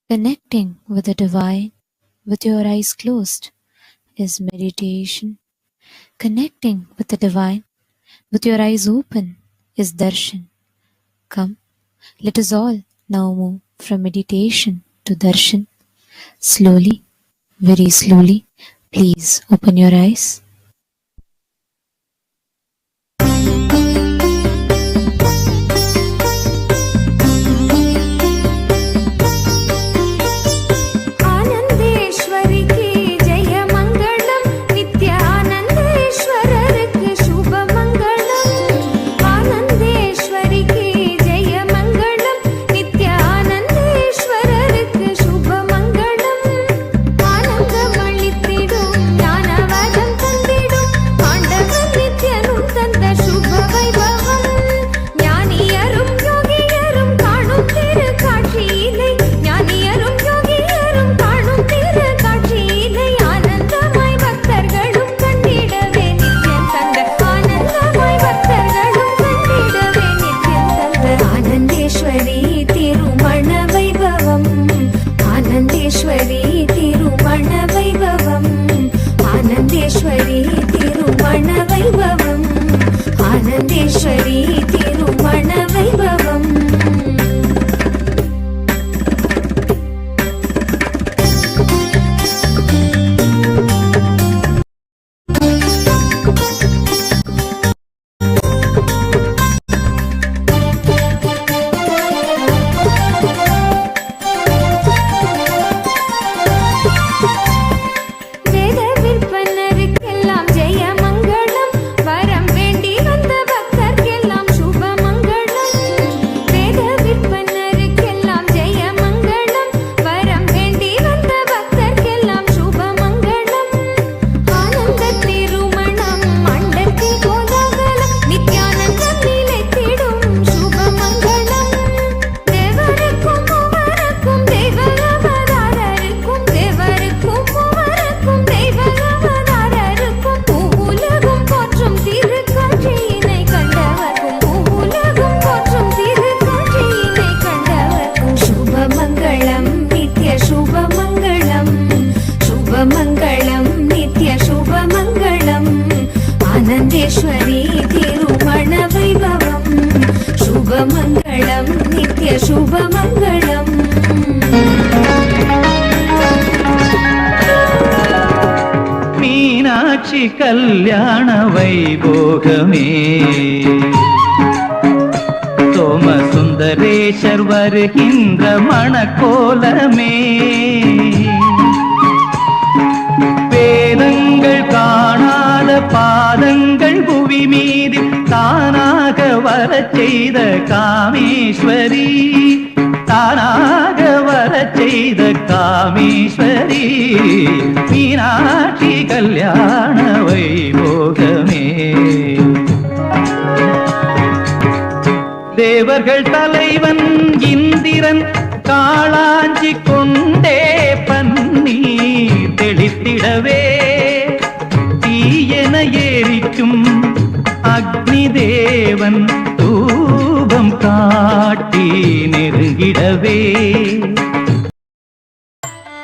Connecting with the divine with your eyes closed is meditation. Connecting with the divine with your eyes open is darshan. Come, let us all now move from meditation to darshan. Slowly, very slowly, please open your eyes. கல்யாண வைபோகமே சோமசுந்தரேஷர் வருகின்ற மணக்கோலமே வேதங்கள் காணாத பாதங்கள் புவி மீது தானாக வரச் செய்த காமேஸ்வரி தானாக வரச் செய்த காமேஸ்வரி மீனாட்சி கல்யாண வைபோகமே தேவர்கள் தலைவன் இந்திரன் காளாஞ்சி கொண்டே பன்னீர் தெளித்திடவே தீயென எரிக்கும் அக்னி தேவன் தூபம் காட்டி நெருங்கிடவே.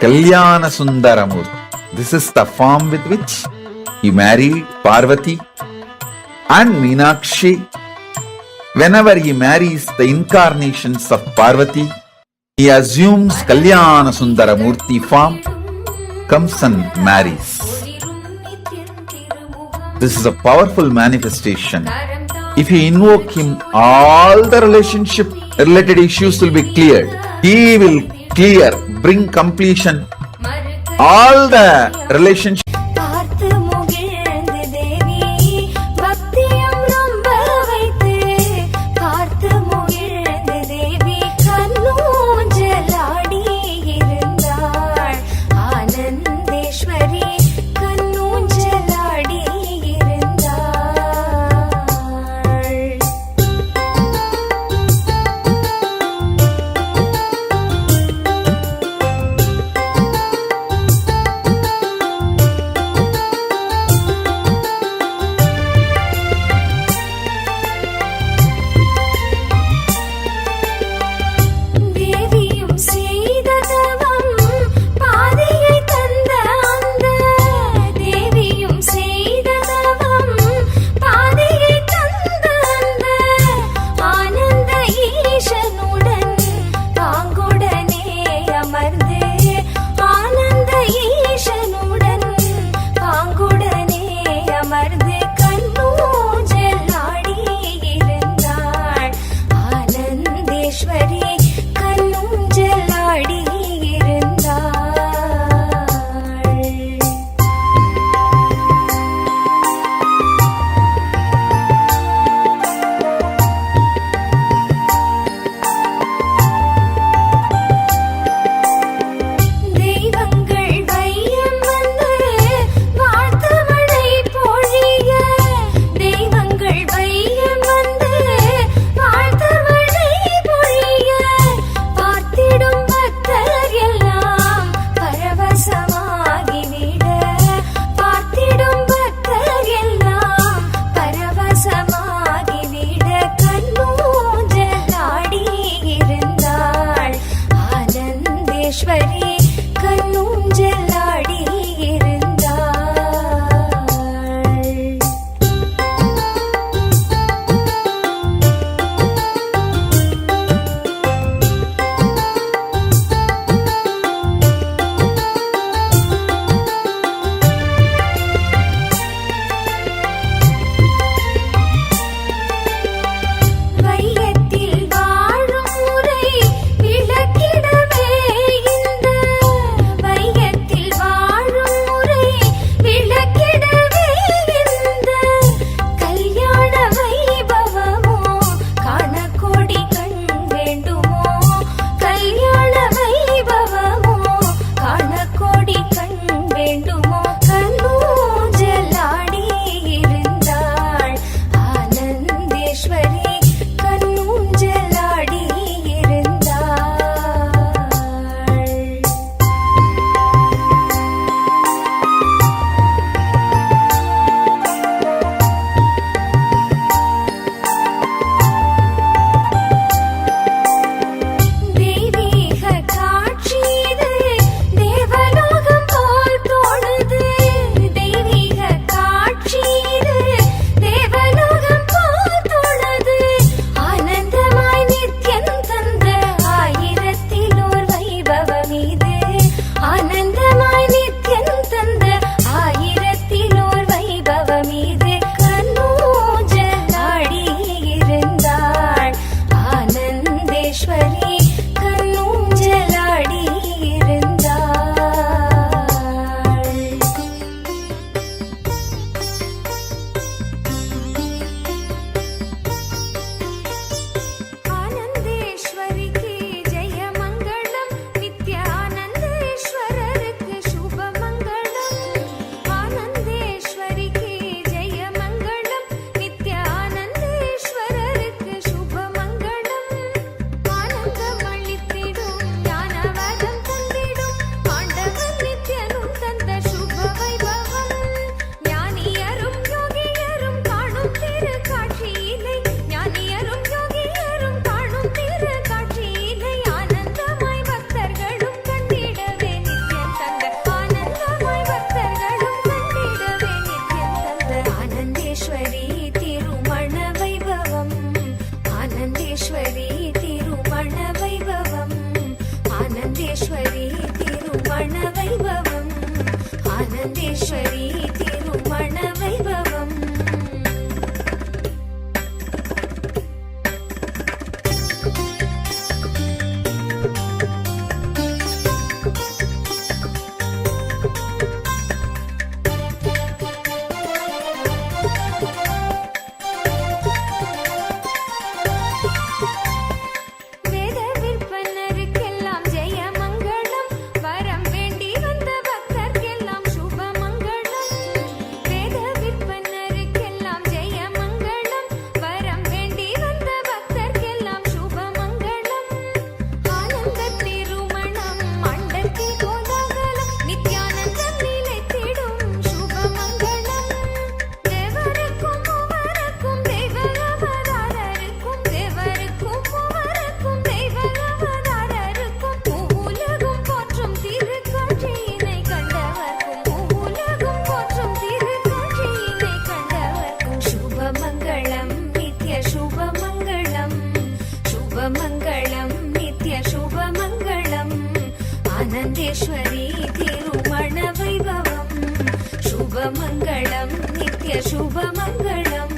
Kalyana Sundara Murty. This is the form with which he married Parvati and Meenakshi. Whenever he marries the incarnations of Parvati, he assumes Kalyana Sundara Murty form, comes and marries. This is a powerful manifestation. If you invoke him, all the relationship related issues will be cleared. He will clear, bring completion, all the relationship. ஆனந்தேஸ்வரி திருமண வைபவம், ஆனந்தேஸ்வரி திருமண வைபவம். ஆனந்தேஸ்வரி திருமண வைபவம், சுபமங்களம் நித்ய சுபமங்களம்.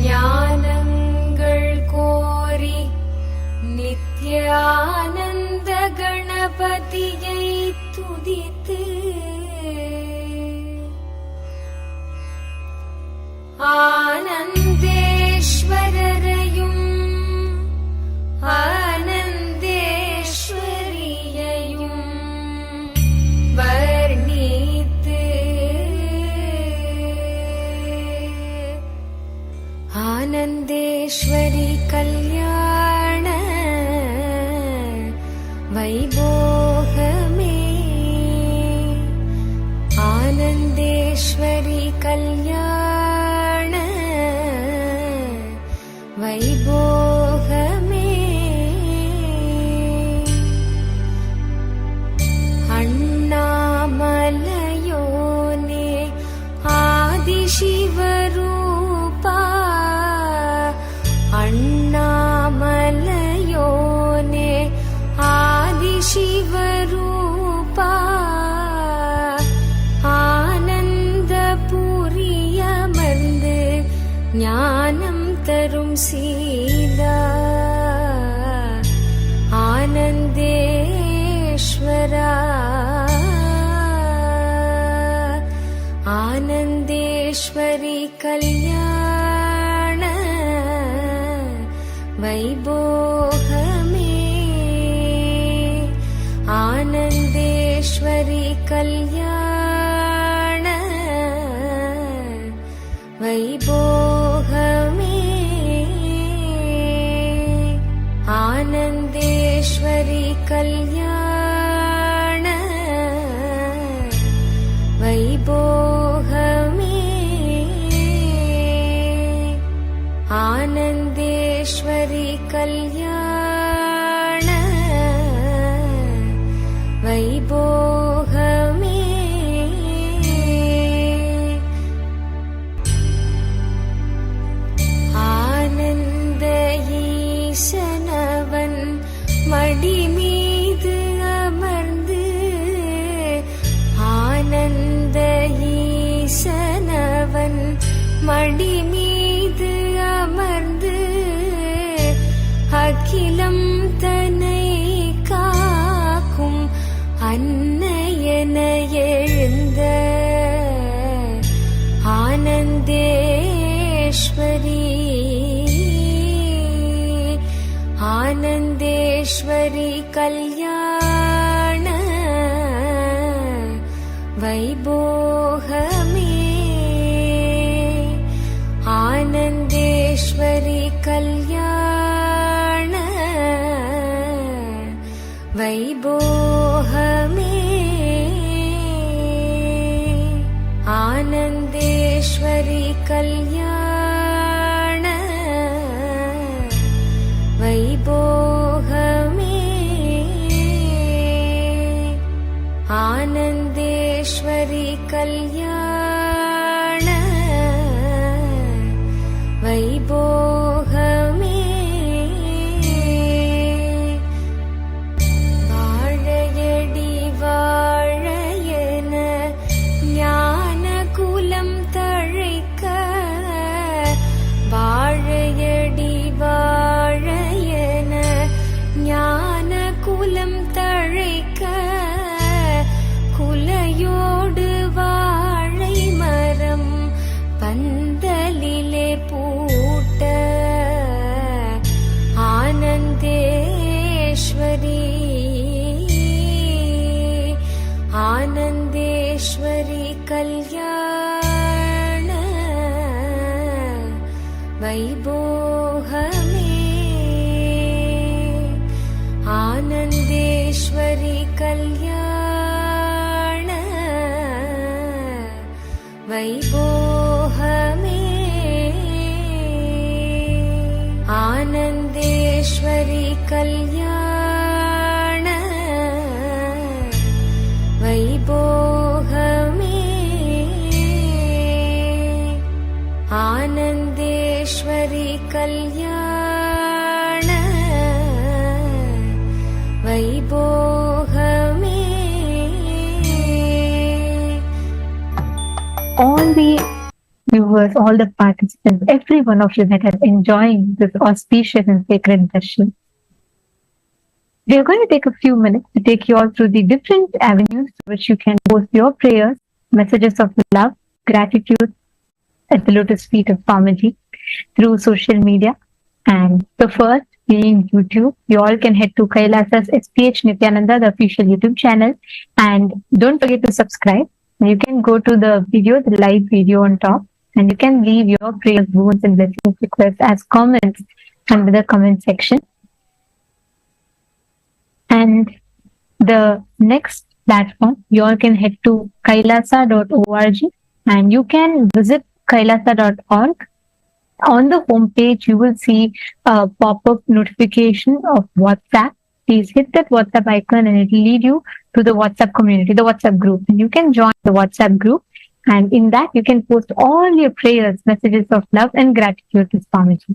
ஞானங்கள் கோரி நித்ய ஆனந்த கணபதியை துதித்து ஆனந்தேஸ்வரரையும் ஆனந்தேஸ்வரியையும் வர்ணித்து ஆனந்தேஸ்வரி கல்யாண வைபோகமே, ஆனந்தேஸ்வரி கல்யாண வைபோகமே. அண்ணாமலையோனே ஆதிசிவரூபா, அண்ணாமலையோனே ஆதிசிவரூபா, ஆனந்தபுரியமர்ந்து ஞானம் தரும் சீலா, ஆனந்தேஸ்வரா, ஆனந்தேஸ்வரி கல்யாண வைபோகமே, ஆனந்தேஸ்வரி கல்யாண வைபோகமே, ஆனந்தேஸ்வரி கல்யாண வைபோகமே, ஆனந்தேஸ்வரி கல்யாண வைபோகமே. ஆனந்த ஈசனவன் மடி மீது அமர்ந்து, ஆனந்த ஈசனவன் மடி மீது அமர்ந்து, அகிலம் தன்னை காக்கும் அன்னையன எழுந்த ஆனந்தேஸ்வரி, ஆனந்தேஸ்வரி கல்யாண வைபோகமே, ஆனந்தேஸ்வரி கல்யாண வைபோகமே, ஆனந்தேஸ்வரி கல்யாண வைபோகமே, ஆனந்தேஸ்வரி கல்யாண வைபோகமே வாழையடி வாழையன ஞான குலம் தழைக்க வாழையடி வாழையன ஞான குலம் தழைக்க குலையோடு வாழை மரம் பந்தலிலே பூட்ட ஆனந்தேஸ்வரி ஆனந்தேஸ்வரி கல்யாண வைபோகமே ஆனந்தேஸ்வரி கல்யாண வைபோகமே ஆனந்தேஸ்வரி கல்யாண வைபோகமே ஆனந்தேஸ்வரி கல்யாண வைபோகமே. All the viewers, all the participants, every one of you that are enjoying this auspicious and sacred darshan. We are going to take a few minutes to take you all through the different avenues through which you can post your prayers, messages of love, gratitude at the lotus feet of Swamiji through social media. And the first being YouTube. You all can head to Kailasa's SPH Nithyananda, the official YouTube channel. And don't forget to subscribe. You can go to the video, the live video on top, and you can leave your prayers, wounds, and blessings requests as comments under the comment section. And the next platform, you all can head to kailasa.org and you can visit kailasa.org. On the homepage, you will see a pop-up notification of WhatsApp. Please hit that WhatsApp icon and it will lead you to the WhatsApp community, the WhatsApp group. And you can join the WhatsApp group. And in that, you can post all your prayers, messages of love and gratitude to Swamiji.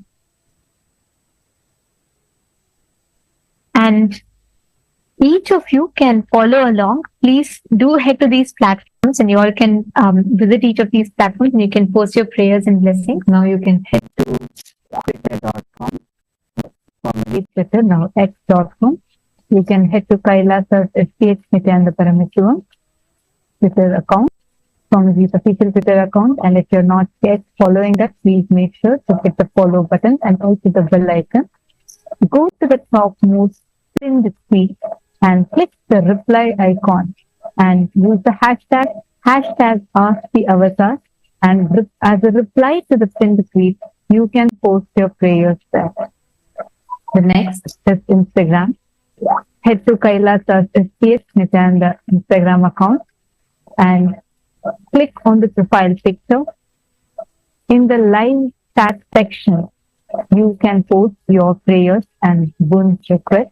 And each of you can follow along. Please do head to these platforms and you all can visit each of these platforms and you can post your prayers and blessings. Now you can head to twitter.com, Twitter now x.com. You can head to Kailasa's SPH Nithyananda Paramashivam Twitter account, Swamiji's official Twitter account. And if you're not yet following that, please make sure to hit the follow button and also the bell icon. Go to the topmost pinned tweet and click the reply icon and use the hashtag #AskTheAvatar, and as a reply to the pinned tweet, you can post your prayers there. The next is Instagram. Head to Kailasa's SPH Nithyananda Instagram account and click on the profile picture. In the live chat section, you can post your prayers and wounds requests.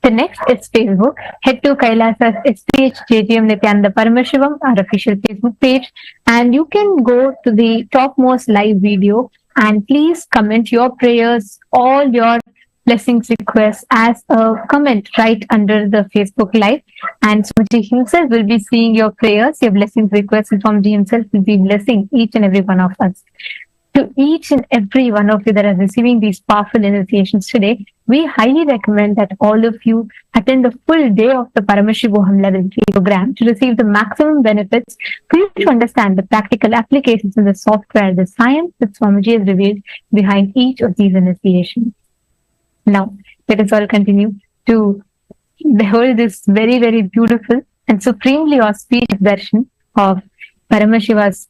The next is Facebook. Head to Kailasa's SPH Nithyananda Paramashivam, our official Facebook page, and you can go to the topmost live video and please comment your prayers, all your blessings requests as a comment right under the Facebook live, and Swamiji himself will be seeing your prayers, your blessings requests, and Swamiji himself will be blessing each and every one of us. To each and every one of you that are receiving these powerful initiations today, we highly recommend that all of you attend the full day of the Paramashivoham level 3 program to receive the maximum benefits, for you to understand the practical applications in the software, the science that Swamiji has revealed behind each of these initiations. Now, let us all continue to behold this very, very beautiful and supremely auspicious darshan of Paramashiva's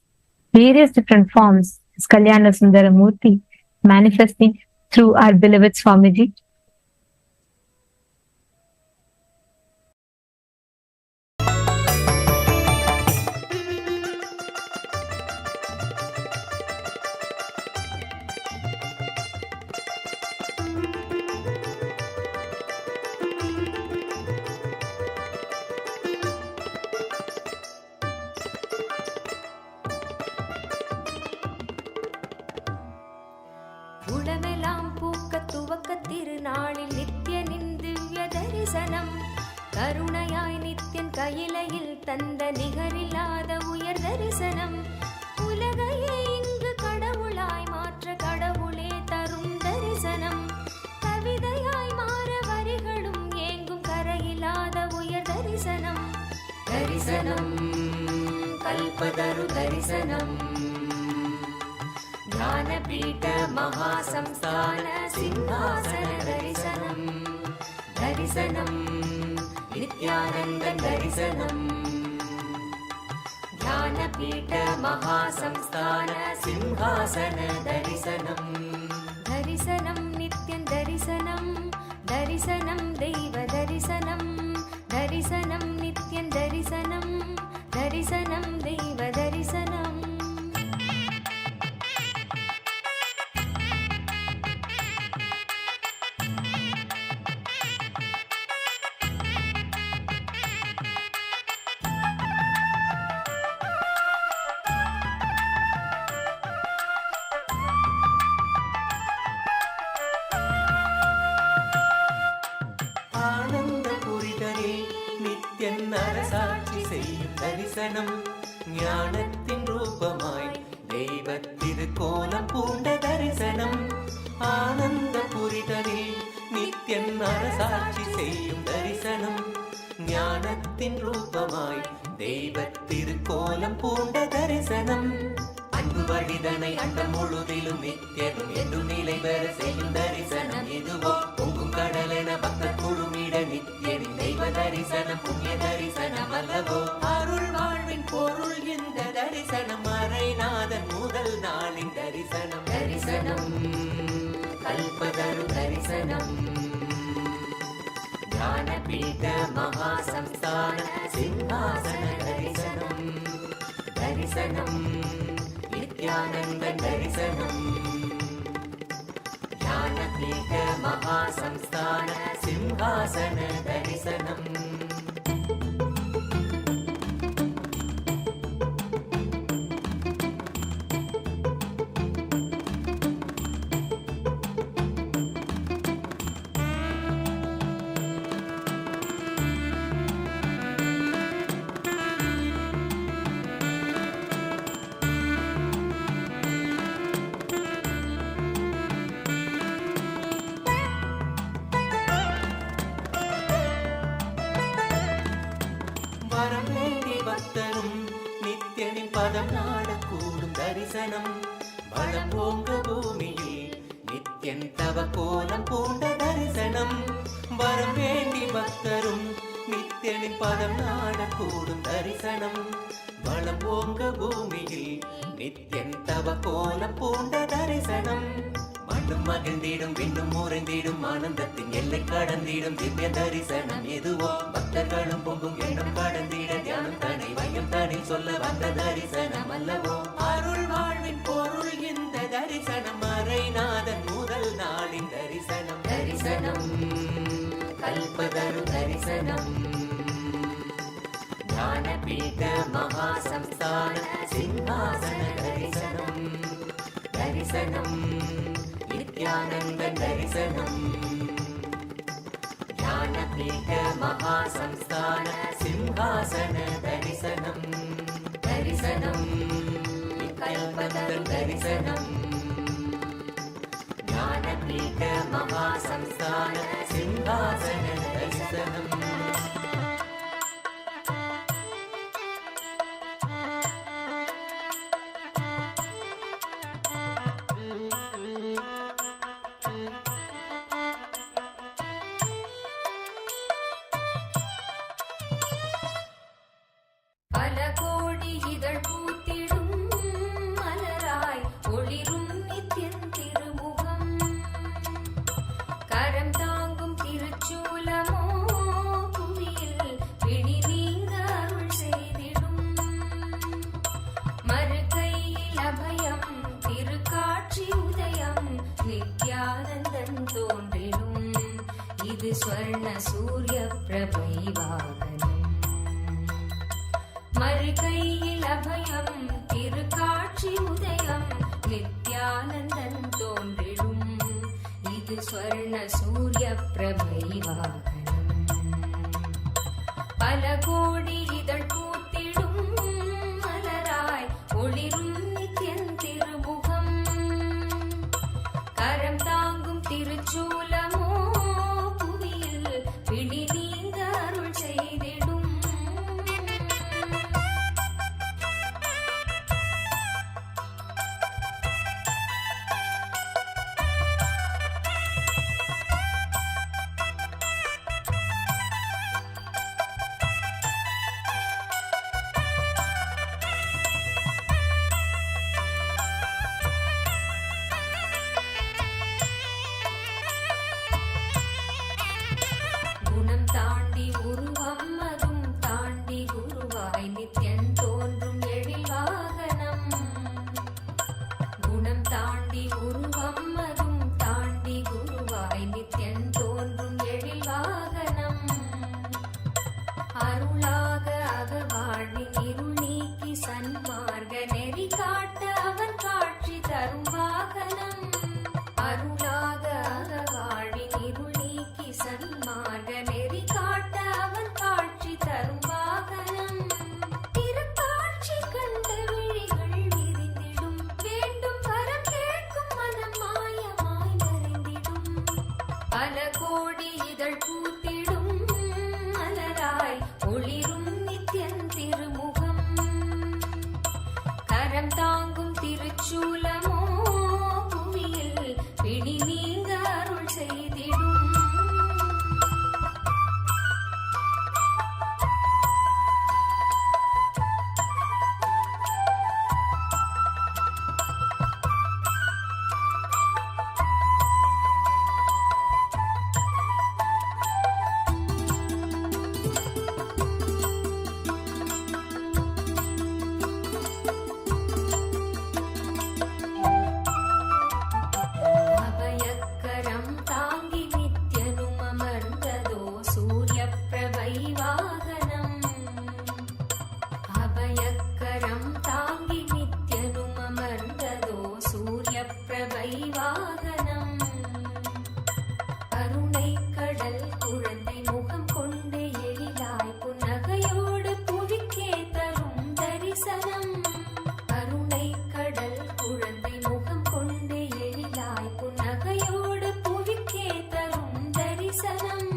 various different forms, Kalyana Sundara Murty, manifesting through our beloved Swamiji. உளமெல்லாம் பூக்க துவக்க திருநாளில் நித்யனின் திவ்ய தரிசனம். கருணையாய் நித்யன் கையிலையில் தந்த நிகரில்லாத உயர் தரிசனம். உலகையே இங்கு கடவுளாய் மாற்ற கடவுளே தரும் தரிசனம். கவிதையாய் மாற வரிகளும் ஏங்கும் கரையில்லாத உயர் தரிசனம். தரிசனம் கல்பதரு தரிசனம். ஞானபீட மகாசம்ஸ்தான சிம்ஹாசன தரிசனம். தரிசனம் நித்யானந்த தரிசனம். ஞானபீட மகாசம்ஸ்தான சிம்ஹாசன தரிசனம். தரிசனம் நித்யன் தரிசனம். தரிசனம் தெய்வ தரிசனம். தரிசனம் நித்யன் தரிசனம். தரிசனம் தெய்வ தரிசனம். அரசாட்சி செய்யும் தரிசனம். ஞானத்தின் ரூபமாய் தெய்வத்திருக்கோலம் பூண்ட தரிசனம். ஆனந்த புரிதலில் நித்யன் அரசாட்சி செய்யும் தரிசனம். ஞானத்தின் ரூபமாய் தெய்வத்திருக்கோலம் பூண்ட தரிசனம். அன்பு வழிதனை அண்டம் முழுதிலும் நித்யனும் என்றும் நிலை பெற செய்யும் தரிசனம். இதுவோ பொங்கும் கடலென பக்தர் குழுமிட நித்யனின் தெய்வ தரிசனம். புண்ணிய தரிசனம் அல்லவோ அருள் வாழ்வின் பொருள் இந்த தரிசனம். மறைநாதன் முதல் நாளின் தரிசனம். தரிசனம் கல்பதரு தரிசனம். ஞானபீட மகாசம்ஸ்தான சிம்ஹாசன தரிசனம். தரிசனம் நித்யானந்த தரிசனம். ஞானபீட மகாசம்ஸ்தான சிம்ஹாசன தரிசனம். பக்தரும் நித்யனின் பதம் நாடக்கூடும் தரிசனம். வளம் போங்க பூமியில் நித்யன் தவ கோலம் பூண்ட தரிசனம். வரம் வேண்டி பக்தரும் நித்யனின் பதம் நாடக்கூடும் தரிசனம். வளம் போங்க பூமியில் நித்யன் தவ கோலம் பூண்ட தரிசனம். மண்ணும் மகிழ்ந்திடும் விண்ணும் உறைந்திடும் ஆனந்தத்தின் எல்லை கடந்திடும் திவ்ய தரிசனம். எதுவோ பக்தர்களும் பொங்கும் எண்ணம் கடந்திட தியானம் தனி வையம் தனி சொல்ல வந்த தரிசனம் அல்லவோ அருள் வாழ்வின் பொருள் இந்த தரிசனம். மறைநாதன் முதல் நாளின் தரிசனம். தரிசனம் கல்பதரு தரிசனம். ஞானபீட மகாசம்ஸ்தான சிம்ஹாசன தரிசனம். தரிசனம் நித்யானந்த தரிசனம். ஞானபீட மகாசம்ஸ்தான சிம்ஹாசன தரிசனம். தரிசனம் கல்பதரு தரிசனம். ஞானபீட மகாசம்ஸ்தான சிம்ஹாசன தரிசனம். பல கோடி இதழ் பூத்திடும் மலராய் ஒளிரும் நித்யன் திருமுகம். கரம் தாங்கும் திருச்சூலமோ புவியில் பிணி நீங்க அருள் செய்திடும். மறுகையில் அபயம் திருக்காட்சி உதயம் நித்யானந்தன் தோன்றிடும். இது ஸ்வர்ண சூரிய பிரபை வாகனம். மறுகையில் அபயம் திருக்காட்சி உதயம் நித்யானந்தன் தோன்றிடும் இது ஸ்வர்ண சூரிய பிரபை வாகனம். பல கோடி இதழ் பூத்திடும் மலராய் ஒளிரும் நித்யன் திருமுகம். கரம் தாங்கும் திருச்சூலமோ புவியில் பிடி நீங்க அருள் செய்திடும். குணம் தாண்டி உருவம் அதும் தாண்டி குருவாய் நித்யன் தோன்றும் எழில் வாகனம். குணம் தாண்டி உருவம் அதும் தாண்டி குருவாய் நித்யன் தோன்றும் எழில் வாகனம். அருளாக அகவாழ்வின் இருள் நீக்கி சன்மார்க்க நெறி காட்ட அவன் காட்சி தரும் வாகனம். அருளாக அகவாழ்வின் இருள் நீக்கி சன்மார்க்க நெறி காட்ட அவன் காட்சி தரும் வாகனம். திருக்காட்சி கண்ட விழிகள் விரிந்திடும் வேண்டும் வரம் கேட்கும் மனம் மாயமாய் மறைந்திடும். பல கோடி இதழ் பூத்திடும் மலராய் ஒளிரும் நித்யன் திருமுகம். கரம் தாங்கும் திருச்சூலமோ புவியில் பிடி நீங்க அருள் செய்திடும். அபயக்கரம் தாங்கி நித்யனும் அமர்ந்ததோ சூரிய பிரபை வாகனம். அபயக்கரம் தாங்கி நித்யனும் அமர்ந்ததோ சூரிய பிரபை வாகனம். கருணை கடல் குழந்தை முகம் கொண்டு எழிலாய் புன்னகையோடு புவிக்கே தரும் தரிசனம். கருணை கடல் குழந்தை முகம் கொண்டு எழிலாய் புன்னகையோடு புவிக்கே தரும் தரிசனம்.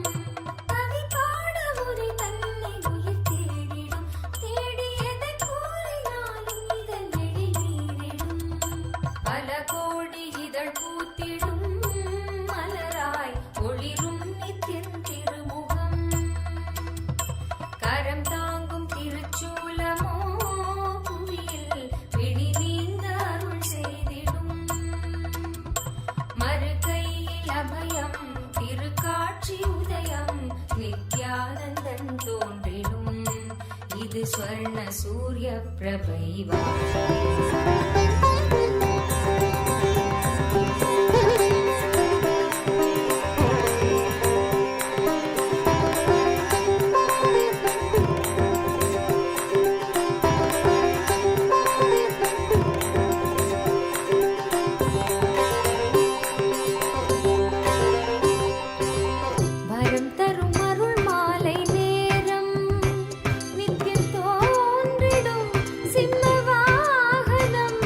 கவி பாட உரை தன்னை உயிர் தேடிடும் தேடியதை கூறினாலும் இதழ் எழில் நீரிடும். பல கோடி இதழ் பூத்திடும் மலராய் ஒளிரும் நித்யன் திருமுகம். கரம் தாங்கும் திருச்சூலமோ புவியில் பிடி நீங்க அருள் செய்திடும். மறுகையில் அபயம் திருக்காட்சி உதயம் நித்யானந்தன் தோன்றிடும் இது ஸ்வர்ண சூரிய பிரபை வாகனம். வரம் தரும் அருள் மாலை நேரம் நித்யம் தோன்றிடும் சிம்ம வாகனம்.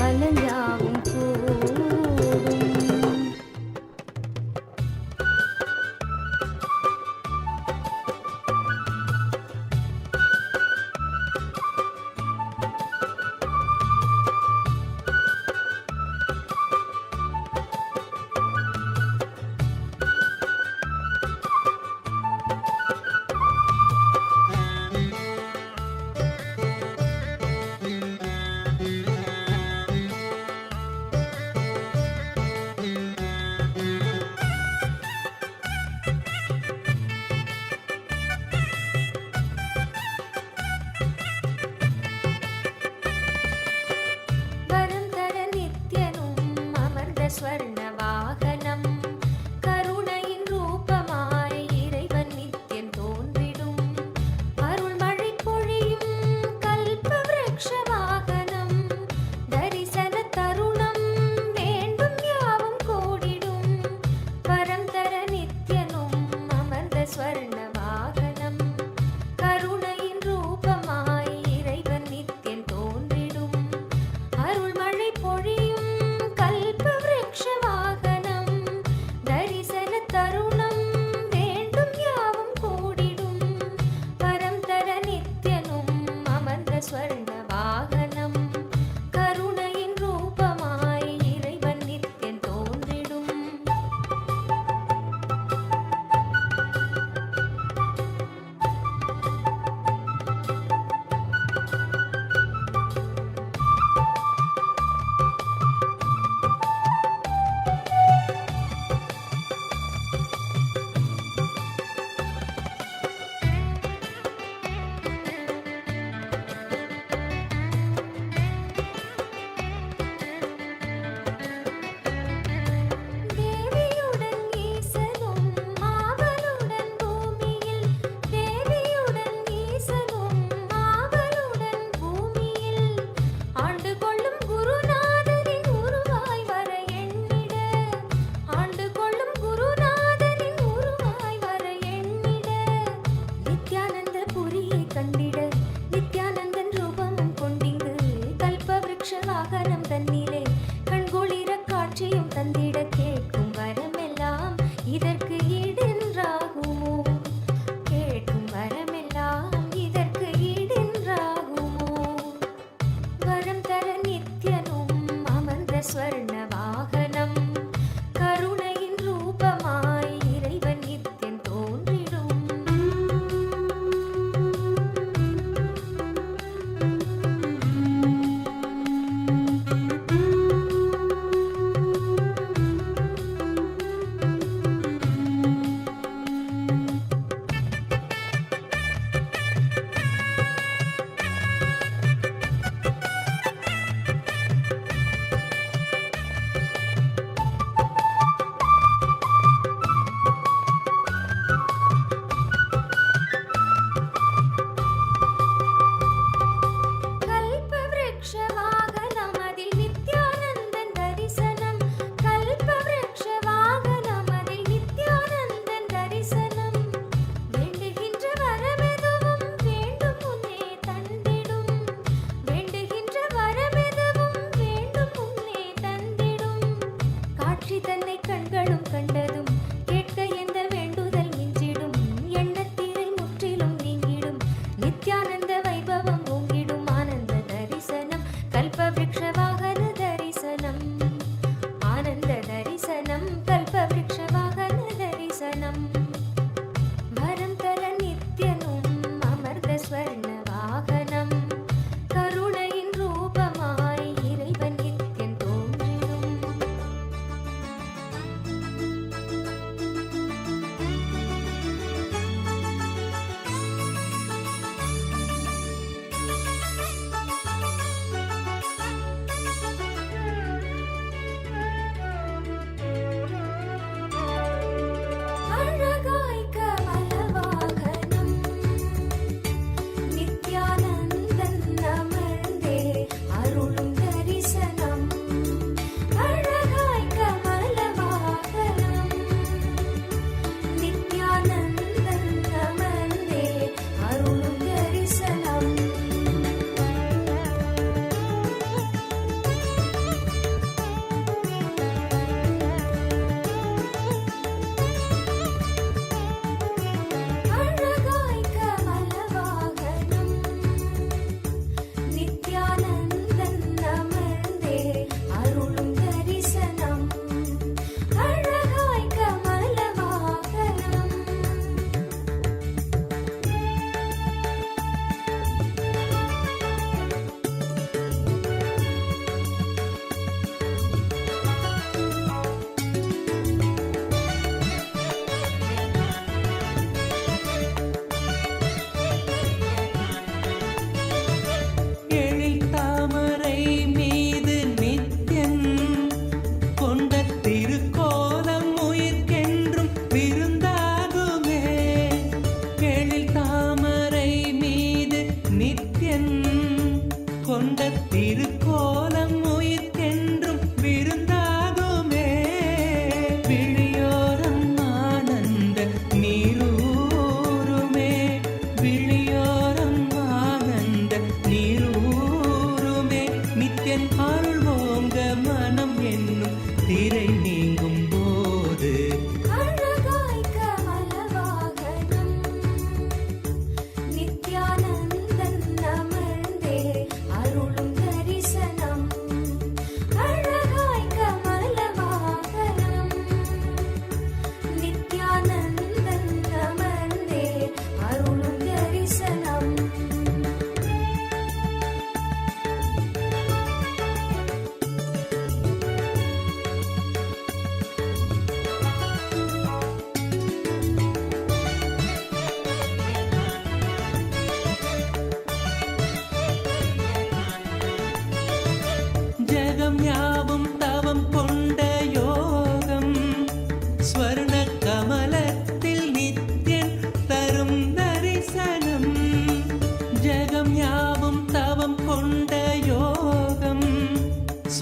பலஞ்சாவும் கூடும். வரம் தர நித்யனும் அமர்ந்த ஸ்வர்ண வாகனம் கருணையின் ரூபமாய் இறைவன் நித்யன் தோன்றிடும் அருள்மழை பொழியும் கல்ப விருக்ஷ வாகனம் தரிசன தருணம் வேண்டும் யாவும் கூடிடும். வரம் தர நித்யனும் அமர்ந்த ஸ்வர்ண வாகனம் கருணையின் ரூபமாய் இறைவன் நித்யன் தோன்றிடும் அருள்மழை பொழியும் கல்ப விருக்ஷ வாகனம் தரிசன தருணம் வேண்டும் யாவும் கூடிடும். வரம் தர நித்யனும் அமர்ந்த ஸ்வர்ண வாகனம் கருணையின் ரூபமாய் இறைவன் நித்யன் தோன்றிடும். தேவியுடன் ஈசனும் ஆவலுடன் பூமியில் தேவியுடன் ஈசனும் ஆவலுடன் பூமியில் ஆண்டு கொள்ளும் குருநாதரின் உருவாய் வர எண்ணிட ஆண்டு கொள்ளும் குருநாதரின் உருவாய் வர எண்ணிட நித்யானந்த புரியை கண்டிட நித்யானந்தன் ரூபமும் கொண்டிங்கு கல்ப விருக்ஷ வாகனம் தன்னிலே கண்குளிர காட்சியும் தந்திட கேட்கும் வரமெல்லாம் இதற்கு ஈடென்றாகுமோ கேட்கும் வரமெல்லாம் இதற்கு ஈடென்றாகுமோ. வரம் தர நித்யனும் அமர்ந்த ஸ்வர்ண வாகனம் கருணையின் ரூபமாய் இறைவன் நித்யன் தோன்றிடும்.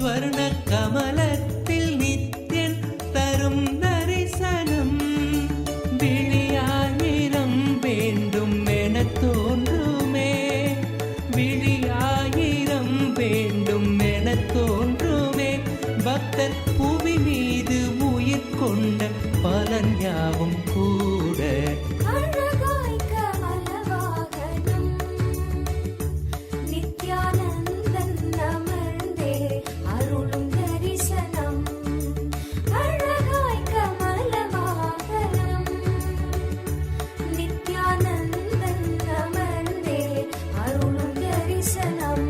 வர்ண கமலத்தில் நித்யன் தரும் தரிசனம் விழியாயிரம் வேண்டும் என தோன்றுமே விழியாயிரம் வேண்டும் என தோன்றுமே பக்தர் புவி மீது உயிர் கொண்ட பலன் யாவும் கூட அழகாய் கமலவாகனம் நித்யானந்தன் அமர்ந்தே அருளும் தரிசனம் அழகாய் கமலவாகனம் நித்யானந்தன் அமர்ந்தே அருளும் தரிசனம்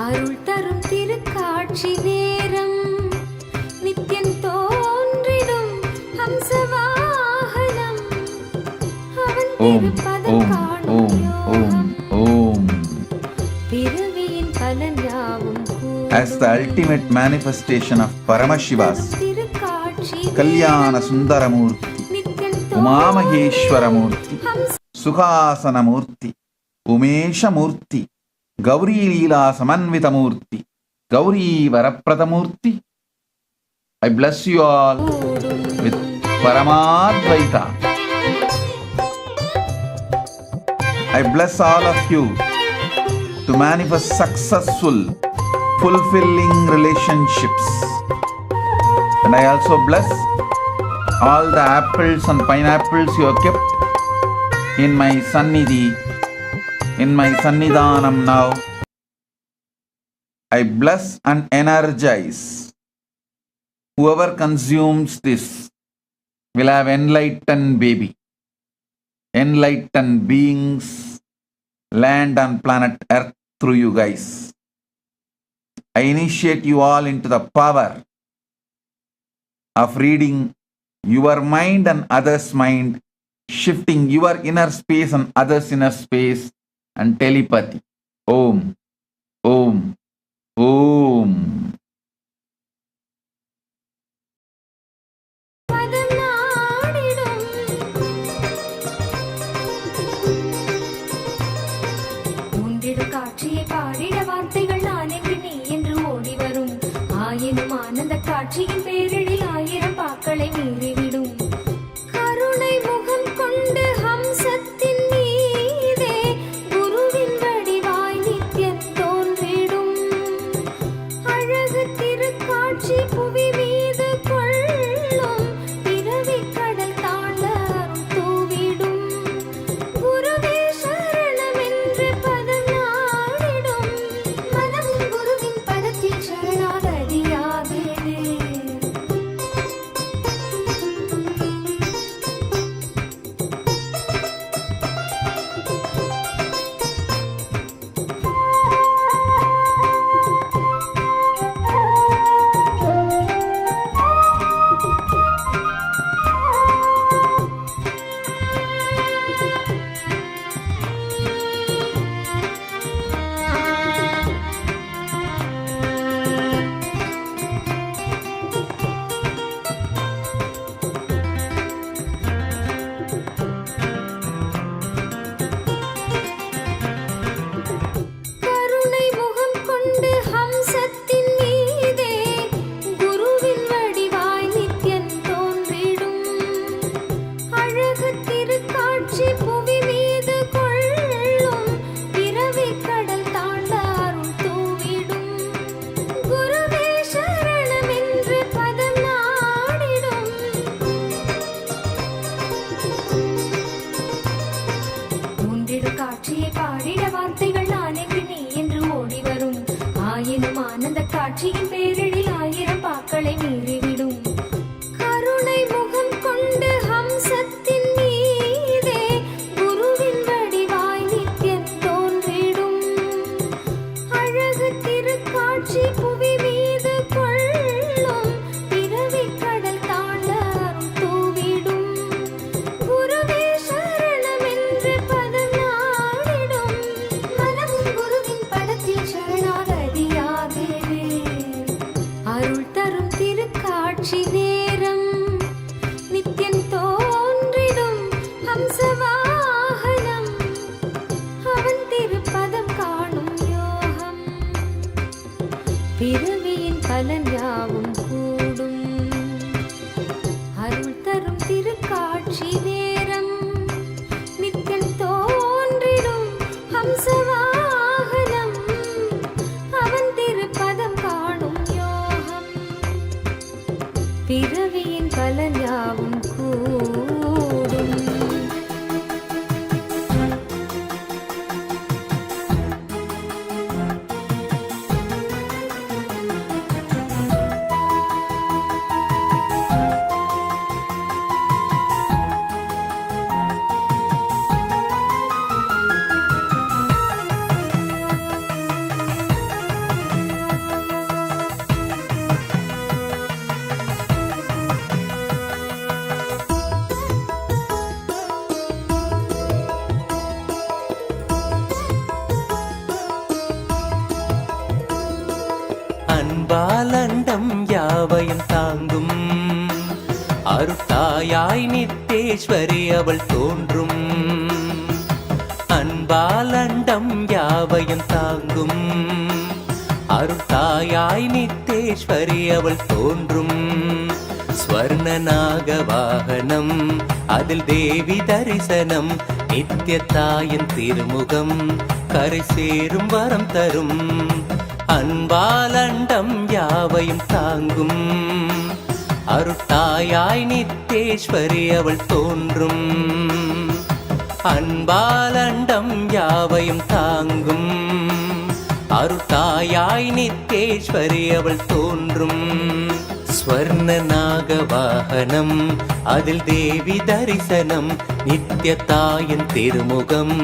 அருள் தரும் திருக்காட்சி நேரம் நித்யன் தோன்றிடும் ஹம்சவாகனம் அவன் ஓம் திருப்பதம் ஓம் காணும் ஓம் ஓம் யோகம் ஓம். பிறவியின் பலன் யாவும் As the ultimate manifestation of Paramashiva's திருக்காட்சி Kalyana Sundara Murty, Nithyan Umamaheshwara Murty, Sukhasana Murty, Umesha Murty, Gauri Leela Samanvita Murty, Gauri Varaprada Murty. I bless you all with Paramadvaita. I bless all of you to manifest successful, fulfilling relationships. And I also bless all the apples and pineapples you have kept in my sannidhi, in my sannidhanam now. I bless and energize. Whoever consumes this will have enlightened baby, enlightened beings, land and planet Earth through you guys. I initiate you all into the power of reading your mind and others' mind, shifting your inner space and others' inner space, and telepathy. Om, Om, Om. பதம் நாடிடும் உண்டிடும் காட்சியை பாடிட வார்த்தைகள் நான் என்று நீ என்று ஓடி வரும் ஆயினும் ஆனந்த காட்சியின் பேரிடில் ஆயிரம் பாக்களை மீறிவிடும் கருணை முகம் கொண்டு ஹம்சத்தின் மீதே குருவின் வடிவாய் நித்யன் தோன்றிடும் அழகு திருக்காட்சி புவி மீது கொள்ளும் பிறவி கடல் தாண்ட அருள் தூவிடும் குருவே சரணம் என்று பதம் நாடிடும் மனம் குருவின் பதத்தில் சரணாகதியாகிடு கருணை முகம் கொண்டு ஹம்சத்தின் மீதே குருவின் வடிவாய் நித்யன் தோன்றிடும் அழகு திருக்காட்சி புவி மீது கொள்ளும் பிறவி கடல் தாண்ட அருள் தூவிடும் குருவே சரணம் என்று பதம் நாடிடும் உண்டிடும் காட்சியை பாடிட வார்த்தைகள் நான் என்று நீ என்று ஓடி வரும் ஆயினும் ஆனந்த காட்சியின் பேரிடில் ஆயிரம் பாக்களை மீறிவிடும் கருணை முகம் கொண்டு ஹம்சத்தின் மீதே குருவின் வடிவாய் நித்யன் தோன்றிடும் அழகு திருக்காட்சி புவி மீது கொள்ளும் பிறவி கடல் தாண்ட அருள் தூவிடும் குருவே பலன் யாவும் கூடும். அருள் தரும் திருக்காட்சி நேரம் நித்தம் தோன்றிடும் ஹம்சவாகனம் அவன் திருப்பதம் காணும் யோகம். பிறவியின் பலன் யாவும் கூடும். அன்பாலண்டம் யாவையும் தாங்கும் அருத்தாயாய் நித்தேஸ்வரி அவள் தோன்றும். அன்பாலண்டம் யாவையும் தாங்கும் அருத்தாயாய் நித்தேஸ்வரி அவள் தோன்றும். ஸ்வர்ணநாக வாகனம் அதில் தேவி தரிசனம் நித்தியத்தாயின் திருமுகம் கரை சேரும் வரம் தரும். அன்பாலண்டம் யாவையும் தாங்கும் அருட்டாயாய் நித்தேஸ்வரி அவள் தோன்றும். அன்பாலண்டம் யாவையும் தாங்கும் அருட்டாயாய் நித்தேஸ்வரி அவள் தோன்றும். ஸ்வர்ணநாக வாகனம் அதில் தேவி தரிசனம் நித்தியத்தாயின் திருமுகம்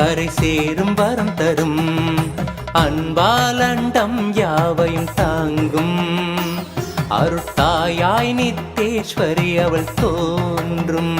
கரை சேரும் வரம் தரும். அன்பாலண்டம் யாவையும் தாங்கும் அருட்டாயாய் நித்தேஸ்வரி அவள் தோன்றும்.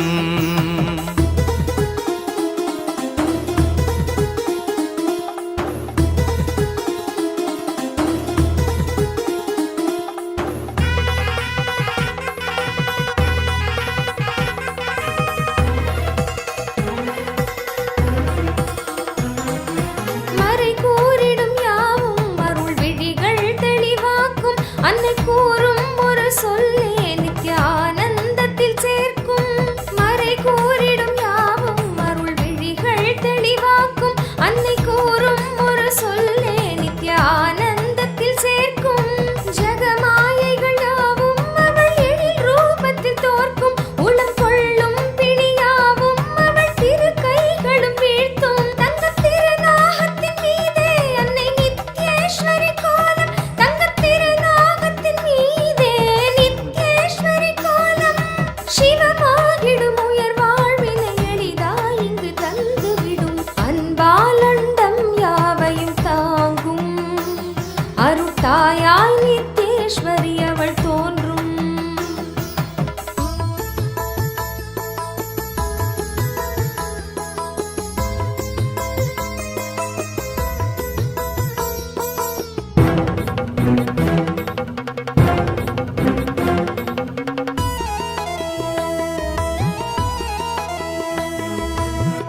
அன்னை கூறும் ஒரு சொல்லே நித்ய ஆனந்தத்தில் சேர்க்கும். மறை கூறிடும் யாவும் அருள் விழிகள் தெளிவாக்கும். அன்னை கூறும் ஒரு சொல்லே நித்ய ஆனந்தத்தில் சேர்க்கும். ஜகமாயைகள் யாவும் அவள் எழில் ரூபத்தில் தோற்கும். உளம் கொள்ளும் பிணியாவும் அவள் திரு கைகளும் வீழ்த்தும். தங்க திருநாகத்தின் மீதே அன்னை நித்யேஸ்வரி கோலம். தங்க திருநாகத்தின் மீதே நித்யேஸ்வரி கோலம். சிவமாகிடும் உயர் வாழ்வினை எளிதாய் இங்கு தந்துவிடும். அன்பாலண்டம் யாவையும் தாங்கும் அருட்டாயாய் நித்யேஸ்வரி அவள் தோன்றும்.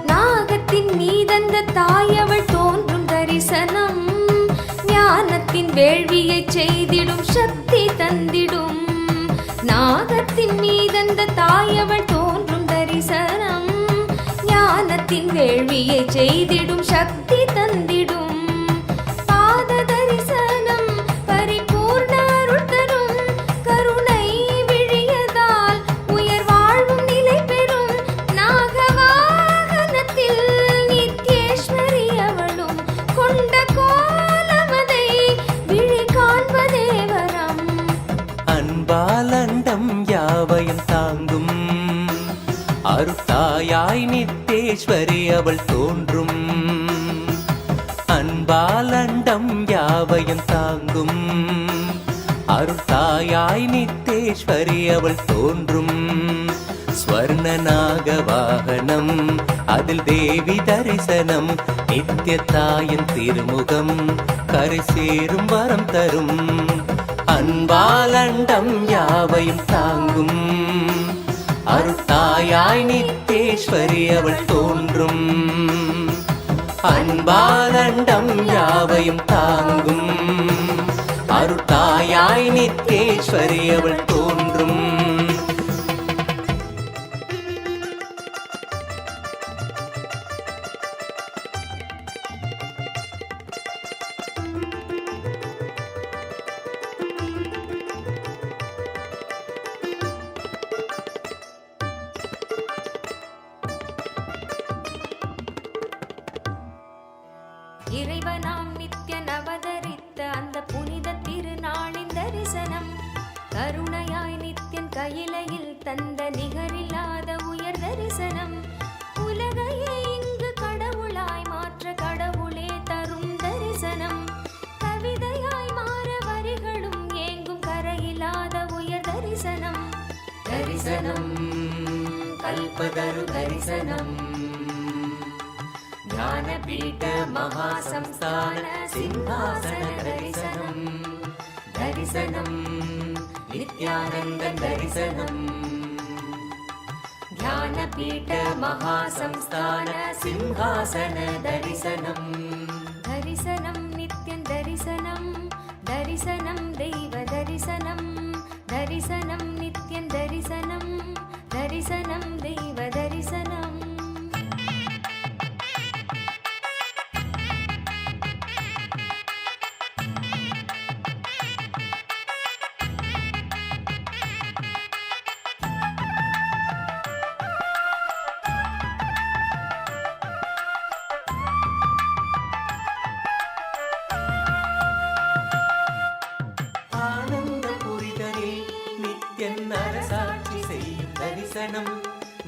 நாகத்தின் மீதந்த தாயவள் தோன்றும் தரிசனம் ஞானத்தின் வேள்வியை செய்திடும் சக்தி தந்திடும். நாகத்தின் மீதந்த தாயவள் தோன்றும் தரிசனம் ஞானத்தின் வேள்வியை செய்திடும் சக்தி தந்திடும். பாத தரிசனம் பரிபூர்ண அருள் தரும். கருணை விழியதால் உயர் வாழ்வும் நிலை பெறும். நாகவாகனத்தில் நித்யேஸ்வரி அவளும் கொண்ட கோலமதை விழி காண்பதே வரம். அன்பாலண்டம் யாவையும் தாங்கும் அருட்டாயாய் நித்தேஸ்வரி அவள் தோன்றும். அன்பாலண்டம் யாவையும் தாங்கும் அருட்டாயாய் நித்தேஸ்வரி அவள் தோன்றும். ஸ்வர்ணநாக வாகனம் அதில் தேவி தரிசனம் நித்தியத்தாயின் திருமுகம் கரை சேரும் வரம் தரும். அன்பாலண்டம் யாவையும் தாங்கும் அருட்டாயாய் நித்தேஸ்வரி அவள் தோன்றும். அன்பாலண்டம் யாவையும் தாங்கும் அருட்டாயாய் நித்தேஸ்வரி அவள் தோன்றும். இறைவனாம் நித்யன் அவதரித்த அந்த புனித திருநாளின் தரிசனம், கருணையாய் நித்யன் கையிலையில் தந்த நிகரில்லாத உயர் தரிசனம், உலகையே இங்கு கடவுளாய் மாற்ற கடவுளே தரும் தரிசனம், கவிதையாய் மாற வரிகளும் ஏங்கும் கரையில்லாத உயர் தரிசனம். தரிசனம் கல்பதரு தரிசனம், ஞானபீட மகாசம்ஸ்தான சிம்ஹாசன தரிசனம். தரிசனம் நித்யானந்தன் தரிசனம், ஞானபீட மகாசம்ஸ்தான சிம்ஹாசன தரிசனம். தரிசனம் நித்யன் தரிசனம், தரிசனம் தெய்வ தரிசனம், தரிசனம் நித்யன் தரிசனம், தரிசனம் தெய்வ தரிசனம். அரசாட்சி செய்யும் தரிசனம்,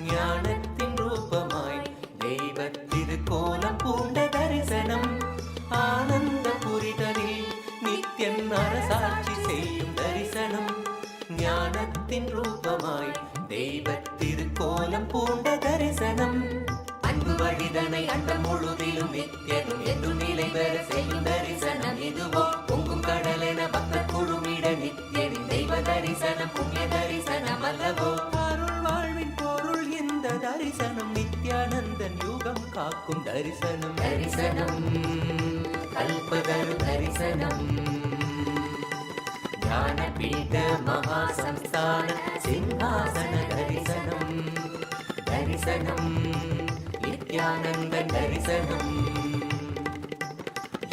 ஞானத்தின் ரூபமாய் தெய்வ திருக்கோலம் பூண்ட தரிசனம். ஆனந்த புரிதலில் நித்யன் அரசாட்சி செய்யும் தரிசனம், ஞானத்தின் ரூபமாய் தெய்வ திருக்கோலம் பூண்ட தரிசனம். அன்பு வழிதனை அண்டம் முழுதிலும் நித்யனும் என்றும் நிலை பெற செய்யும் தரிசனம் இதுவோ. பொங்கும் கடலென பக்தர் குழுமிட நித்யனின் தெய்வ தரிசனம் புண்ணிய தரிசனம் அல்லவோ. அருள் வாழ்வின் பொருள் இந்த தரிசனம், நித்யானந்தன் யுகம் காக்கும் தரிசனம். தரிசனம் கல்பதரு தரிசனம், ஞானபீட மகாசம்ஸ்தான சிம்ஹாசன தரிசனம். தரிசனம் நித்யானந்தன் தரிசனம்,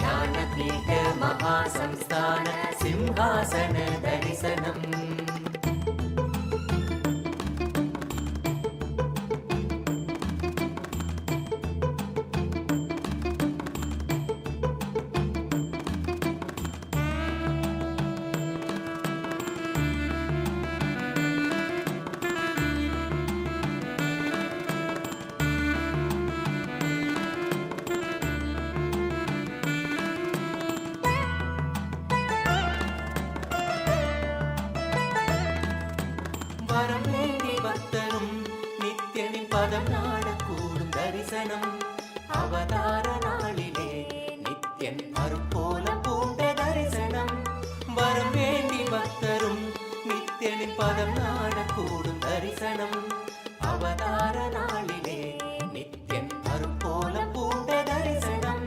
ஞானபீட மகாசம்ஸ்தான சிம்ஹாசன தரிசனம். வரவேண்டி பக்தரும் நித்யனின் பதம் நாடக்கூடும் தரிசனம். அவதார நாளிலே நித்யன் அருக்கோலம் பூண்ட தரிசனம். வரம் வேண்டி பக்தரும் நித்யனின் பதம் நாடக்கூடும் தரிசனம். அவதார நாளிலே நித்யன் அருக்கோலம் பூண்ட தரிசனம்.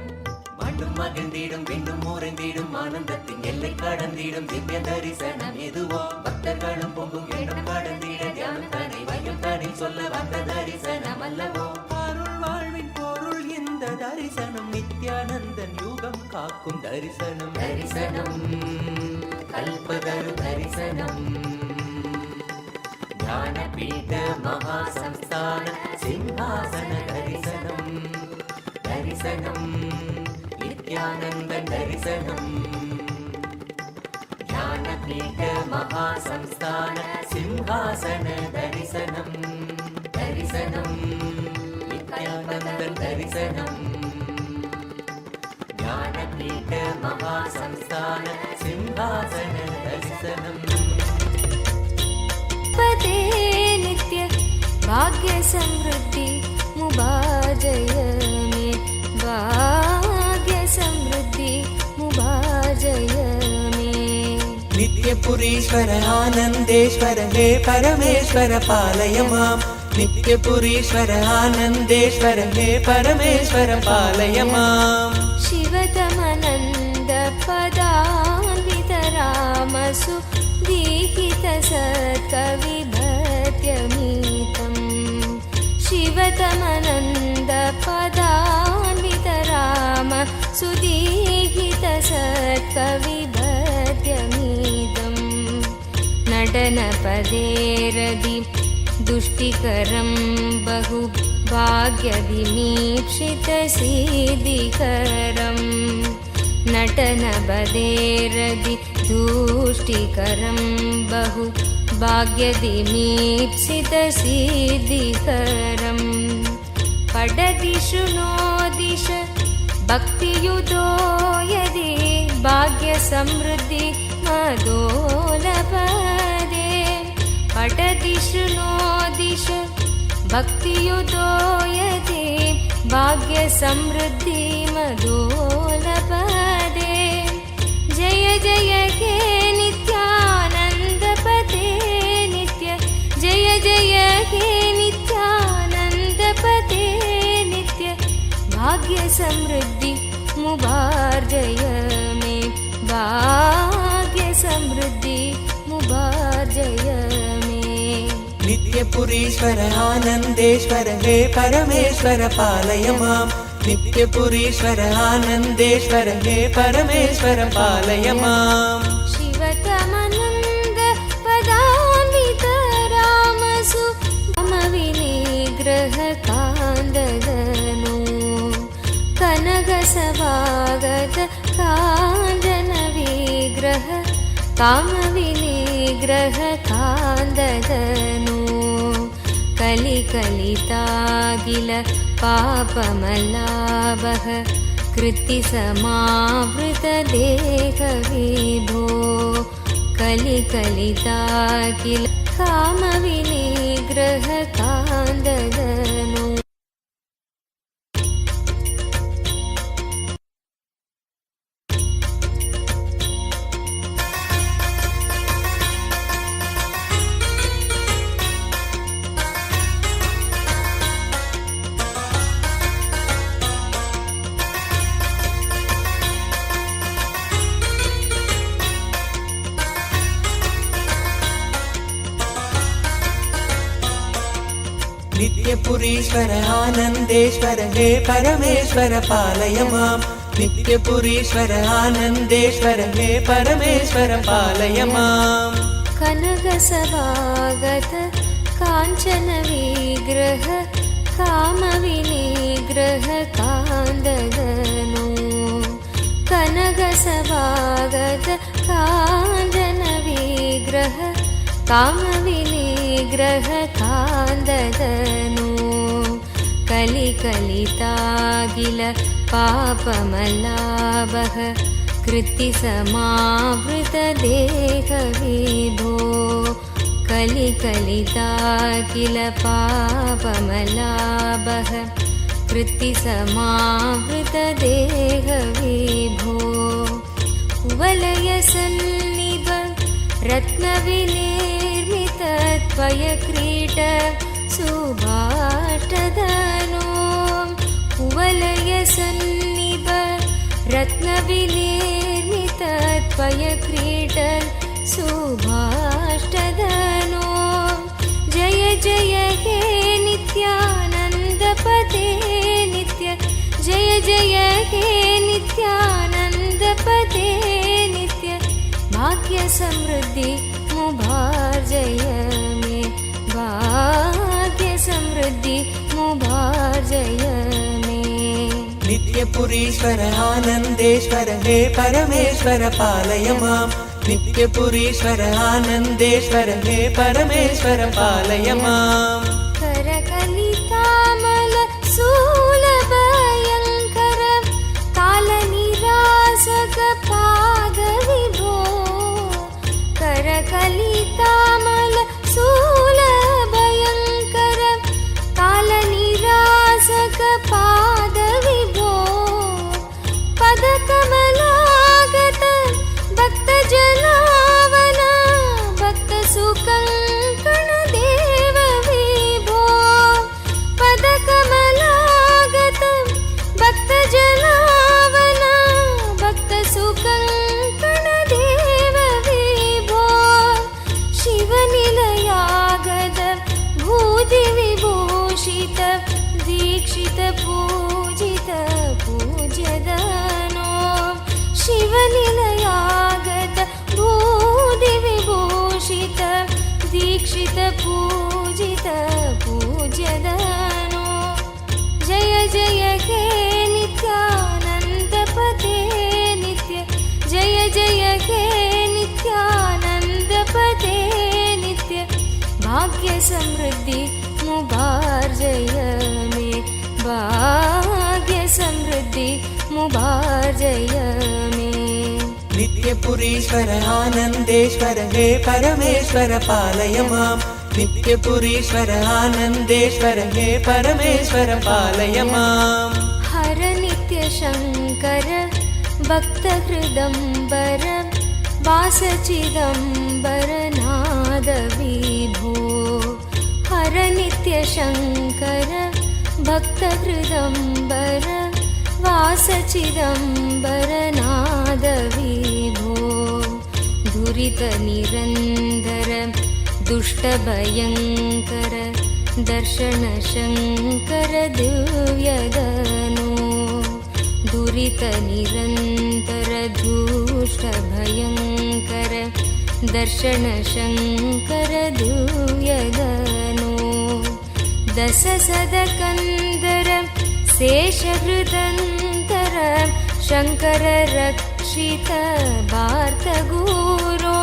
மண்ணும் மகிழ்ந்திடும் விண்ணும் முறைந்திடும் ஆனந்தத்தின் எல்லை கடந்திடும் திவ்ய தரிசனம் எதுவோ. பக்தர்களும் பொங்கும் எண்ணம் கடந்திட தியானம் தனை வையம் தனி சொல்ல வந்த தரிசனம் அல்லவோ. அருள் வாழ்வின் பொருள் இந்த தரிசனம், நித்யானந்தன் யுகம் காக்கும் தரிசனம். தரிசனம் கல்பதரு தரிசனம், ஞானபீட மகாசம்ஸ்தான சிம்ஹாசன தரிசனம். தரிசனம் நித்யானந்தன் தரிசனம், ஞானபீட மகாசம்ஸ்தான சிம்ஹாசன தரிசனம். தரிசனம் நித்யானந்தன் தரிசனம், ஞானபீட மகாசம்ஸ்தான சிம்ஹாசன தரிசனம். पदे नित्य भाग्य समृद्धि मुभाजय में, भाग्य समृद्धि मुभाजय में. नित्यपुरीश्वर आनन्देश्वर हे परमेश्वर पालय माम्. नित्यपुरीश्वर आनन्देश्वर हे परमेश्वर पालय माम्. शिवतमनन्द पदान्वितरा रामसु दीहितसत्कविभत्यमीतम् शिवतमनन्दपदान्वितराम सुदीहितसत्कविभत्यमीतम् नटनपदेरदि दुष्टिकरं बहु भाग्यविमीक्षितसिद्धिकरम् नटनपदेरदि दुष्टिकरं बहु भाग्यविमीक्षितसिद्धिकरम् पठति शृणोदिश भक्तियुतो यदि भाग्यसमृद्धि मदोलपदे पठति शृणोदिश भक्तियुतो यदि भाग्यसमृद्धि मदोलपदे जय जय हे नित्यानन्दपते नित्य जय जय हे नित्यानन्दपते नित्य भाग्यसमृद्धि मुबार्जय मे भाग्यसमृद्धि मुबार्जय मे नित्यपुरीश्वर आनन्देश्वर हे परमेश्वर पालय माम् नित्यपुरीश्वर आनन्देश्वर हे परमेश्वर पालय माम् शिवतमनन्द पदान्वित रामसु मम विनिग्रह कान्ददनु कनकसभागत काञ्चन विग्रह कामविनिग्रह कान्ददनु कलिकलितागिल पापमलाभः कृत्तिसमावृतदेहविभो कलिकलितागिल कामविनिग्रह कान्ददनु नित्यपुरीश्वर आनन्देश्वर हे परमेश्वर पालय माम् नित्यपुरीश्वर आनन्देश्वर हे परमेश्वर पालय माम् कनकसभागत काञ्चन विग्रह कामविनिग्रह कान्ददनु कनकसभागत काञ्चन विग्रह कामविनिग्रह कान्ददनु कलिकलितागिल पापमलाभः कृत्तिसमावृतदेहविभो कलिकलितागिल पापमलाभः कृत्तिसमावृतदेहविभो कुवलयसन्निभ रत्नविनिर्मित त्वयक्रीट सुभाष्टदनो कुवलयसन्निभ रत्नविनिर्मित त्वयक्रीट सुभाष्टदनो जय जय हे नित्यानन्दपते नित्य जय जय हे नित्यानन्दपते नित्य भाग्यसमृद्धि मुबार्जय मे भाग्यसमृद्धि मुबार्जय मे नित्यपुरीश्वर आनन्देश्वर हे परमेश्वर पालय माम् नित्यपुरीश्वर आनन्देश्वर हे परमेश्वर पालय माम् करकलितामल शूलभयङ्कर कालनिरासक पादविभो करकलितामल शूलभयङ्कर कालनिरासक पादविभो पदकमलागत भक्तजनावना भक्तसुकङ्कण देवविभो दीक्षित पूजित पूज्यदनो शिवनिलयागत भूदि विभूषित दीक्षित पूजित पूज्यदनो जय जय हे नित्यानन्दपते नित्य जय जय हे नित्यानन्दपते नित्य भाग्य समृद्धि मुबार्जय मे भाग्य समृद्धि मुबार्जय मे नित्यपुरीश्वर आनन्देश्वर हे परमेश्वर पालय माम् नित्यपुरीश्वर आनन्देश्वर हे परमेश्वर पालय माम् हर नित्य शङ्कर भक्तहृदम्बर वासचिदम्बर नाद विभो हर नित्य शङ्कर भक्तहृदम्बर वासचिदम्बर नाद विभो दुरित निरन्तर दुष्टभयङ्कर दर्शन शङ्कर दिव्यगनो दुरित निरन्तर दुष्टभयङ्कर दर्शन शङ्कर दिव्यगनो दश सदकन्दर शेषहृदन्तर शङ्कर रक्षित वार्तगुरो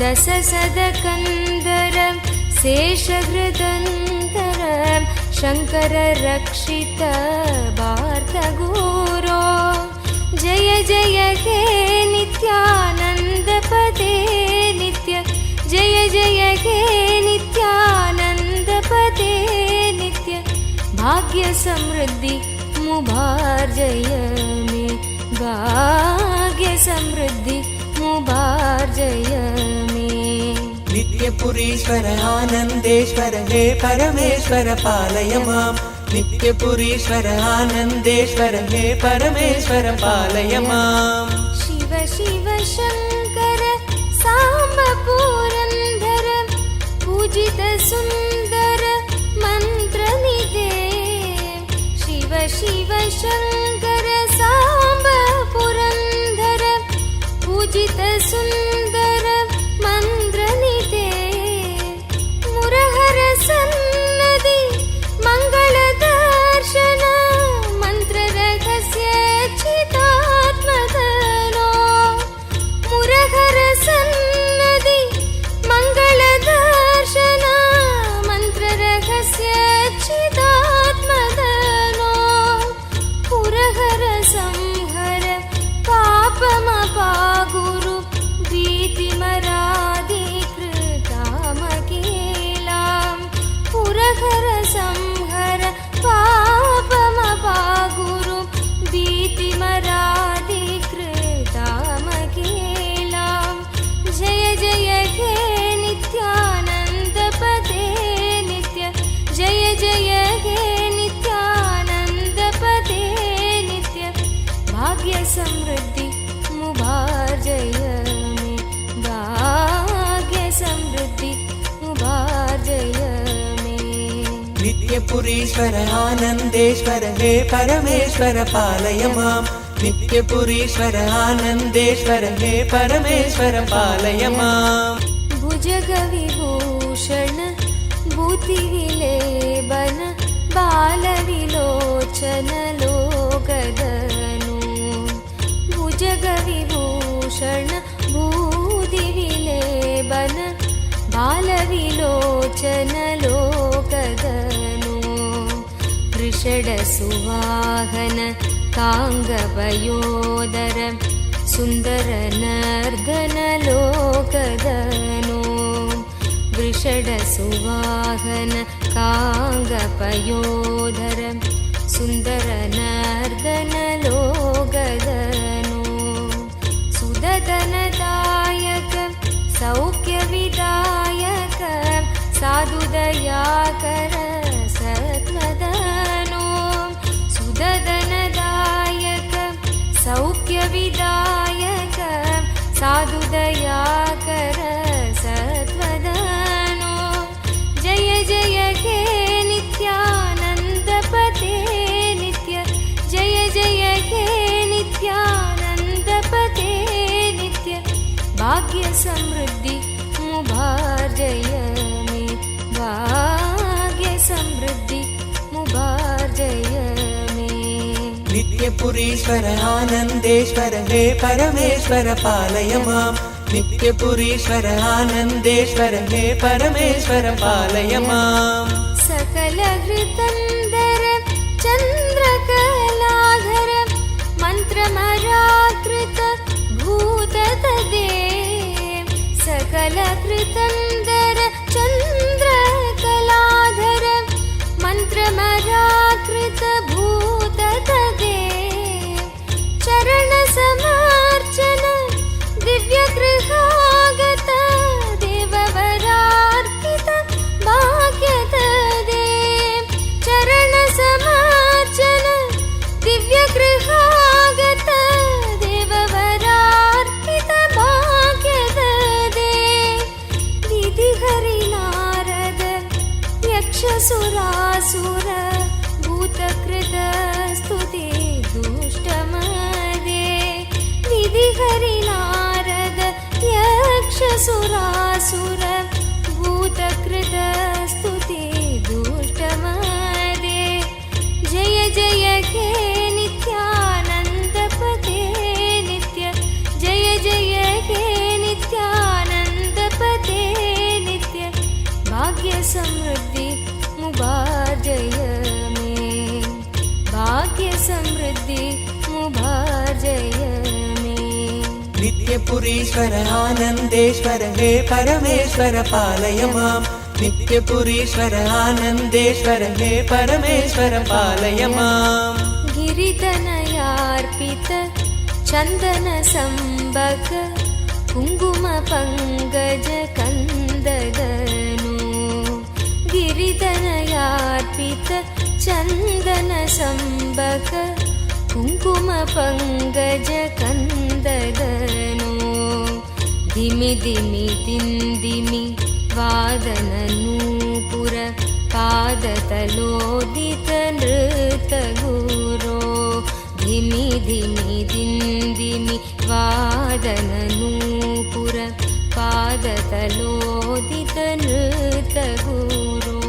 दश सदकन्दर शेषहृदन्तर शङ्कर रक्षित वार्तगुरो जय जय हे नित्यानन्दपते नित्य जय जय हे नित्यानन्दपते नित्य भाग्य समृद्धि मुबार्जय मे भाग्य समृद्धि मुबार्जय मे नित्यपुरीश्वर आनन्देश्वर हे परमेश्वर पालय माम् नित्यपुरीश्वर आनन्देश्वर हे परमेश्वर पालय माम् शिव शिव शङ्कर साम्ब पुरन्दर पूजित सुन्दर मन्त्रनिधे शिव शिव शङ्कर साम्ब पुरन्दर पूजित सुन्दर मन्त्रनिधे मुरहर सन्नदि मङ्गलदर्शन मन्त्ररहस्य चिदात्मदनो मुरहर सन्नदि मङ्गलदर्शन मन्त्ररहस्य चिदात्मदनो पुरहर संहर पापमपागुरु भीतिमराधिकृतामकीलाम् पुरहर संहर पापमपागुरु भीतिमराधिकृतामकीलाम् जय जय हे नित्यानन्दपते नित्य जय जय हे नित्यानन्दपते नित्य भाग्य समृद्धि मुबार्जय मे भाग्य समृद्धि मुबार्जय मे नित्यपुरीश्वर आनन्देश्वर हे परमेश्वर पालय माम् नित्यपुरीश्वर आनन्देश्वर हे परमेश्वर पालय माम् भुजगविभूषण भूतिविलेबन बालविलोचन लोकदनु भुजगविभूषण भूतिविलेबन बालविलोचन लोकदनु वृषडसुवाहन काङ्गपयोदर सुन्दर नर्दन लोकदनु वृषडसुवाहन काङ्गपयोदर सुन्दर नर्दन लोकदनु सुददनदायक सौख्यविदायक साधुदयाकर सत्मदनो सुददनदायक सौख्यविदायक साधुदयाकर सत्वदनो जय जय हे नित्यानन्दपते भाग्य समृद्धि मुभार्जय मे भाग्य समृद्धि मुभार्जय मे नित्यपुरीश्वर आनन्देश्वर हे परमेश्वर पालय माम् नित्यपुरीश्वर आनन्देश्वर हे परमेश्वर पालय माम् सकल हृतन्दर चन्द्रकलाधर मन्त्रमराकृत भूततदे सकल हृतन्दर चन्द्रकलाधर मन्त्रमराकृत भूततदे चरण समार्चन दिव्यगृहागत देववरार्पित भाग्यतदे चरण समार्चन दिव्यगृहागत देववरार्पित भाग्यतदे विधिहरि नारद यक्षसुरासुर भूतकृत स्तुते दुष्टमदे विधिहरि नारद यक्षसुरासुर भूतकृत स्तुते दुष्टमदे जय जय हे नित्यानन्दपते नित्य जय जय हे नित्यानन्दपते नित्य भाग्य समृद्धि मुभार्जय मे भाग्य समृद्धि मुभार्जय मे नित्यपुरीश्वर आनन्देश्वर हे परमेश्वर पालय माम् नित्यपुरीश्वर आनन्देश्वर हे परमेश्वर पालय माम् गिरितनयार्पित चन्दन संबक कुङ्कुम पङ्कज कन्ददनु गिरितनयार्पित चन्दन संबक कुङ्कुम पङ्कज कन्ददनु धिमि धिमि दिन्दिमि वादन नूपुर पादतलोदित नृत गुरो धिमि धिमि दिन्दिमि वादन नूपुर पादतलोदित नृत गुरो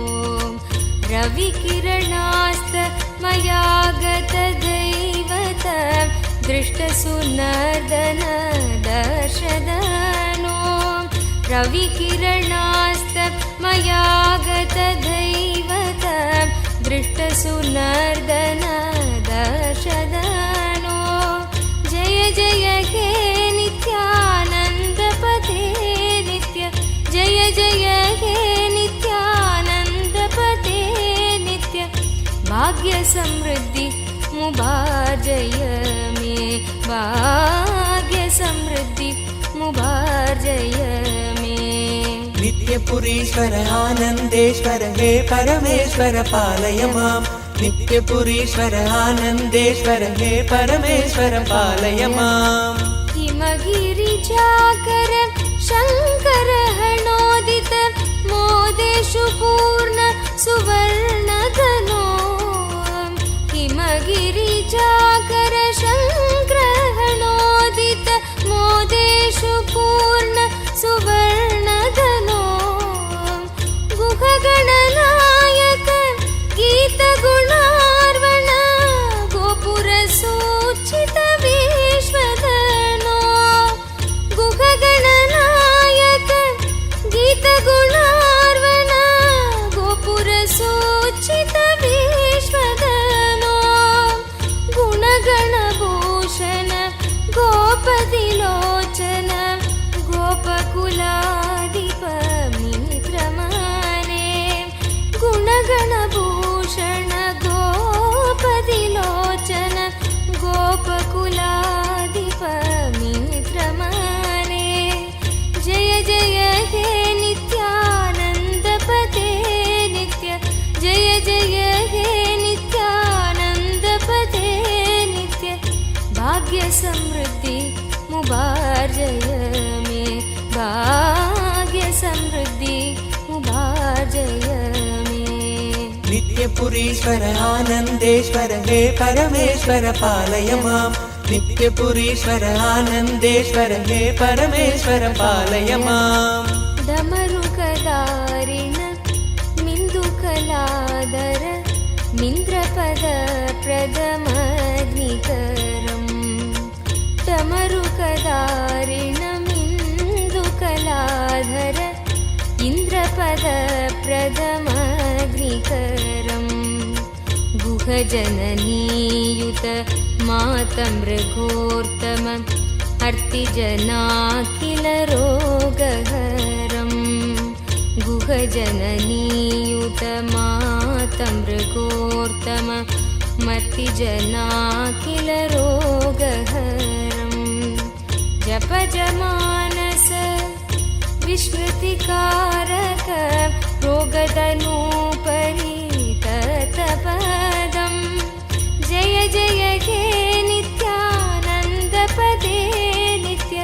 रविकिरणास्त मया गत दैवत दृष्टसुनर्दन दर्शदनो रविकिरणास्त मया गत दैवत दृष्टसुनर्दन दर्शदनो जय जय हे नित्यानन्दपते नित्य जय जय हे नित्यानन्दपते नित्य भाग्य समृद्धि मुभार्जय मे भाग्य समृद्धि मुभार्जय मे नित्यपुरीश्वर आनन्देश्वर हे परमेश्वर पालय माम् नित्यपुरीश्वर आनन्देश्वर हे परमेश्वर पालय माम् हिमगिरिजाकर शङ्कर हणोदित मोदेषु पूर्ण सुवर्णधनो हिमगिरिजाकर शङ्करहणोदित मोदेषु पूर्ण सुवर्णधनो गुहगणनायक गीतगुणार्वण गोपुरसूचित विश्वधनो गुहगणनायक गीतगुणार्वण गोपुरसूचित विश्वधनो गुणगणभूषण गोपतिलोचन गोपकुलाधिप मित्रमने गुणगणभूषण गोपतिलोचन गोपकुलाधिप मित्रमने जय जय हे नित्यानन्दपते नित्य जय जय हे नित्यानन्दपते नित्य भाग्य समृद्धि मुभार्जय मे भाग्य समृद्धि मुभार्जय मे नित्यपुरीश्वर आनन्देश्वर हे परमेश्वर पालय माम् नित्यपुरीश्वर आनन्देश्वर हे परमेश्वर पालय माम् डमरुकदारिण मिन्दुकलादर मिन्द्रपद प्रदमग्निकरम् डमरुकदारिण मिन्दुकलाधर इन्द्रपद प्रदमग्निकरम् गुहजननीयुत मातमृगोत्तम अर्तिजनाखिल रोगहरम् गुहजननीयुत मातमृगोत्तम मर्तिजनाखिल रोगहरम् जपजमानस विस्मृतिकारक रोगदनूपरीततपदम् जय जय हे नित्यानन्दपदे नित्य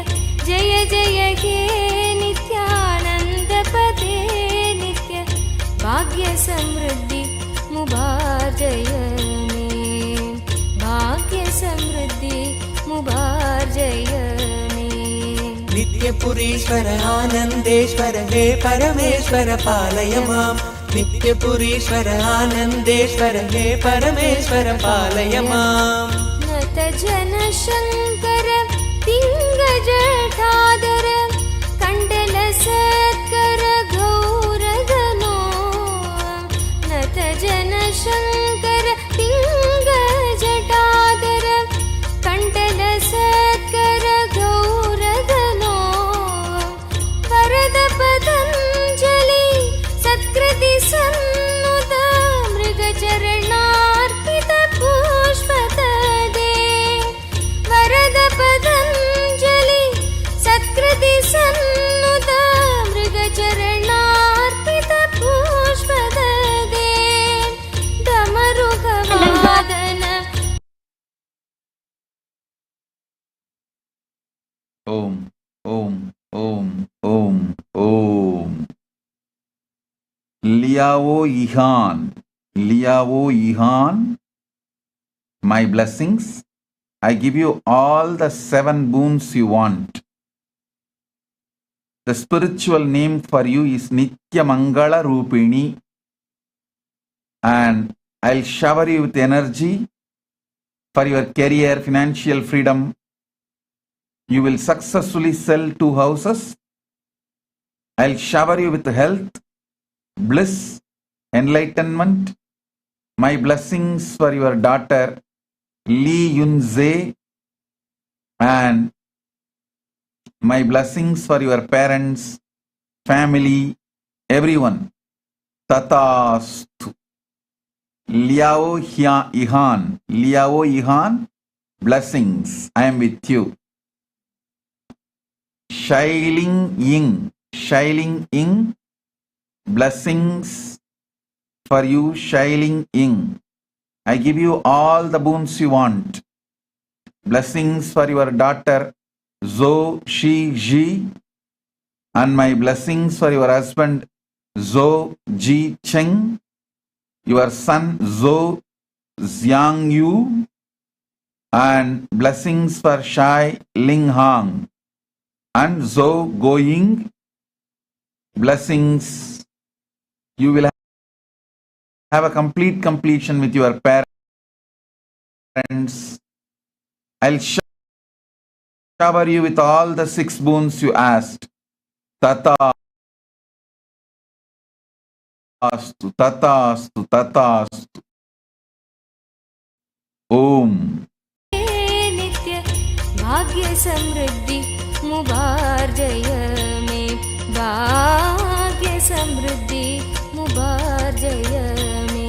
जय जय हे नित्यानन्दपदे नित्य भाग्यसमृद्धि मुभार्जय मे भाग्यसमृद्धि मुभार्जय मे नित्यपुरीश्वर आनन्देश्वर हे परमेश्वर पालय माम् नित्यपुरीश्वर आनन्देश्वर हे परमेश्वर पालय माम् नत जनशङ्कर पिङ्गजटाधर कण्डल सत्कर गौरगनो नत जनशङ्कर पिङ्गजटाधर कण्डल सत्कर गौरगनो वरद पतञ्जलि सत्कृति सन्नुत मृगचरणार्पित पुष्पतदे वरद Patanjali सत्कृति सन्नुत मृगचरणार्पित पुष्पतदे डमरुकवादन Om, Om, Om, Om, Om. Liao Ihan, my blessings. I give you all the 7 boons you want. The spiritual name for you is Nitya Mangala Rupini, and I'll shower you with energy for your career, financial freedom. You will successfully sell 2 houses. I'll shower you with health, bliss, enlightenment. My blessings for your daughter Lee Yunze, and my blessings for your parents, family, everyone. Tatastu. Liao Ihan, blessings. I am with you. Shiling Ying, blessings for you, Shiling Ying. I give you all the boons you want. Blessings for your daughter Zhou Shi Ji, and my blessings for your husband Zhou Ji Cheng, your son Zhou Xiang Yu, and blessings for Shai Ling Hang and Zhou Goying. Blessings. You will have a complete completion with your parents. I'll shower you with all the 6 boons you asked. Tatastu, Tatastu, Tatastu. Om. नित्य भाग्य समृद्धि मुभार्जय मे भाग्य समृद्धि मुभार्जय मे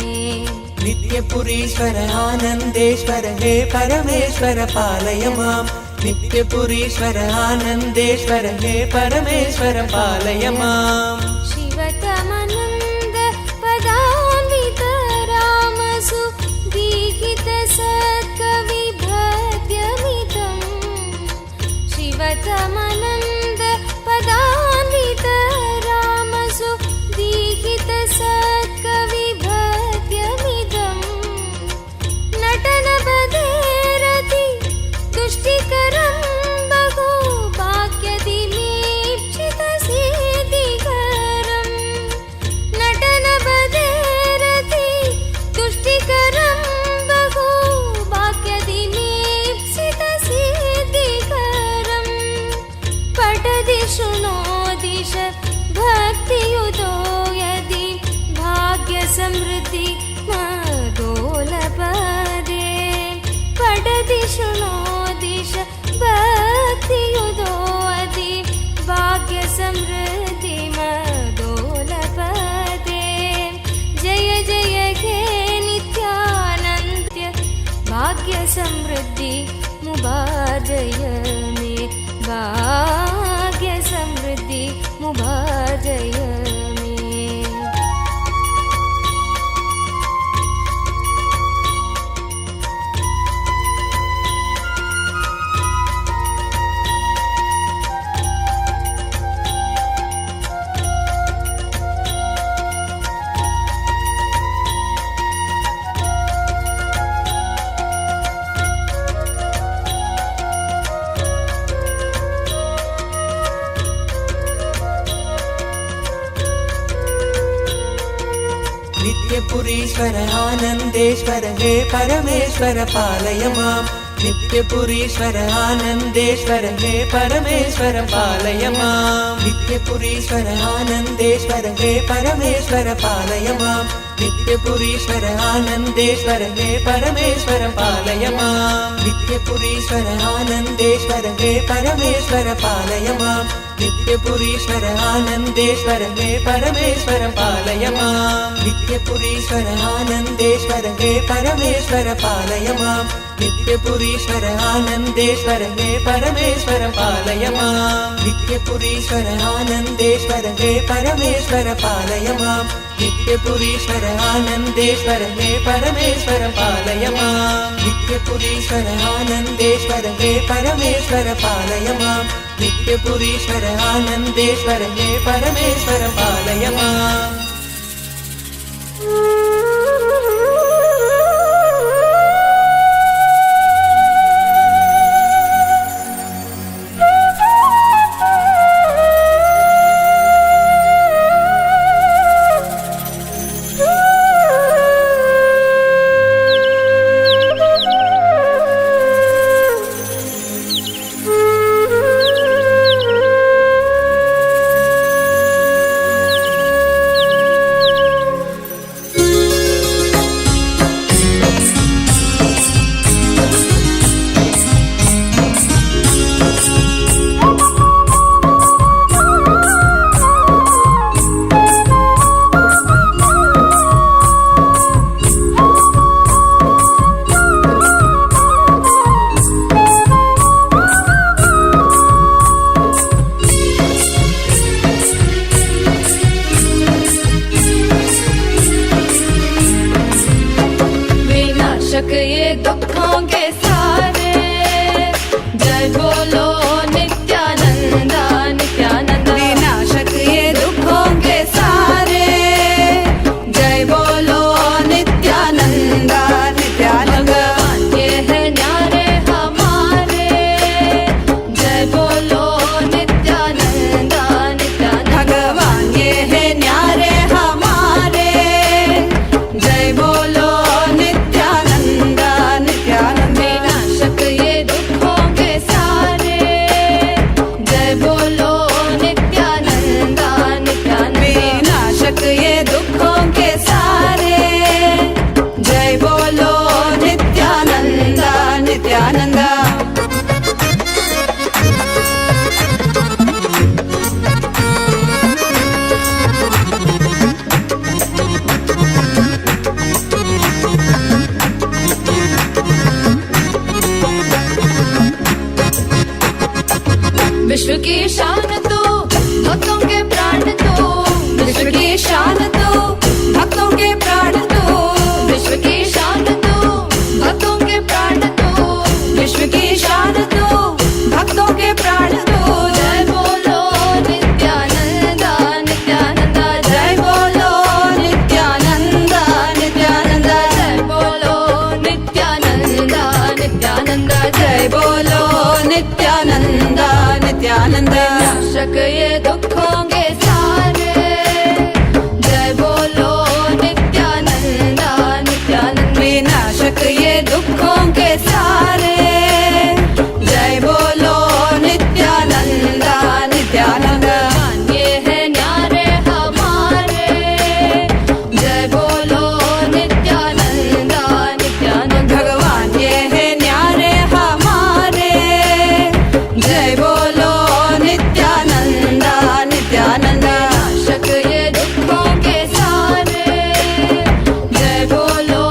नित्यपुरीश्वर आनन्देश्वर हे परमेश्वर पालय माम् नित्यपुरीश्वर आनन्देश्वर हे परमेश्वर पालय माम् शिवतमनन्द पदान्वित रामसु दीहित सत्कवि भद्यमिदम् शिवतमनन्द पदान्वित रामसु दीहित सत्कवि भद्यमिदम् नटन बधेरति भाग्य समृद्धि मुभाजय मे भाग्य समृद्धि मुभाजय मे नित्यपुरीश्वर आनन्देश्वर हे परमेश्वर पालय माम् नित्यपुरीश्वर आनन्देश्वर हे परमेश्वर पालय माम् नित्यपुरीश्वर आनन्देश्वर हे परमेश्वर पालय माम् नित्यपुरीश्वर आनन्देश्वर हे परमेश्वर पालय माम् नित्यपुरीश्वर आनन्देश्वर हे परमेश्वर पालय माम् नित्यपुरीश्वर आनन्देश्वर हे परमेश्वर पालय माम् नित्यपुरीश्वर आनन्देश्वर हे परमेश्वर पालय माम् नित्यपुरीश्वर आनन्देश्वर हे परमेश्वर पालय माम् नित्यपुरीश्वर आनन्देश्वर हे परमेश्वर पालय माम् नित्यपुरीश्वर आनन्देश्वर हे परमेश्वर पालय माम् नित्यपुरीश्वर आनन्देश्वर हे परमेश्वर पालय माम् नित्यपुरीश्वर आनन्देश्वर हे परमेश्वर पालय माम् विश्व की शान तो भक्तों के प्राण तो विश्व की शान तो भक्तों के प्राण तो विश्व की शान तो भक्तों के प्राण तो विश्व की शान तो भक्तों के प्राण तो जय बोलो नित्यानंदा नित्यानंदा जय बोलो नित्यानंदा नित्यानंदा जय बोलो नित्यानंदा नित्यानंदा जय बोलो नित्यानंदा नित्यानंदा नाशक ये दुखों के सारे जय बोलो नित्यानंदा नित्यानंदा विनाशक ये दुखों के सारे जय बोलो नित्यानंदा नित्यानंदा ये है न्यारे हमारे जय बोलो नित्यानंदा नित्यानंदा भगवान ये है न्यारे हमारे जय बोलो नित्यानंदा नित्यानंदा नाशक ये दुखों के सारे जय बोलो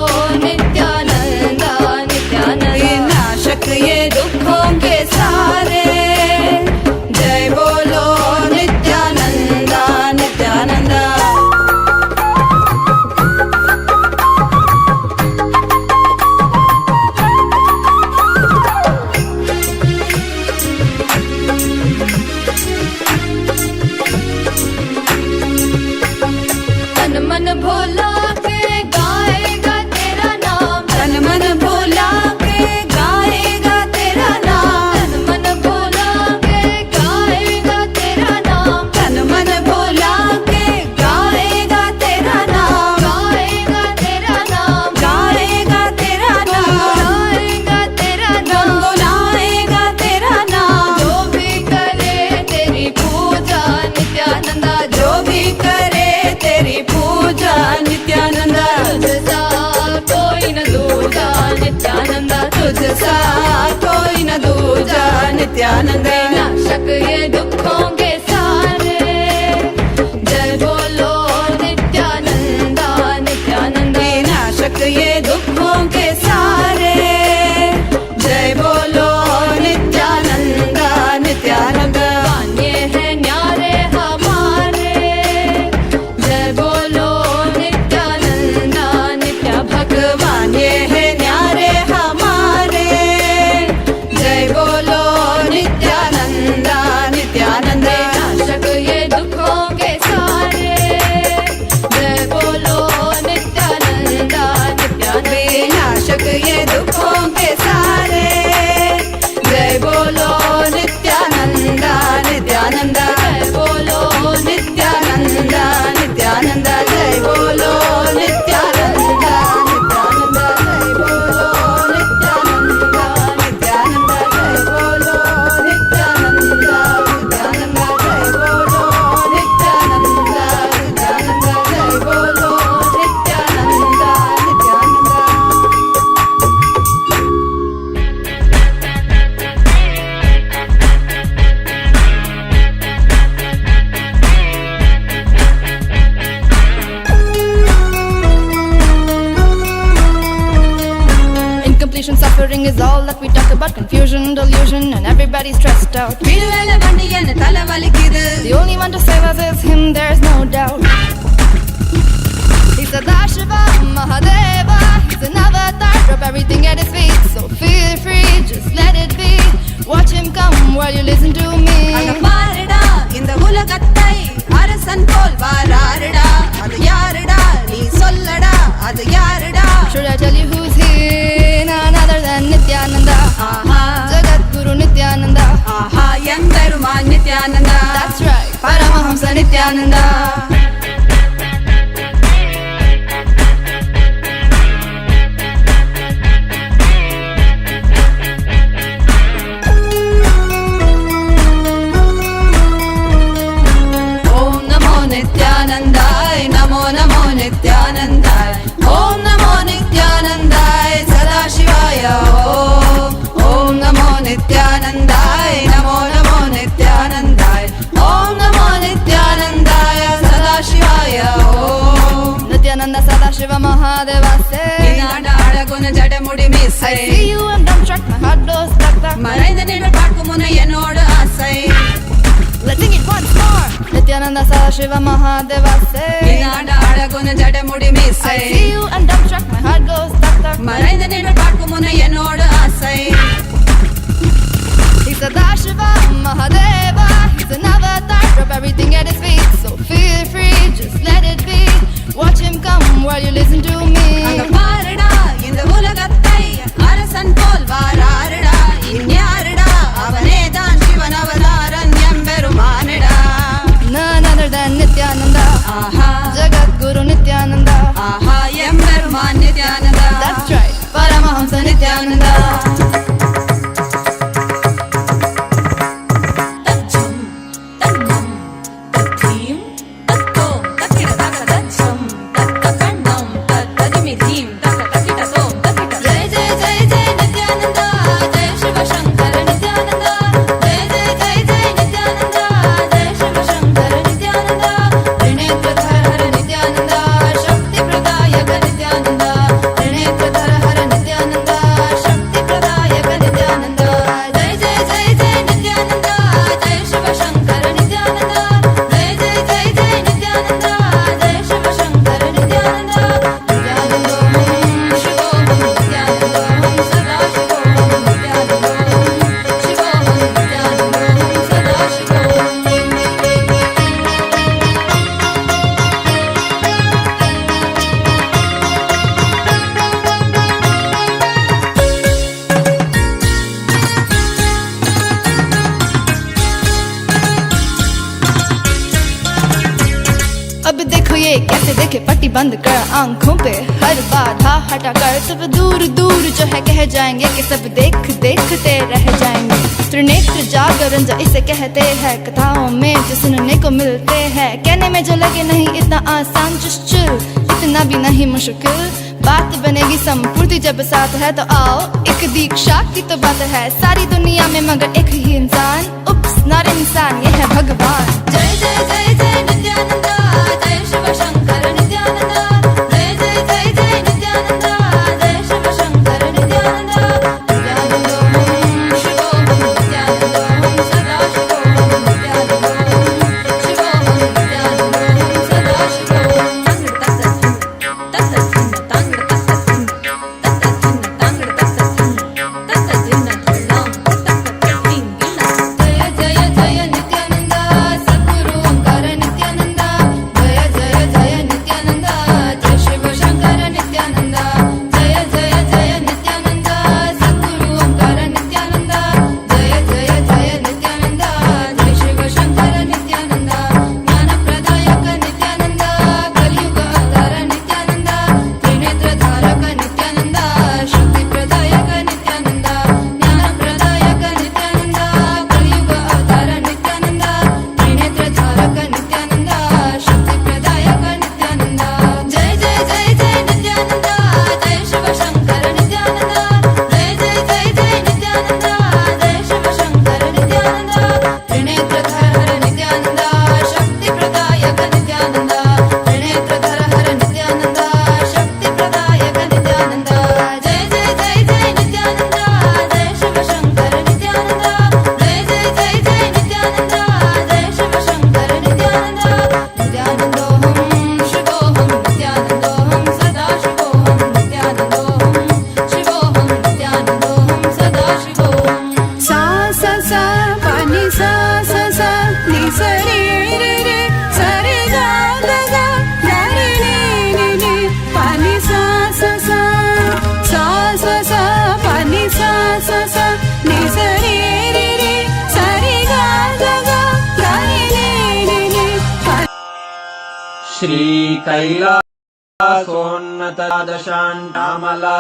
नित्यानंदा नित्यानंदा तुझसा कोई न दूजा नित्यानंद विनाशक ये दुखों के सारे जय बोलो नित्यानंदा नित्यानंदा विनाशक ये दुखों के सारे जय बोलो नित्यानंदा नित्यानंद ये है न्यारे हमारे जय बोलो नित्यानंदा नित्या भगवान ये है न्यारे हमारे जय बोलो नित्यानंदा नित्यानंद विनाशक ये दुखों के सारे जय बोलो नित्यानंदा नित्यानंदा विनाशक ये दुखों के सारे जय बोलो नित्यानंदा नित्यानंदा जय बोलो नित्यानंदा नित्यानंदा जय बोलो नित्यानंदा नित्यानंदा जय बोलो नित्यानंदा नित्यानंदा जय बोलो नित्यानंदा नित्यानंदा जय बोलो नित्यानंदा नित्यानंदा जय बोलो Nityananda Nityananda Incompletion, suffering is all that we talk about. Confusion, delusion, and everybody's stressed out. வீடுவேல வண்டி என்ன தலை வலிக்குது The only one to save us is him, there's no doubt. He's Sadashiva, Mahadeva. He's an avatar, drop everything at his feet. So feel free, just let it be. Watch him come while you listen to அங்க me. பாருடா இந்த உலகத்தை அரசன் போல் வாராருடா அது யாருடா நீ சொல்லடா அது யாருடா Should I tell you who's he? None other than Nithyananda. Aha Jagat Guru Nithyananda. ஆஹா என் பெருமான் Nithyananda That's right. Paramahamsa Nithyananda Om Namo நித்யானந்தாய Namo Namo நித்யானந்தாய Om Namo நித்யானந்தாய சதாசிவாய Om Namo நித்யானந்தாய Namo Namo நித்யானந்தாய Om Namo நித்யானந்தாய சதாசிவாய Nithyananda Sadashiva Mahadeva say. அழகுன ஜடமுடி மீசை I see you and dumbstruck, my heart goes stuck, stuck. மறைந்த நிழல் பார்க்கும் முன்ன என்னோட ஆசை Let's sing it once more. Nithyananda Sadashiva Mahadeva say. அழகுன ஜடமுடி I மீசை see you and dumbstruck, my heart goes stuck, stuck. மறைந்த நிழல் பார்க்கும் முன்ன என்னோட ஆசை He's Sadashiva Mahadeva. He's an avatar, drop everything at his feet. So feel free, just let it be. Watch him come while you listen to அங்க me. பாருடா இந்த உலகத்தை அரசன் போல் வாராருடா இன்யாருடா அவனே தான் Sivan Avataran எம்பெருமானிடா None other than Nithyananda. ஆஹா Jagat Guru Nithyananda. ஆஹா எம்பெருமான் Nithyananda That's right. Paramahamsa Nithyananda தச்சம் தன்னம் தத்தீம் தத்தோம் தக்கிட தக தச்சம் தத்த கண்ணம் தத்ததிமிதீம் தக தக்கிடதோம் தக்கிட ஜெய ஜெய ஜெய ஜெய நித்யானந்தா ஜெய சிவ சங்கர நித்யானந்தா ஜெய ஜெய ஜெய ஜெய நித்யானந்தா ஜெய சிவ சங்கர நித்யானந்தா த்ரிநேத்ரதர ஹர நித்யானந்தா சக்தி பிரதாயக நித்யானந்தா த்ரிநேத்ரதர ஹர நித்யானந்தா சக்தி பிரதாயக நித்யானந்தா ஜெய ஜெய ஜெய ஜெய நித்யானந்தா ஜெய சிவ சங்கர நித்யானந்தா ஜெய ஜெய ஜெய ஜெய நித்யானந்தா ஜெய சிவ சங்கர நித்யானந்தா நித்யானந்தோம் சிவோஹம் நித்யானந்தோம் சதாசிவோஹம் நித்யானந்தோம் சிவோஹம் நித்யானந்தோம் சதாசிவோஹம் अब देखो ये कैसे देखे पट्टी बंद कर आंखों पे हर बाधा हटा कर सब दूर दूर जो है कह जाएंगे कि सब देख देखते रह जाएंगे। त्रिनेत्र जागरण जो इसे कहते हैं कथाओं में जो सुनने को मिलते हैं कहने में जो लगे नहीं इतना आसान चुश्चुल इतना भी नहीं मुश्किल बात बनेगी संपूर्ति जब साथ है तो आओ एक दीक्षा की तो बात है सारी दुनिया में मगर एक ही इंसान उप्स नॉट इंसान ये है भगवान जय जय जय जय नित्यानंदा जय शिव शंकर नित्यानंदा जय जय जय जय नित्यानंदा जय शिव शंकर नित्यानंदा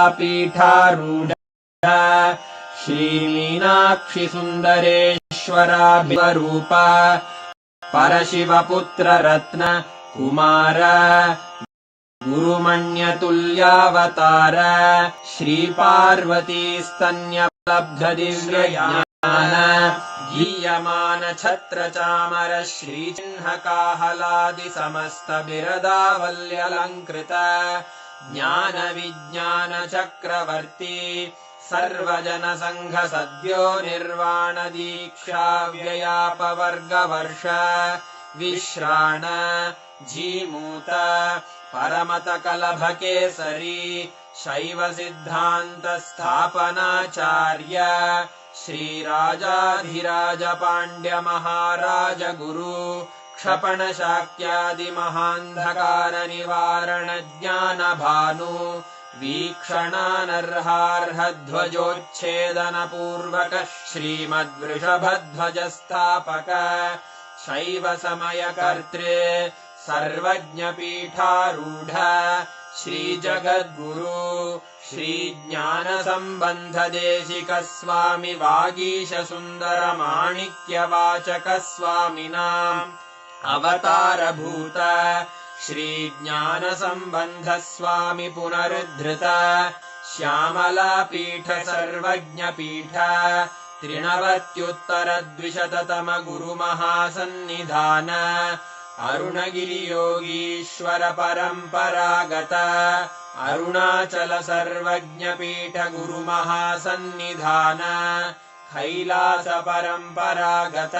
श्रीकैलासोन्नतदशाण्डामलापीठारूढ श्रीमीनाक्षि सुन्दरेश्वराभिरूप परशिवपुत्र रत्न कुमार गुरुमण्यतुल्यावतार श्रीपार्वतीस्तन्यलब्ध दिव्यज्ञान गीयमान छत्र चामर श्रीचिह्नकाहलादि समस्त बिरदावल्यलङ्कृत ज्ञान विज्ञान चक्रवर्ती सर्वजन संघ सद्यो निर्वाण दीक्षा व्ययापवर्गवर्ष विश्राण जीमूत परमत कलभ केसरी शैव सिद्धान्त स्थापनाचार्य श्रीराजाधिराज पाण्ड्य महाराज गुरु क्षपण शाक्यादि महान्धकार निवारण ज्ञान भानु वीक्षणानर्हार्हध्वजोच्छेदन पूर्वक श्रीमद्वृषभध्वज स्थापक शैव समय कर्तृ सर्वज्ञ पीठारूढ श्रीजगद्गुरु श्रीज्ञान संबंध देशिक स्वामी वागीश सुंदर माणिक्य वाचक स्वामिनाम् अवतारभूत श्रीज्ञान संबंध स्वामी पुनरुद्धृत श्यामलापीठ सर्वज्ञ पीठ त्रिनवत्युत्तरद्विशततम गुरुमहासन्निधान अरुणगिरि योगीश्वर परम्परागत अरुणाचल सर्वज्ञ पीठ गुरुमहासन्निधान कैलास परम्परागत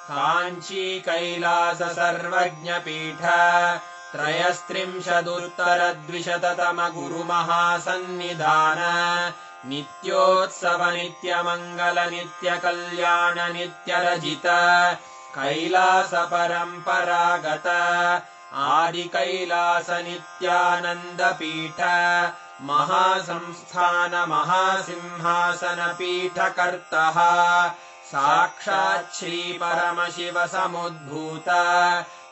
काञ्ची कैलास सर्वज्ञ पीठ त्रयस्त्रिंशदुत्तरद्विशततम गुरुमहासन्निधान नित्योत्सव नित्यमङ्गल नित्यकल्याण नित्यरजित कैलास परम्परागत आदि कैलास नित्यानन्द पीठ महासंस्थान महासिंहासन पीठ कर्तः साक्षात् श्री परमशिव समुद्भूत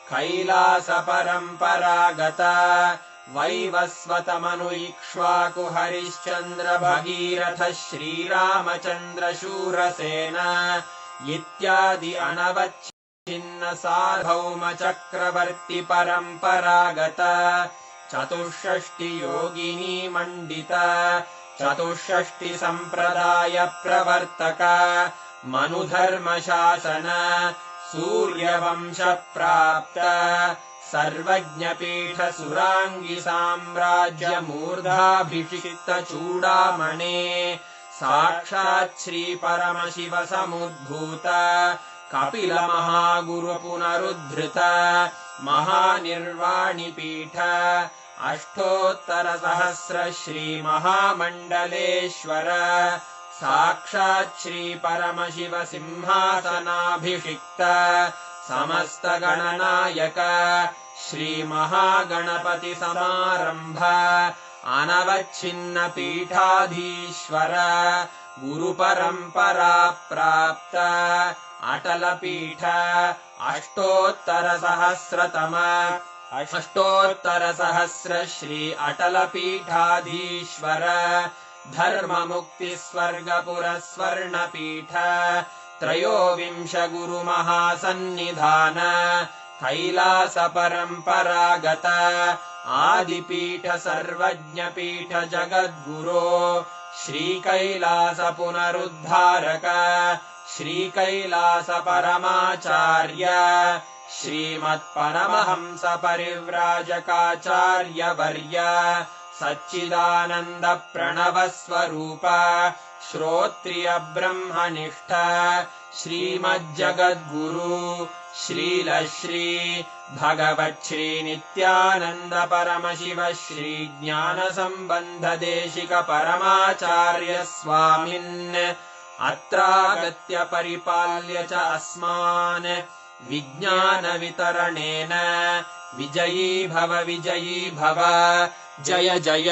कैलास परम्परागत वैवस्वत मनु इक्ष्वाकु हरिश्चन्द्र भगीरथ श्रीरामचन्द्र शूरसेन इत्यादि अनवच्छिन्न सार्वभौम चक्रवर्ति परम्परागत चतुष्षष्टि योगिनी मण्डित चतुष्षष्टि सम्प्रदाय प्रवर्तक मनुधर्मशासन सूर्यवंश प्राप्त सर्वज्ञपीठ सुराङ्गी साम्राज्य मूर्धाभिषिक्त चूडामणे साक्षात् श्री परमशिव समुद्भूत कपिल महागुरु पुनरुद्धृत महानिर्वाणिपीठ अष्टोत्तर सहस्र श्री महामण्डलेश्वर साक्षात् श्री परमशिव सिंहासनाभिषिक्त समस्त गणनायक श्री महागणपति समारंभ अनवच्छिन्न पीठाधीश्वर गुरु परंपरा प्राप्त अटल पीठ अष्टोत्तर सहस्र श्री अटल पीठाधीश्वर धर्म मुक्ति स्वर्गपुर स्वर्ण पीठ त्रयोविंश गुरु महासन्निधान कैलास परंपरागत आदिपीठ सर्वज्ञ पीठ जगद्गुरो श्री कैलास पुनरुद्धारक श्री कैलास परमाचार्य श्रीमत्परमहंस परिव्राजकाचार्य वर्य सच्चिदानंद प्रणव स्वरूप श्रोत्रिय ब्रह्मनिष्ठ श्रीमज्जगद्गुरु श्रील श्री भगवत् श्री नित्यानंद परमशिव श्री ज्ञान संबंध देशिक परमाचार्य स्वामिन् अत्रागत्य परिपाल्य च अस्मान् विज्ञान वितरणेन विजयी भव जय जय।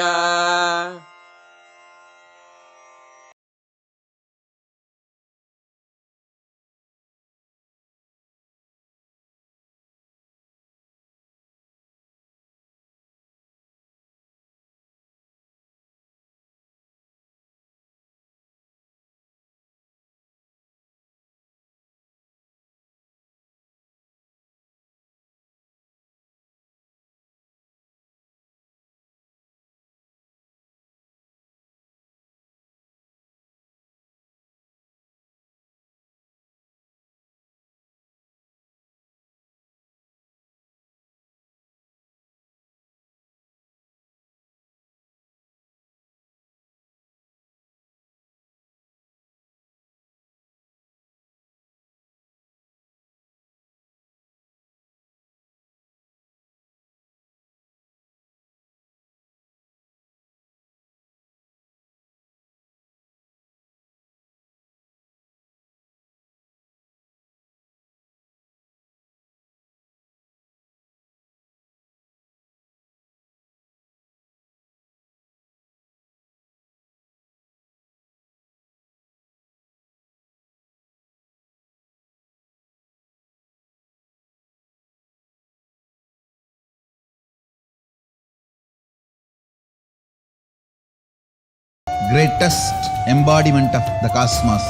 Greatest embodiment of the cosmos,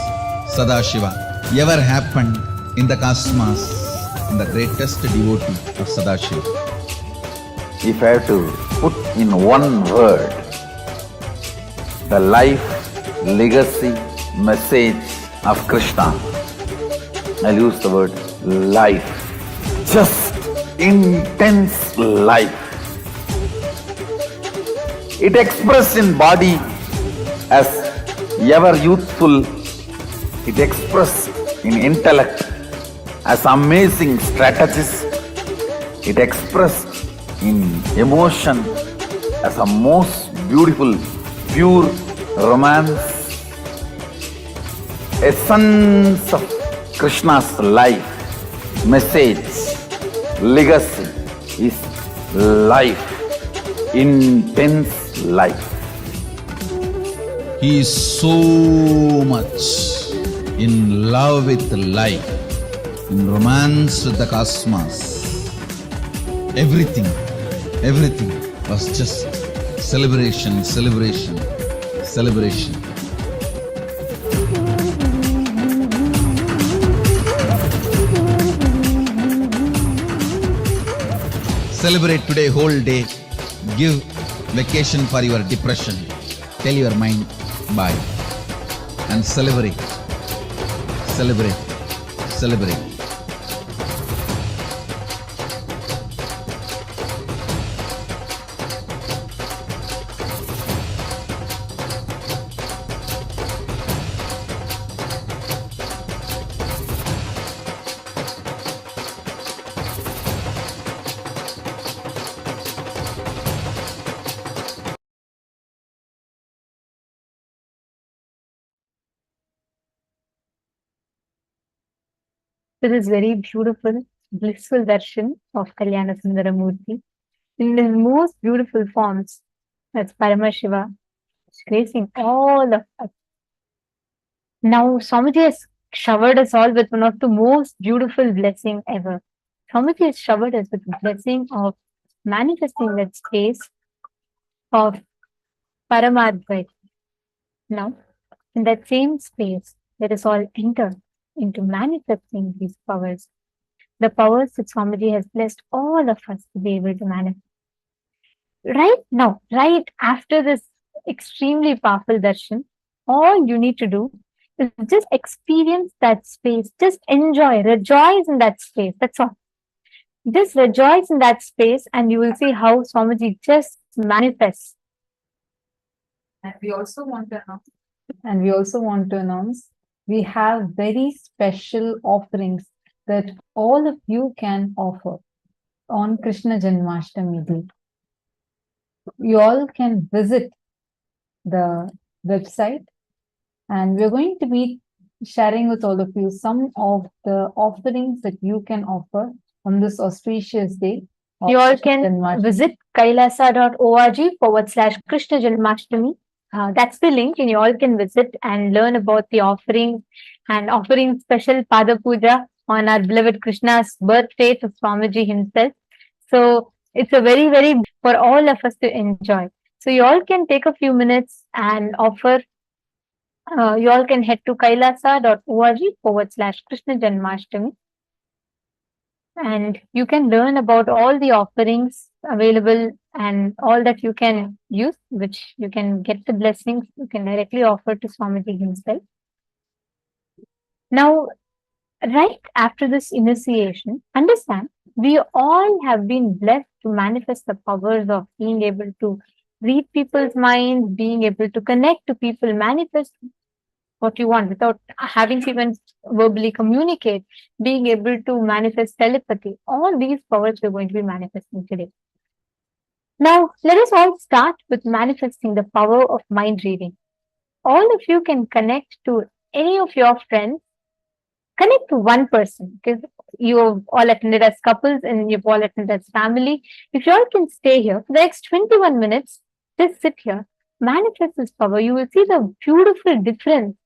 Sadashiva, ever happened in the cosmos, the greatest devotee of Sadashiva. If I have to put in one word the life, legacy, message of Krishna, I'll use the word life. Just intense life. It expressed in body as ever youthful, it expressed in intellect as amazing strategist, it expressed in emotion as a most beautiful, pure romance. Essence of Krishna's life, message, legacy is life, intense life. He is so much in love with life, in romance with the cosmos. Everything was just celebration. Celebration. Celebrate today whole day. Give vacation for your depression. Tell your mind bye. And celebrate. Celebrate. Celebrate. To this very beautiful, blissful darshan of Kalyana Sundara Murty in his most beautiful forms. That's Paramashiva, gracing all of us. Now, Swamiji has showered us all with one of the most beautiful blessing ever. Swamiji has showered us with the blessing of manifesting that space of Paramadvaita. Now, in that same space, let us all enter into manifesting these powers. The powers that Swamiji has blessed all of us to be able to manifest. Right now, right after this extremely powerful darshan, all you need to do is just experience that space. Just enjoy, rejoice in that space. That's all. Just rejoice in that space and you will see how Swamiji just manifests. And we also want to announce we have very special offerings that all of you can offer on Krishna Janmashtami Day. You all can visit the website and we're going to be sharing with all of you some of the offerings that you can offer on this auspicious day. You all can visit kailasa.org/Krishna Janmashtami. That's the link, and you all can visit and learn about the offerings and offering special Pada Puja on our beloved Krishna's birthday to Swamiji himself. So it's a very, very for all of us to enjoy. So you all can take a few minutes and offer. You all can head to kailasa.org/Krishna Janmashtami. And you can learn about all the offerings available and all that you can use, which you can get the blessings you can directly offer to Swamiji himself. Now, right after this initiation, understand we all have been blessed to manifest the powers of being able to read people's minds, being able to connect to people, manifest what you want without having to even verbally communicate, being able to manifest telepathy. All these powers we're going to be manifesting today. Now, let us all start with manifesting the power of mind reading. All of you can connect to any of your friends, connect to one person, because you have all attended as couples and you've all attended as family. If you all can stay here for the next 21 minutes, just sit here, manifest this power. You will see the beautiful difference.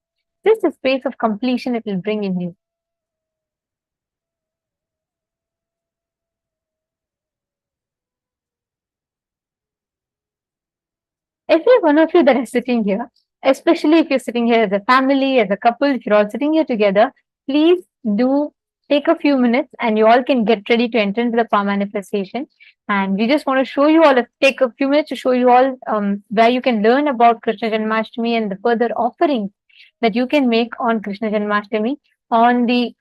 Just a space of completion it will bring in you. Every one of you that is sitting here, especially if you're sitting here as a family, as a couple, if you're all sitting here together, please do take a few minutes and you all can get ready to enter into the power manifestation. And we just want to show you all, take a few minutes to show you all where you can learn about Krishna Janmashtami and the further offerings that you can make on Krishna Janmashtami on the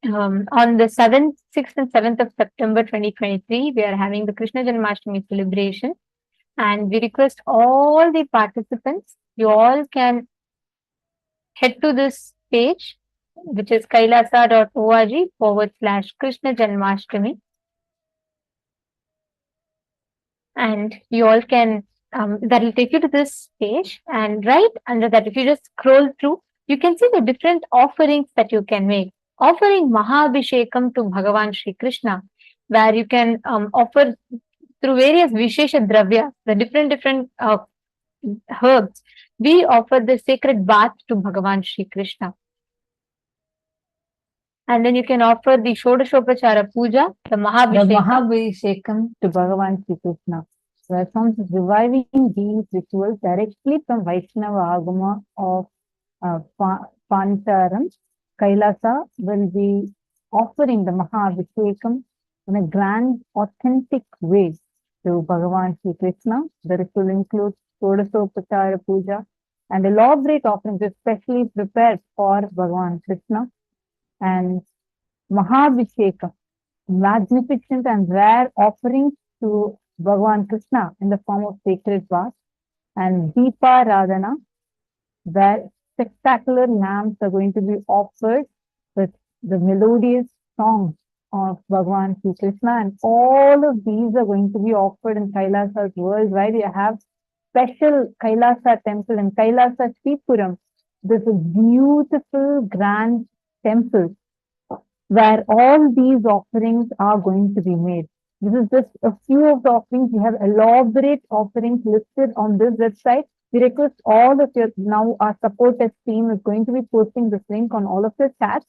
7th, 6th and 7th of September 2023. We are having the Krishna Janmashtami celebration and we request all the participants, you all can head to this page, which is kailasa.org/Krishna Janmashtami. And you all can, that will take you to this page. And right under that, if you just scroll through, you can see the different offerings that you can make. Offering Mahabhishekam to Bhagavan Shri Krishna, where you can offer through various Vishesha Dravya, the different herbs. We offer the sacred bath to Bhagavan Shri Krishna. And then you can offer the Shodashopachara Puja, the Mahabhishekam to Bhagavan Shri Krishna. So that sounds reviving these rituals directly from Vaishnava Agama of Pancharam. Kailasa will be offering the Mahabhishekam in a grand, authentic way to Bhagavan Sri Krishna. The ritual includes Shodasopachara Puja and elaborate offerings especially prepared for Bhagavan Krishna, and Mahabhisheka, magnificent and rare offerings to Bhagavan Krishna in the form of sacred vase, and Deepa Radhana, where spectacular lamps are going to be offered with the melodious songs of Bhagavan Sri Krishna, and all of these are going to be offered in Kailasas worldwide. You have special Kailasa temple in Kailasa Sripuram. This is beautiful, grand temple where all these offerings are going to be made. This is just a few of the offerings. We have elaborate offerings listed on this website. We request all of you, now our support team is going to be posting this link on all of the chats.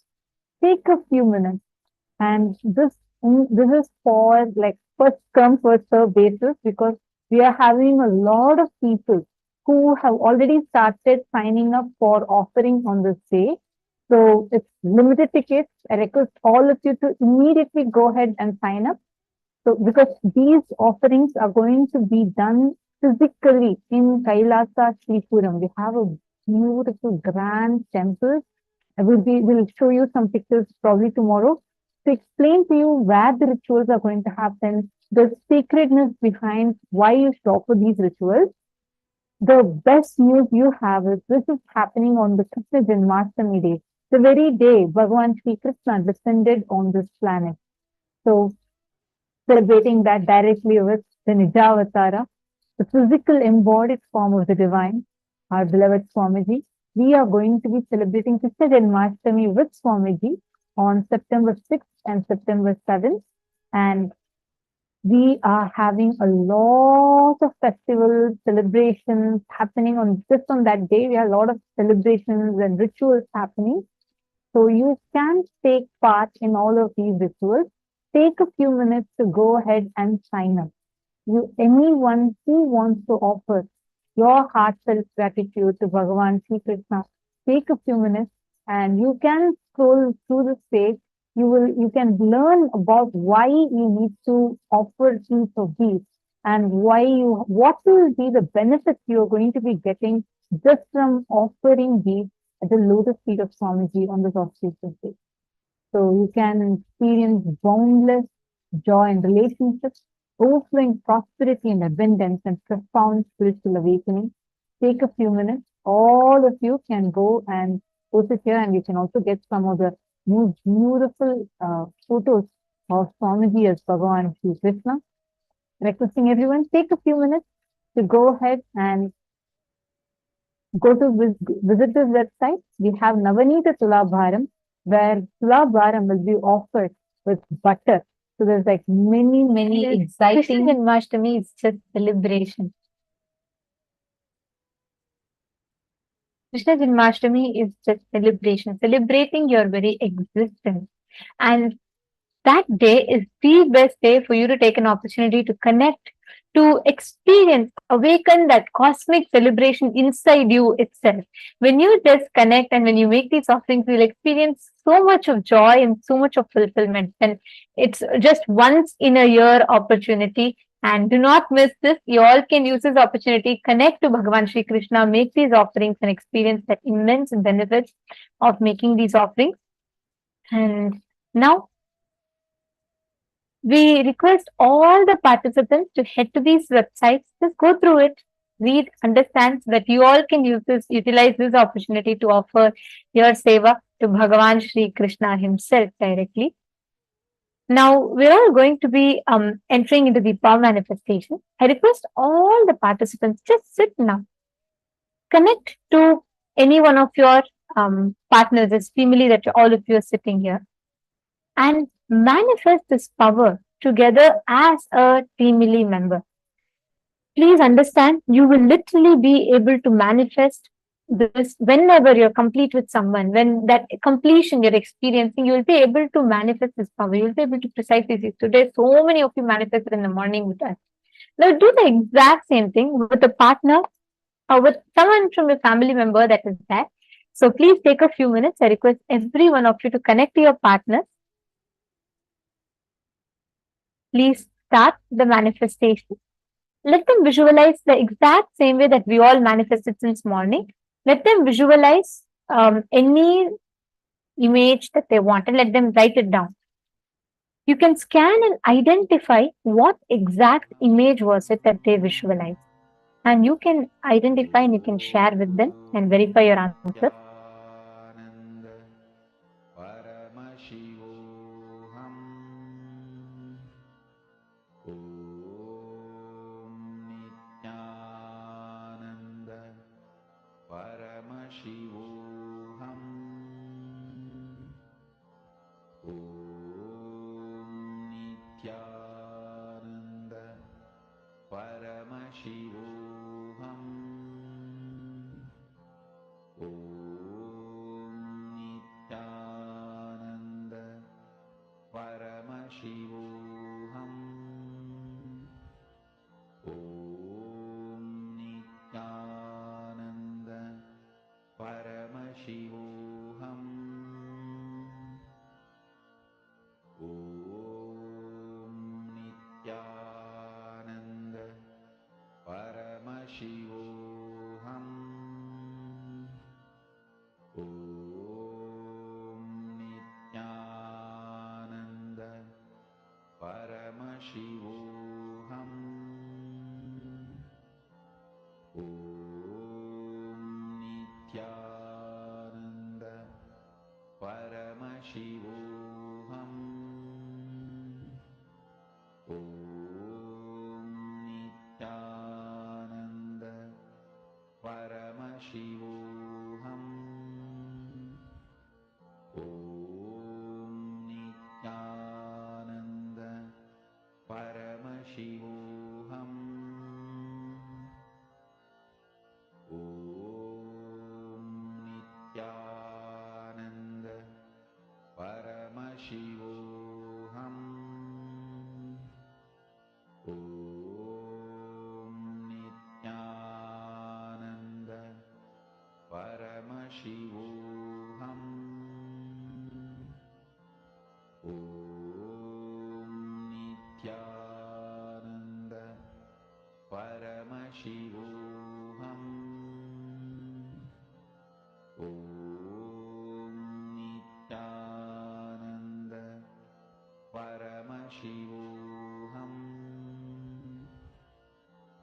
Take a few minutes, and this is for like first come first serve basis, because we are having a lot of people who have already started signing up for offerings on this day. So it's limited tickets. I request all of you to immediately go ahead and sign up. So because these offerings are going to be done physically in Kailasa Sripuram. We have a beautiful grand temple. We'll show you some pictures probably tomorrow to explain to you where the rituals are going to happen, the sacredness behind why you should offer these rituals. The best news you have is this is happening on the Krishna Janmashtami day, the very day Bhagavan Sri Krishna descended on this planet. So celebrating that directly with the Nijavatara, the physical embodied form of the divine, our beloved Swamiji. We are going to be celebrating Krishna Janmashtami with Swamiji on September 6th and September 7th. And we are having a lot of festivals, celebrations happening on that day. We have a lot of celebrations and rituals happening. So you can take part in all of these rituals. Take a few minutes to go ahead and sign up. Anyone who wants to offer your heartfelt gratitude to Bhagavan Sri Krishna, take a few minutes and you can scroll through the page. You can learn about why you need to offer each of these and what will be the benefits you are going to be getting just from offering these at the lotus feet of Swamiji on this auspicious day. So you can experience boundless joy and relationships, overflowing prosperity and abundance, and profound spiritual awakening. Take a few minutes. All of you can go and post it here, and you can also get some of the most beautiful photos of Swamiji as Bhagavan Sri Krishna. Requesting everyone, take a few minutes to go ahead and go to visit this website. We have Navanita Tulabharam, where Tulabharam will be offered with butter. So there's like many exciting. Krishna Janmashtami is just celebration. Krishna Janmashtami is just celebration, celebrating your very existence. And that day is the best day for you to take an opportunity to connect, to experience, awaken that cosmic celebration inside you itself. When you just connect and when you make these offerings, you'll experience so much of joy and so much of fulfillment. And it's just once in a year opportunity. And do not miss this. You all can use this opportunity, connect to Bhagavan Sri Krishna, make these offerings and experience the immense benefits of making these offerings. And now, we request all the participants to head to these websites, just go through it, read, understand, so that you all can utilize this opportunity to offer your seva to Bhagavan Sri Krishna himself directly. Now, we're all going to be entering into the power manifestation. I request all the participants, just sit now. Connect to any one of your partners, this family that all of you are sitting here, and manifest this power together as a teamily member. Please understand, you will literally be able to manifest this whenever you're complete with someone. When that completion you're experiencing, you'll be able to manifest this power. You'll be able to precisely see. Today, so many of you manifested in the morning with us. Now, do the exact same thing with a partner or with someone from your family member that is there. So please take a few minutes. I request every one of you to connect to your partners. Please start the manifestation. Let them visualize the exact same way that we all manifested since morning. Let them visualize any image that they want and let them write it down. You can scan and identify what exact image was it that they visualized. And you can identify and you can share with them and verify your answer. Paramashivoham. Om Nithyananda Paramashivoham. Om Nithyananda Paramashivoham. Om Nithyananda Paramashivoham. Om Nithyananda Paramashivoham. Om Nithyananda Paramashivoham. Om Nithyananda Paramashivoham. Om Nithyananda Paramashivoham. Om Nithyananda Paramashivoham. Om Nithyananda Paramashivoham. Om Nithyananda Paramashivoham. Om Nithyananda Paramashivoham. Om Nithyananda Paramashivoham. Om Nithyananda Paramashivoham.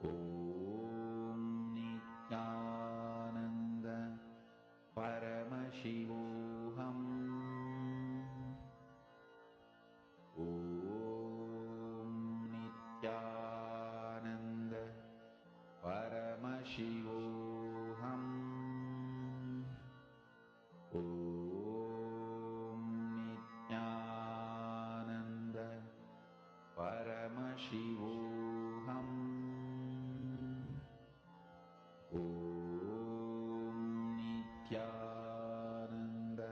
Om Nithyananda Paramashivoham. Om Nithyananda Paramashivoham. Om Nithyananda Paramashivoham. Om Nithyananda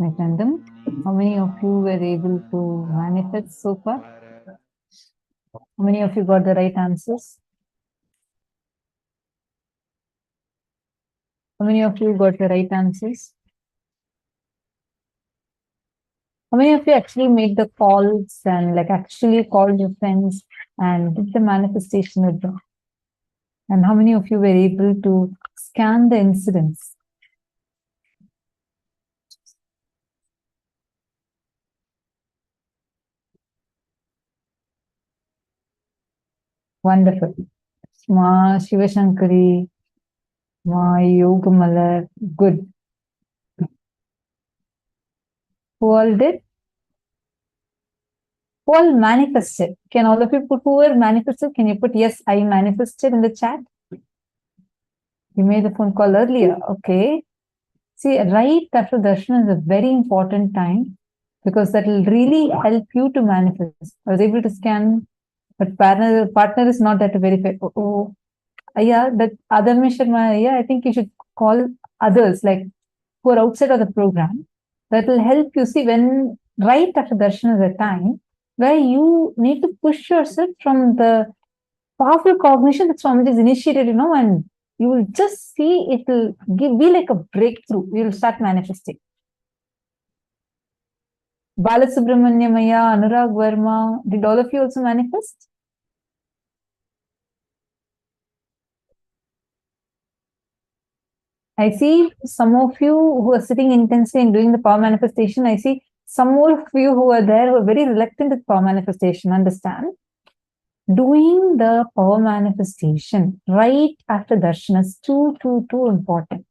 Nityanandam, how many of you were able to manifest so far? How many of you got the right answers? How many of you got the right answers? How many of you actually made the calls and like actually called your friends and did the manifestation with them? And how many of you were able to scan the incidents? Wonderful. Ma Shivashankari, Ma Yogamalar, good. Who all did? Who all manifested? Can all of you put who were manifested? Can you put yes, I manifested in the chat? You made the phone call earlier. Okay. See, right after darshan is a very important time because that will really help you to manifest. I was able to scan, but partner is not that verified. Oh, yeah, that Adami Sharma, yeah, I think you should call others like who are outside of the program. That will help you see when right after darshan is a time where you need to push yourself from the powerful cognition that Swamiji is initiated, and you will just see it will be like a breakthrough. You will start manifesting. Balasubramanyamaya, Anurag Verma, did all of you also manifest? I see some of you who are sitting intensely and doing the power manifestation. I see some more of you who are there who are very reluctant with power manifestation. Understand? Doing the power manifestation right after darshan is too important.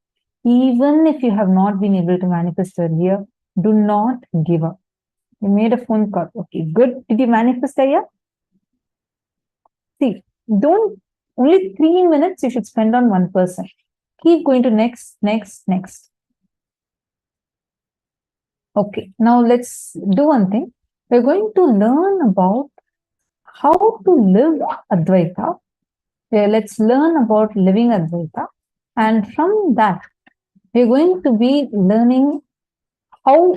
Even if you have not been able to manifest earlier, do not give up. You made a phone call. Okay, good. Did you manifest earlier? See, only 3 minutes you should spend on one person. Keep going to next. Okay, now let's do one thing. We're going to learn about how to live Advaita. Let's learn about living Advaita. And from that, we're going to be learning how,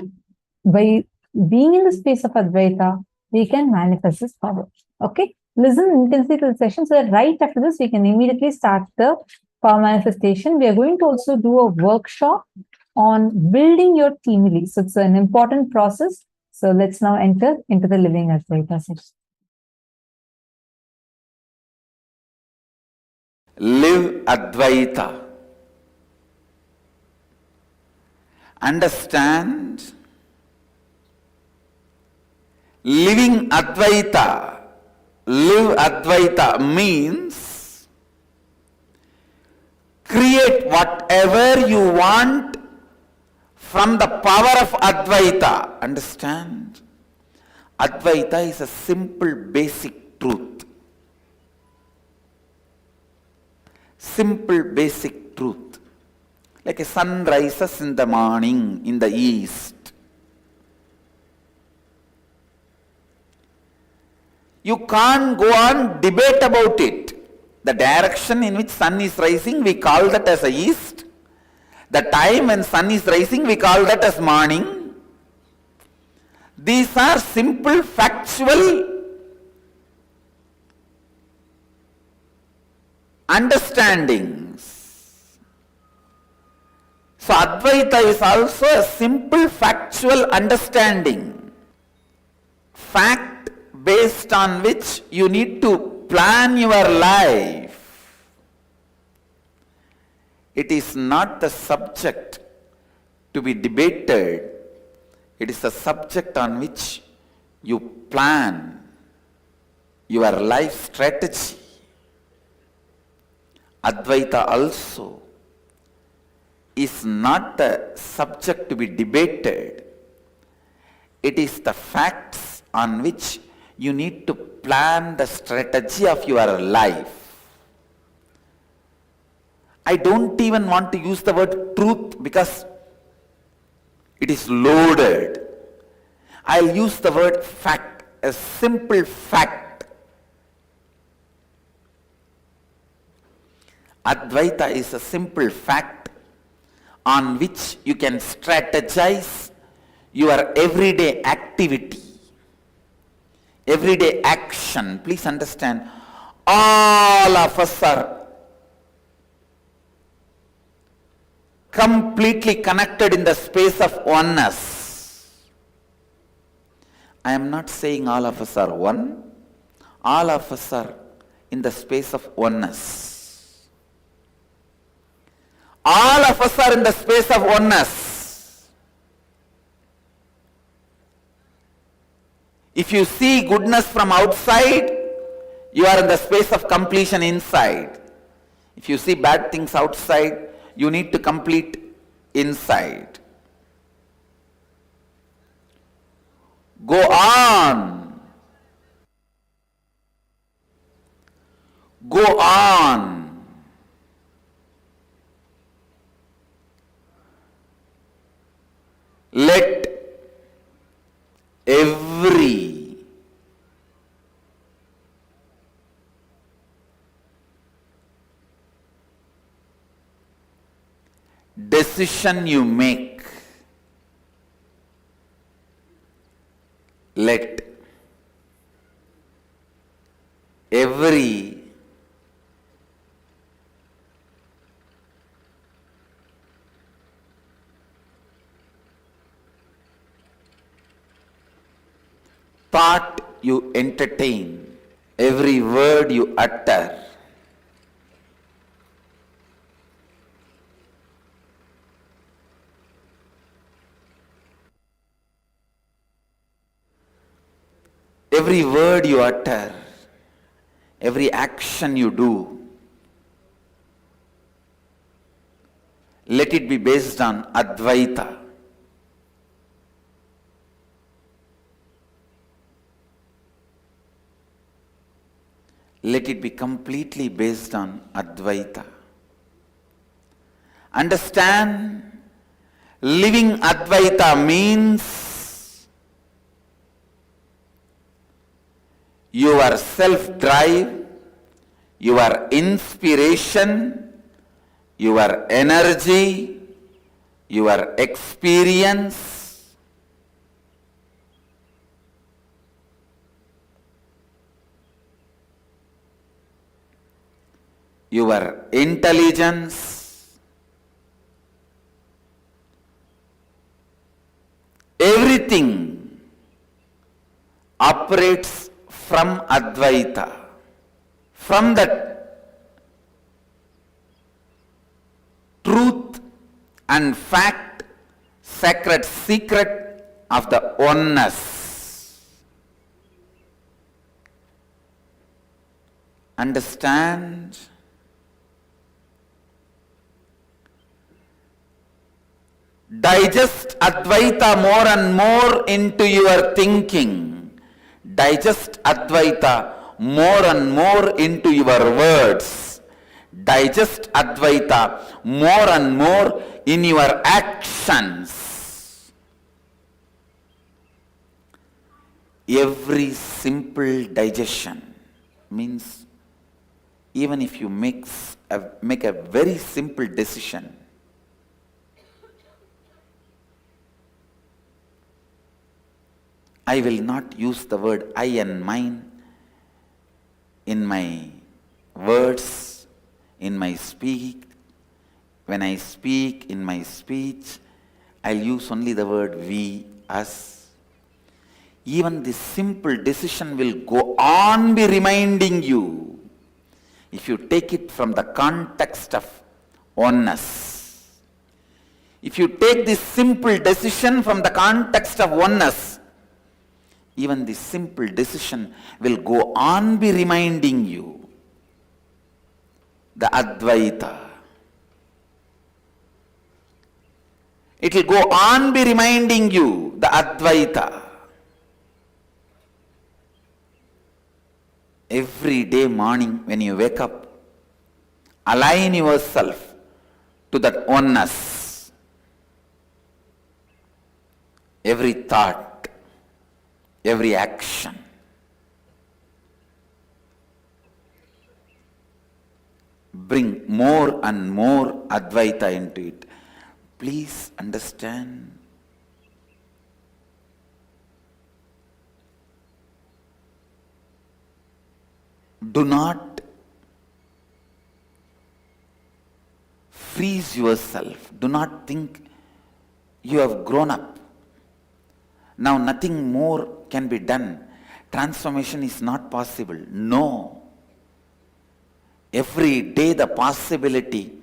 by being in the space of Advaita, we can manifest this power. Okay? Listen intensely to the session so that right after this, we can immediately start the power manifestation. We are going to also do a workshop on building your team release. So it's an important process. So let's now enter into the living Advaita session. Live Advaita. Understand, living Advaita, live Advaita means create whatever you want from the power of Advaita. Understand? Advaita is a simple basic truth. Simple basic truth. Like a sun rises in the morning in the east. You can't go on debate about it. The direction in which sun is rising, we call that as a east. The time when sun is rising, we call that as morning. These are simple factual understandings. So Advaita is also a simple factual understanding. Fact based on which you need to plan your life. It is not the subject to be debated. It is the subject on which you plan your life strategy. Advaita also is not the subject to be debated. It is the facts on which you need to plan the strategy of your life. I don't even want to use the word truth because it is loaded. I'll use the word fact, a simple fact. Advaita is a simple fact on which you can strategize your everyday activity, everyday action. Please understand, all of us are completely connected in the space of oneness. I am not saying all of us are one. All of us are in the space of oneness. All of us are in the space of oneness. If you see goodness from outside, you are in the space of completion inside. If you see bad things outside, you need to complete inside. Go on. Go on. Let every decision you make, let every thought you entertain, every word you utter, every word you utter, every action you do, let it be based on Advaita. Let it be completely based on Advaita. Understand, living Advaita means your self-drive, your inspiration, your energy, your experience, your intelligence, everything operates from Advaita, from that truth and fact, sacred secret of the oneness. Understand? Digest Advaita more and more into your thinking. Digest Advaita more and more into your words. Digest Advaita more and more in your actions. Every simple digestion means even if you make a very simple decision, I will not use the word I and mine in my words, in my speak. When I speak in my speech, I'll use only the word we, us. Even this simple decision will go on be reminding you, if you take it from the context of oneness. If you take this simple decision from the context of oneness, even this simple decision will go on be reminding you the Advaita. It will go on be reminding you the Advaita. Every day morning when you wake up, align yourself to that oneness. Every thought, every action, bring more and more Advaita into it. Please understand, Do not freeze yourself. Do not think you have grown up. Now nothing more can be done. Transformation is not possible. No. Every day the possibility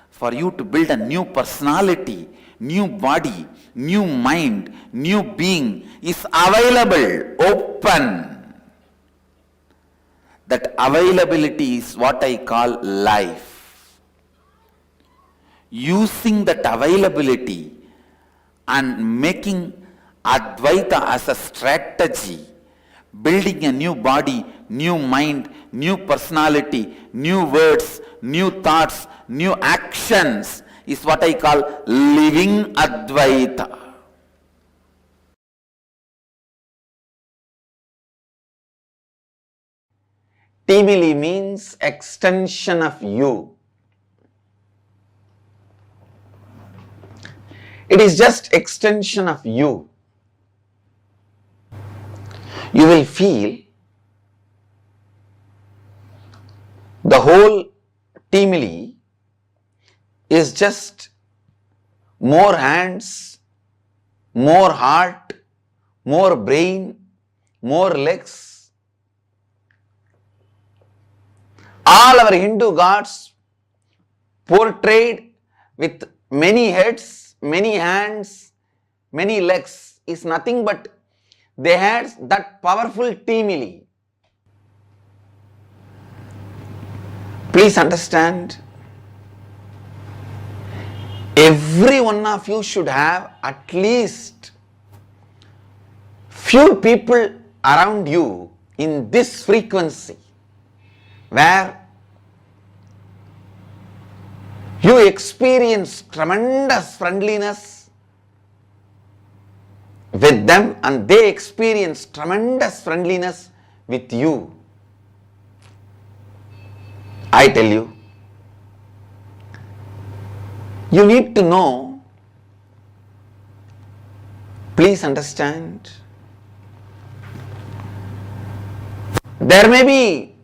for you to build a new personality, new body, new mind, new being is available, open. That availability is what I call life. Using that availability and making Advaita as a strategy, building a new body, new mind, new personality, new words, new thoughts, new actions is what I call living Advaita. Timili means extension of you. It is just extension of you. You will feel the whole Timili is just more hands, more heart, more brain, more legs. All our Hindu gods portrayed with many heads, many hands, many legs is nothing but they had that powerful Timili. Please understand, every one of you should have at least few people around you in this frequency where you experience tremendous friendliness with them and they experience tremendous friendliness with you. I tell you, you need to know, please understand, there may be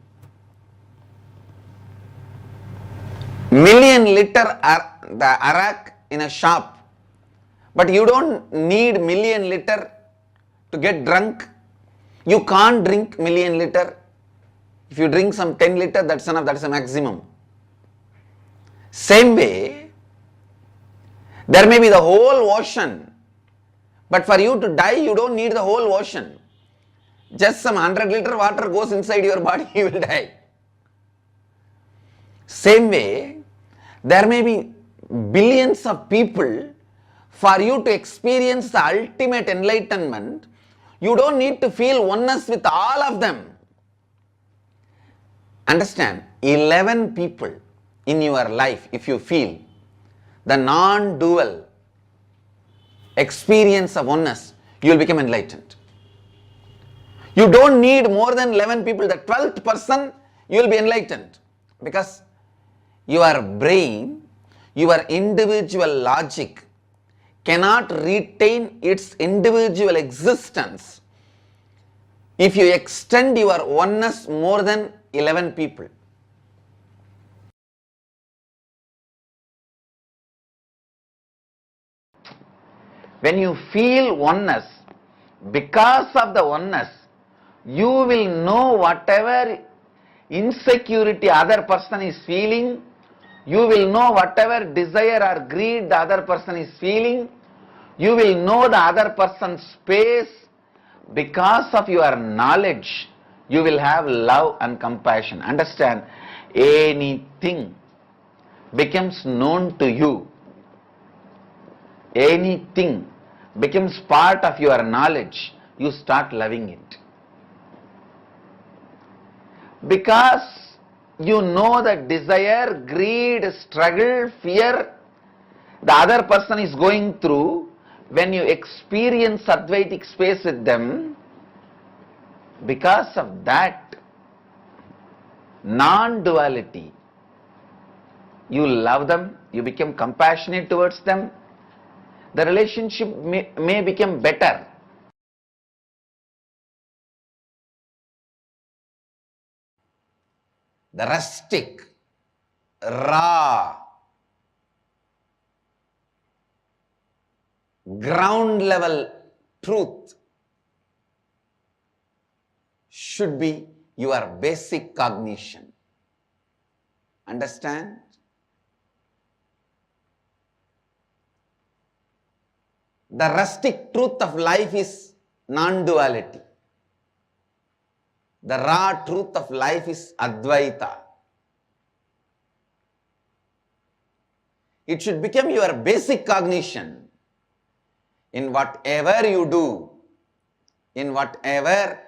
million liter the arak in a shop, but you don't need million liter to get drunk. You can't drink million liter. If you drink some 10 liter, that's enough, that's a maximum. Same way, there may be the whole ocean, but for you to die, you don't need the whole ocean. Just some 100 liter water goes inside your body, you will die. Same way, there may be billions of people. For you to experience the ultimate enlightenment, you don't need to feel oneness with all of them. Understand, 11 people in your life, if you feel the non-dual experience of oneness, you will become enlightened. You don't need more than 11 people. The 12th person, you will be enlightened. Because your brain, your individual logic cannot retain its individual existence if you extend your oneness more than 11 people. When you feel oneness, because of the oneness, you will know whatever insecurity other person is feeling, you will know whatever desire or greed the other person is feeling, you will know the other person's space. Because of your knowledge, you will have love and compassion. Understand, anything becomes known to you, anything becomes part of your knowledge, you start loving it. Because you know that desire, greed, struggle, fear, the other person is going through, when you experience Advaitic space with them, because of that non-duality, you love them, you become compassionate towards them, the relationship may become better. the rustic, raw, ground level truth should be your basic cognition. Understand? The rustic truth of life is non-duality. The raw truth of life is Advaita. It should become your basic cognition in whatever you do, in whatever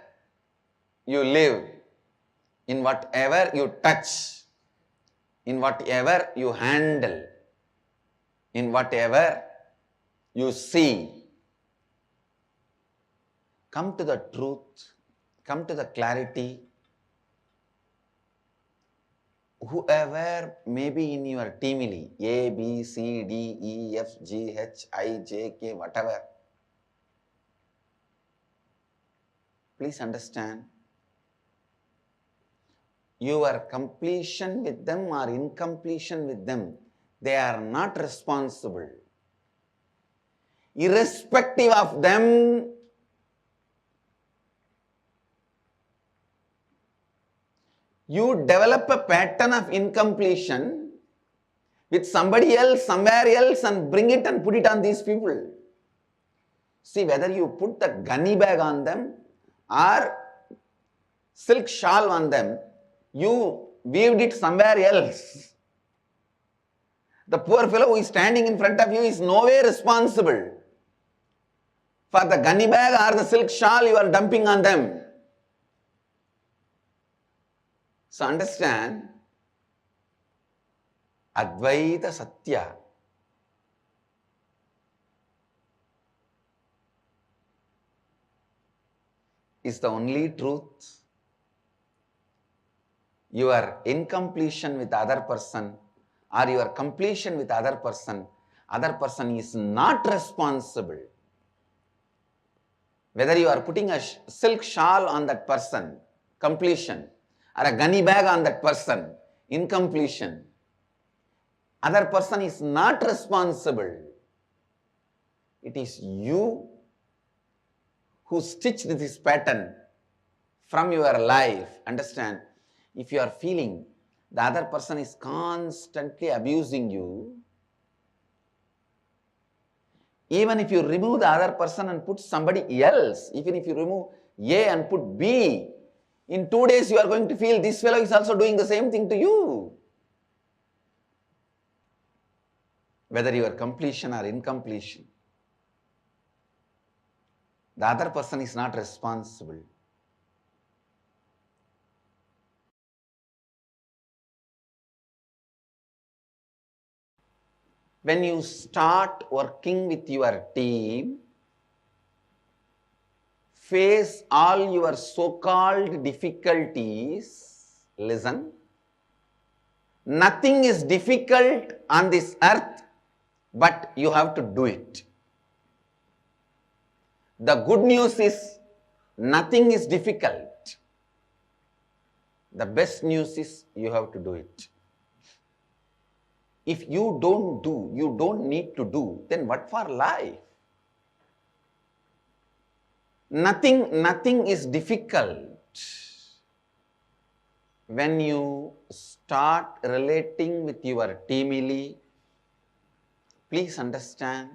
you live, in whatever you touch, in whatever you handle, in whatever you see. Come to the truth, come to the clarity. Whoever may be in your teamily, A, B, C, D, E, F, G, H, I, J, K, whatever, please understand, your completion with them or incompletion with them, they are not responsible. Irrespective of them, you develop a pattern of incompletion with somebody else, somewhere else, and bring it and put it on these people. See, whether you put the gunny bag on them or silk shawl on them, you weaved it somewhere else. The poor fellow who is standing in front of you is no way responsible for the gunny bag or the silk shawl you are dumping on them. So understand, Advaita Satya is the only truth. Your incompletion with other person or your completion with other person is not responsible. Whether you are putting a silk shawl on that person, completion, or a gunny bag on that person, incompletion, other person is not responsible. It is you who stitched this pattern from your life. Understand? If you are feeling the other person is constantly abusing you, even if you remove the other person and put somebody else, even if you remove A and put B, in 2 days you are going to feel this fellow is also doing the same thing to you. Whether you are completion or incompletion, the other person is not responsible. When you start working with your team, face all your so-called difficulties, listen. Nothing is difficult on this earth, but you have to do it. The good news is, nothing is difficult. The best news is, you have to do it. If you don't do, you don't need to do, then what for life? Nothing is difficult. When you start relating with your teamily, please understand,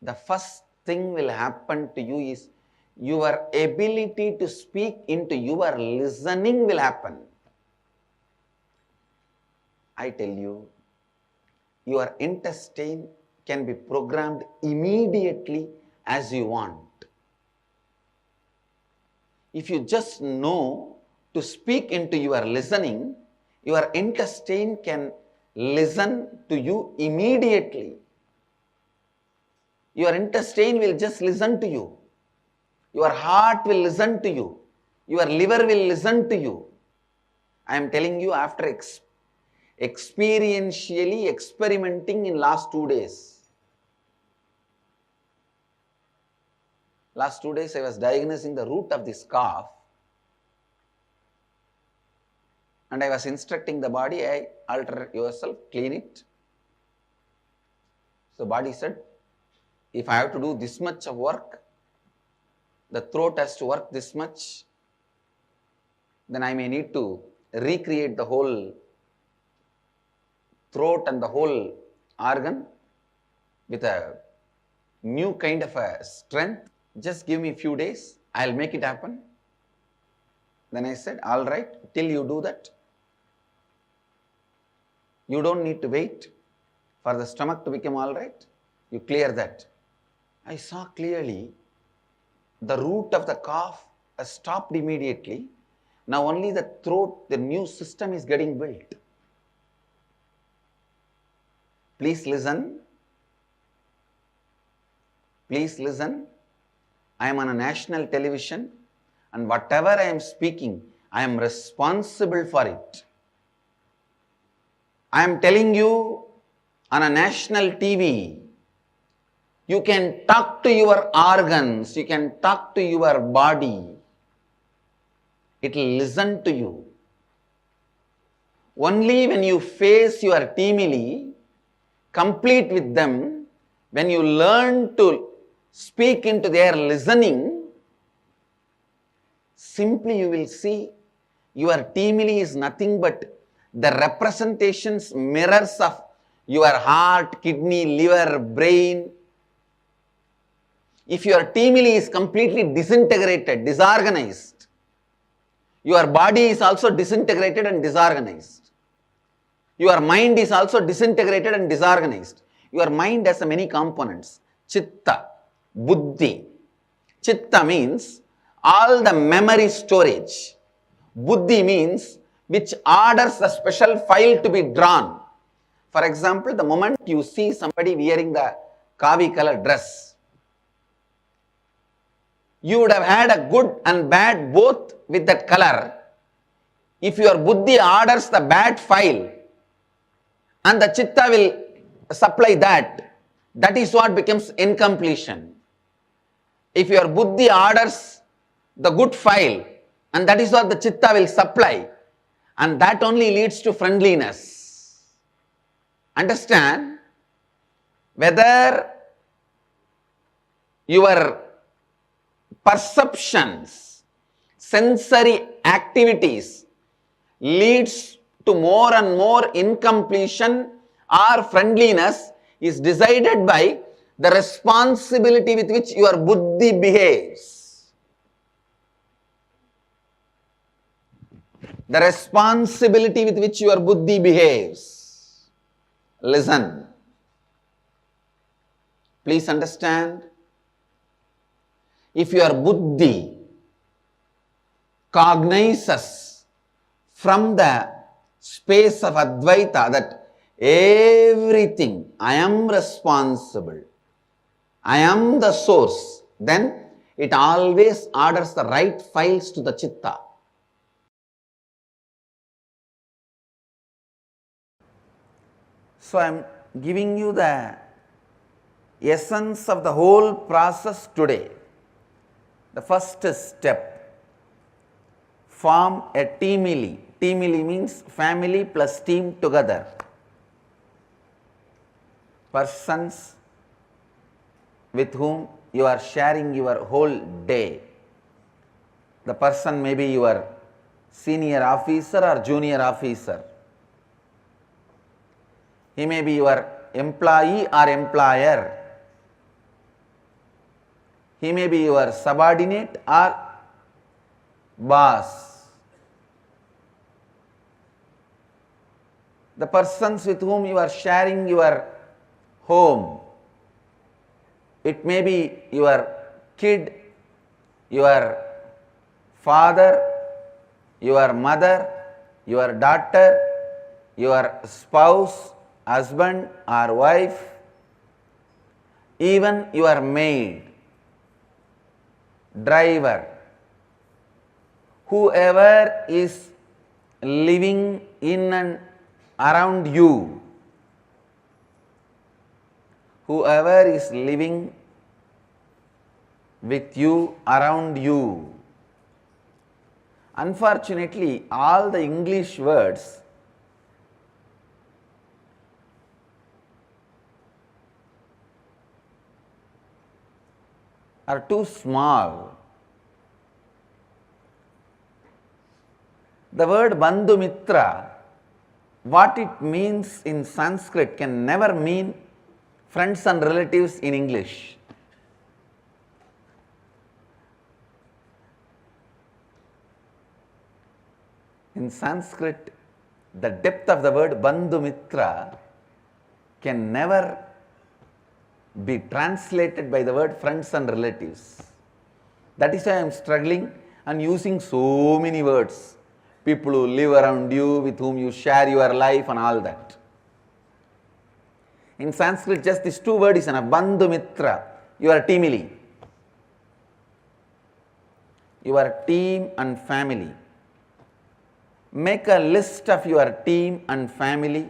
the first thing will happen to you is your ability to speak into your listening will happen. I tell you, your intestine can be programmed immediately as you want. If you just know to speak into your listening, your intestine can listen to you immediately. Your intestine will just listen to you. Your heart will listen to you. Your liver will listen to you. I am telling you after experientially experimenting in last 2 days. Last 2 days I was diagnosing the root of this cough. and I was instructing the body, I alter yourself, clean it. So body said, if I have to do this much of work, the throat has to work this much, then I may need to recreate the whole throat and the whole organ with a new kind of a strength. Just give me a few days, I'll make it happen. Then I said, all right, till you do that, you don't need to wait for the stomach to become all right. You clear that. I saw clearly the root of the cough has stopped immediately. Now only the throat, the new system is getting built. Please listen. Please listen. I am on a national television, and whatever I am speaking, I am responsible for it. I am telling you on a national TV, you can talk to your organs, you can talk to your body. It will listen to you. Only when you face your teamily, complete with them, when you learn to speak into their listening, simply you will see your teamily is nothing but the representations, mirrors of your heart, kidney, liver, brain. If your teamily is completely disintegrated, disorganized, your body is also disintegrated and disorganized. Your mind is also disintegrated and disorganized. Your mind has many components. Chitta, buddhi. Chitta means all the memory storage. Buddhi means which orders the special file to be drawn. For example, the moment you see somebody wearing the kavi color dress, you would have had a good and bad both with that color. If your buddhi orders the bad file and the chitta will supply that, that is what becomes incompletion. If your buddhi orders the good file and that is what the chitta will supply, and that only leads to friendliness. Understand? Whether your perceptions, sensory activities leads to more and more incompletion or friendliness is decided by the responsibility with which your buddhi behaves. The responsibility with which your buddhi behaves. Listen. Please understand. If your buddhi cognizes from the space of Advaita that everything, I am responsible, I am the source, then it always orders the right files to the chitta. So I am giving you the essence of the whole process today. The first step, form a teamily. Teamily means family plus team together. Persons with whom you are sharing your whole day. The person may be your senior officer or junior officer. He may be your employee or employer. He may be your subordinate or boss. The persons with whom you are sharing your home. It may be your kid, your father, your mother, your daughter, your spouse, husband or wife, even your maid, driver, whoever is living in and around you, whoever is living with you, around you, Unfortunately, all the English words are too small. The word Bandhu Mitra, what it means in Sanskrit can never mean friends and relatives in English. In Sanskrit, the depth of the word Bandhu Mitra can never be translated by the word friends and relatives. That is why I am struggling and using so many words. People who live around you, with whom you share your life and all that. In Sanskrit, just these two words is enough. Bandhu Mitra, your teamily. Your team and family. Make a list of your team and family.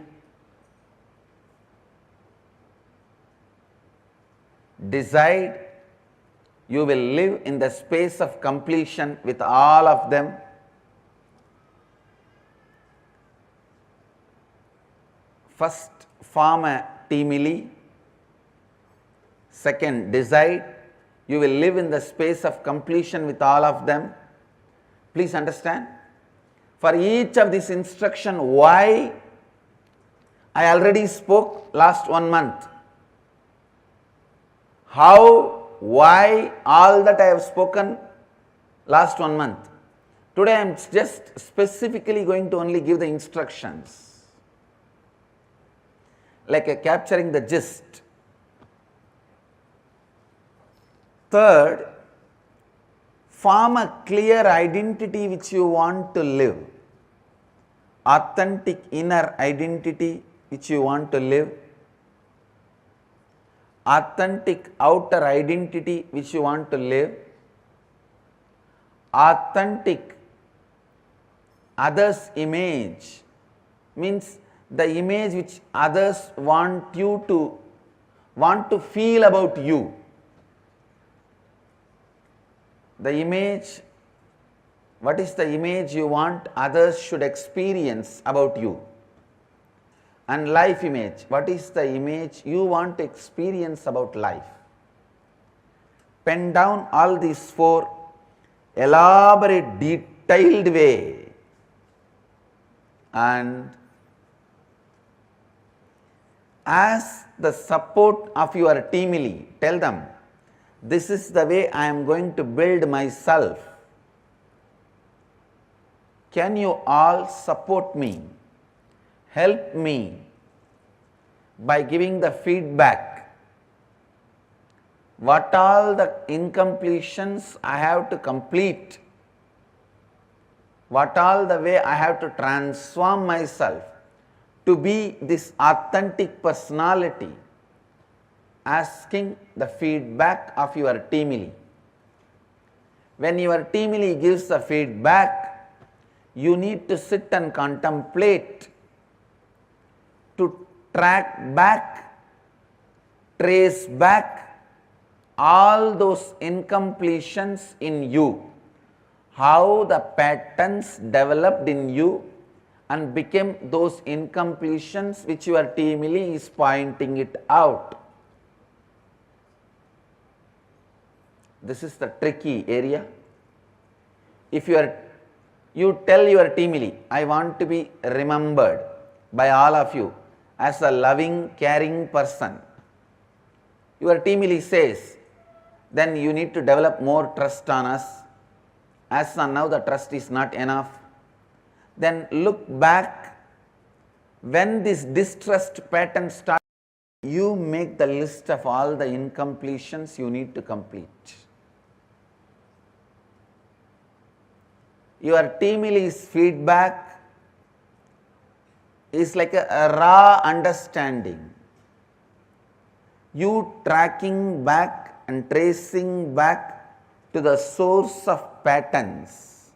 Decide you will live in the space of completion with all of them. First, form a teamily. Second, decide you will live in the space of completion with all of them. Please understand. For each of these instruction, why I already spoke last 1 month. How, why, all that I have spoken last 1 month. Today I am just specifically going to only give the instructions, like capturing the gist. Third, form a clear identity which you want to live. Authentic inner identity which you want to live. Authentic outer identity which you want to live. Authentic others' image means the image which others want to feel about you. The image, what is the image you want others should experience about you? And life image, what is the image you want to experience about life? Pen down all these 4, elaborate, detailed way, and as the support of your teamily, tell them, this is the way I am going to build myself. Can you all support me? Help me by giving the feedback. What all the incompletions I have to complete? What all the way I have to transform myself to be this authentic personality? Asking the feedback of your teamily. When your teamily gives the feedback, you need to sit and contemplate, to track back, trace back all those incompletions in you, how the patterns developed in you and became those incompletions which your teamily is pointing it out. This is the tricky area. If you tell your teamily, I want to be remembered by all of you as a loving, caring person. Your teamily says, then you need to develop more trust on us. As of now, the trust is not enough. Then look back. When this distrust pattern starts, you make the list of all the incompletions you need to complete. Your teamily's feedback is like a raw understanding. You tracking back and tracing back to the source of patterns,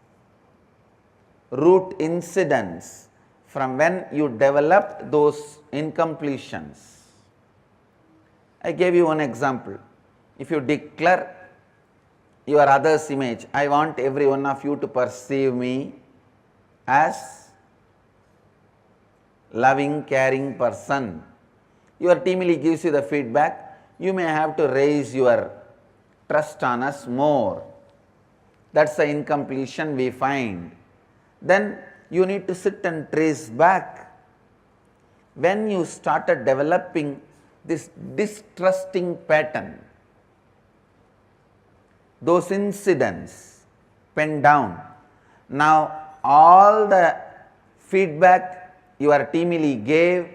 root incidents from when you developed those incompletions. I gave you one example. If you declare your other's image. I want every one of you to perceive me as loving, caring person. Your team lead gives you the feedback. You may have to raise your trust on us more. That's the incompletion we find. Then you need to sit and trace back. When you started developing this distrusting pattern, those incidents penned down. Now all the feedback your team lead gave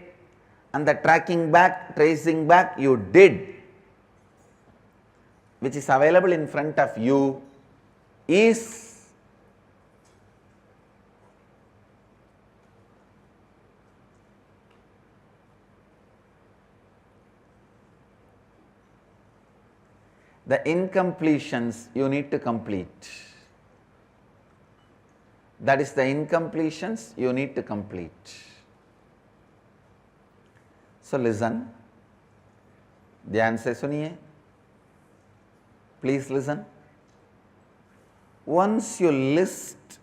and the tracking back, tracing back you did, which is available in front of you, is the incompletions you need to complete. That is the incompletions you need to complete. So listen, ध्यान से सुनिए, please listen. Once you list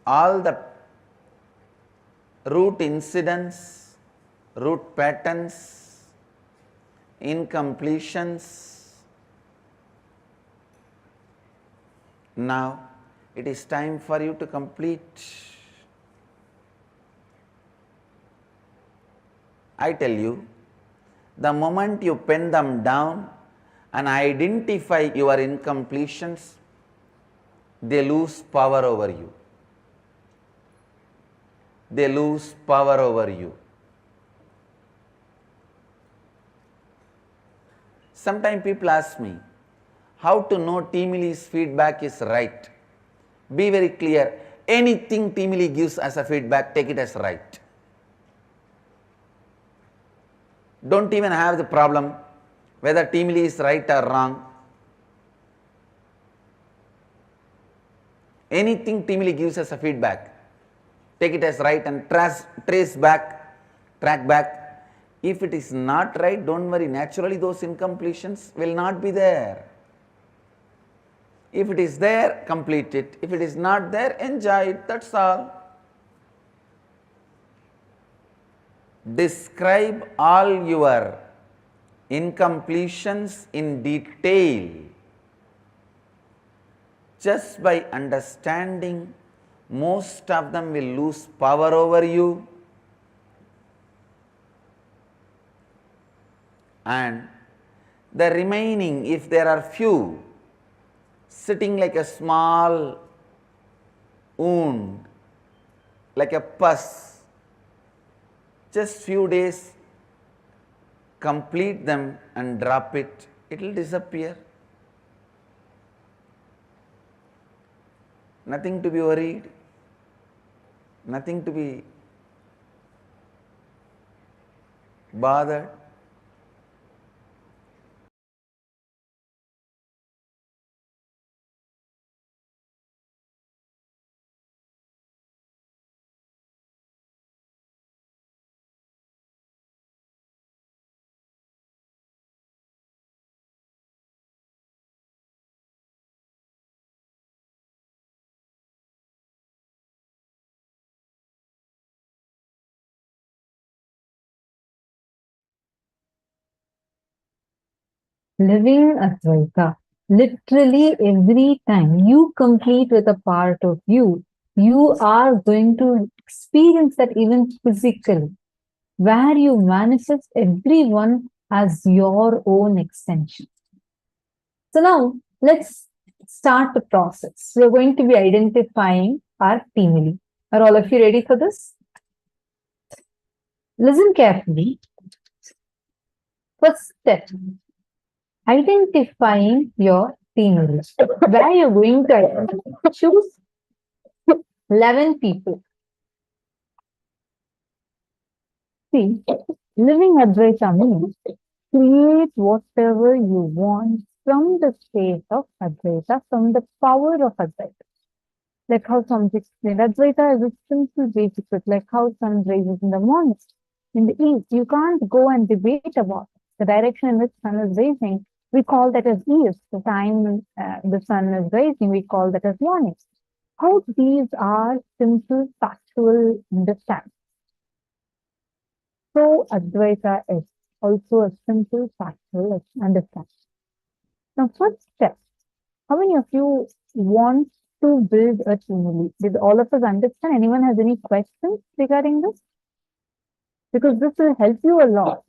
all the root incidents, root patterns, incompletions, now it is time for you to complete. I tell you, the moment you pen them down and identify your incompletions, they lose power over you. They lose power over you. Sometimes people ask me, how to know team lead's feedback is right? Be very clear, anything team lead gives as a feedback, take it as right. Don't even have the problem whether team lead is right or wrong. Anything team lead gives as a feedback, take it as right and trace back, track back. If it is not right, don't worry, naturally those incompletions will not be there. If it is there, complete it. If it is not there, enjoy it, that's all. Describe all your incompletions in detail. Just by understanding, most of them will lose power over you, and the remaining, if there are few, sitting like a small wound, like a pus, just few days, complete them and drop it, it will disappear. Nothing to be worried, nothing to be bothered. Living Advaita. Literally every time you complete with a part of you, you are going to experience that even physically, where you manifest everyone as your own extension. So now let's start the process. We're going to be identifying our team lead. Are all of you ready for this? Listen carefully. First step, identifying your team lead. Where you're going to choose 11 people. See, living Advaita means create whatever you want from the space of Advaita, from the power of Advaita. Like how Swami explained, Advaita is a simple basic truth, like how sun rises in the morning, in the east. You can't go and debate about the direction in which sun is rising. We call that as east. The time the sun is rising, we call that as morning. How these are simple factual understanding. So Advaita is also a simple factual understanding. Now, first step. How many of you want to build a team? Did all of us understand? Anyone has any questions regarding this? Because this will help you a lot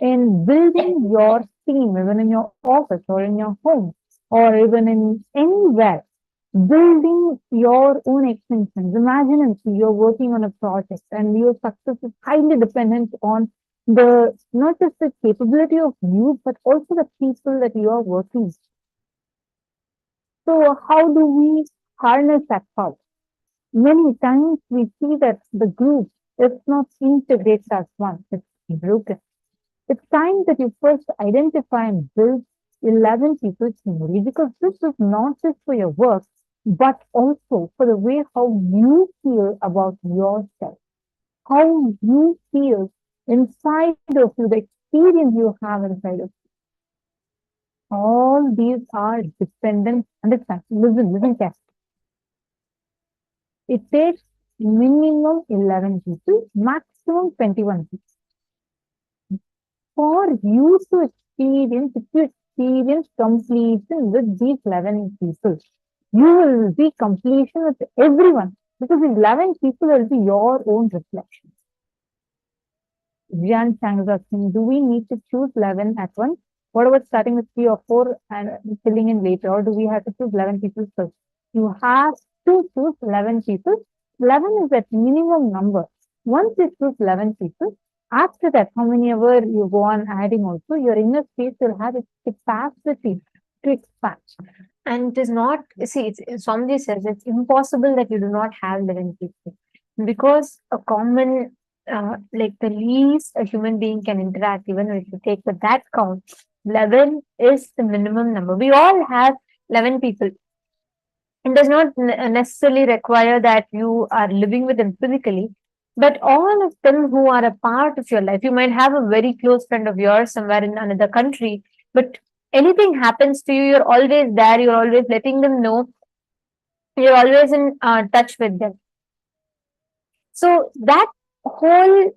in building your team, even in your office or in your home or even in anywhere. Building your own extensions. Imagine if you're working on a project and your success is highly dependent on the not just the capability of you, but also the people that you are working with. So how do we harness that power? Many times we see that the group is not integrated as one, it's broken. It's time that you first identify and build 11 people community, because this is not just for your work, but also for the way how you feel about yourself, how you feel inside of you, the experience you have inside of you. All these are dependent. Understand? Listen carefully. It takes minimum 11 people, maximum 21 people. For you to experience, if you experience completion with these 11 people, you will see completion with everyone, because 11 people will be your own reflection. Jan Chang is asking, do we need to choose 11 at once? What about starting with 3 or 4 and filling in later? Or do we have to choose 11 people first? You have to choose 11 people. 11 is that minimum number. Once you choose 11 people, after that, how many ever you go on adding also, your inner space will have its capacity to expand. And it is not, see, Swamiji says it's impossible that you do not have 11 people. Because a common, like the least a human being can interact, even if you take that count, 11 is the minimum number. We all have 11 people. It does not necessarily require that you are living with them physically, but all of them who are a part of your life. You might have a very close friend of yours somewhere in another country, but anything happens to you, you're always there, you're always letting them know, you're always in touch with them. So that whole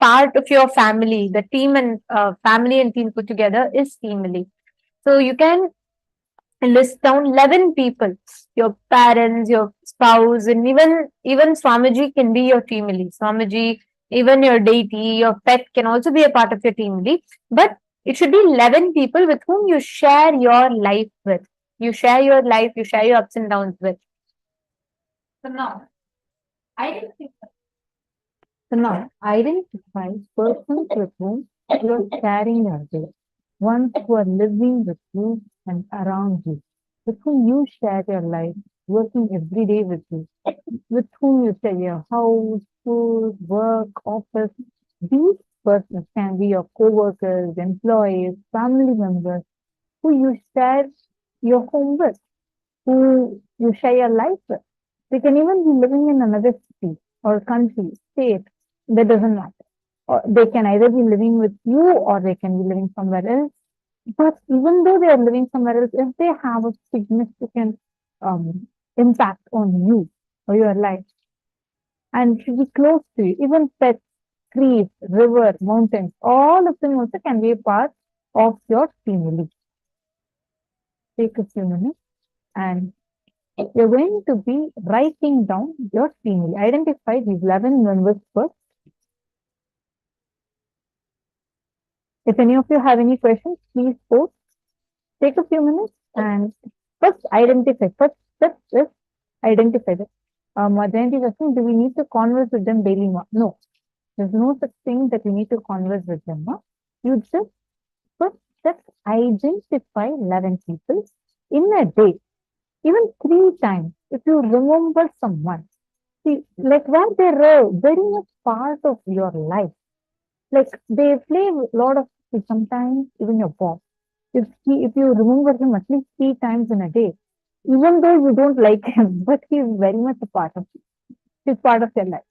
part of your family, the team and family and team put together is teamily. So you can list down 11 people, your parents, your spouse, and even Swamiji can be your teamily. Swamiji, even your deity, your pet can also be a part of your teamily. But it should be 11 people with whom you share your life with. You share your life, you share your ups and downs with. So now, identify persons with whom you are sharing your day, ones who are living with you and around you, with whom you share your life, working every day with you, with whom you share your house, school, work, office. These persons can be your co-workers, employees, family members, who you share your home with, who you share your life with. They can even be living in another city or country, state, that doesn't matter. Or they can either be living with you or they can be living somewhere else. But even though they are living somewhere else, if they have a significant impact on you or your life, and should be close to you, even pets, trees, river, mountains, all of them also can be a part of your family. Take a few minutes and you're going to be writing down your family. Identify these 11 members first. If any of you have any questions, please post. Take a few minutes and first identify. First step is identify them. Jayanti is asking, do we need to converse with them daily? No. There's no such thing that you need to converse with them. You just first step identify 11 people in a day. Even 3 times, if you remember someone, see, like where they're very much part of your life. Like they play a lot of, sometimes even your boss. If you remember him at least 3 times in a day, even though you don't like him, but he's very much a part of you. He's part of your life.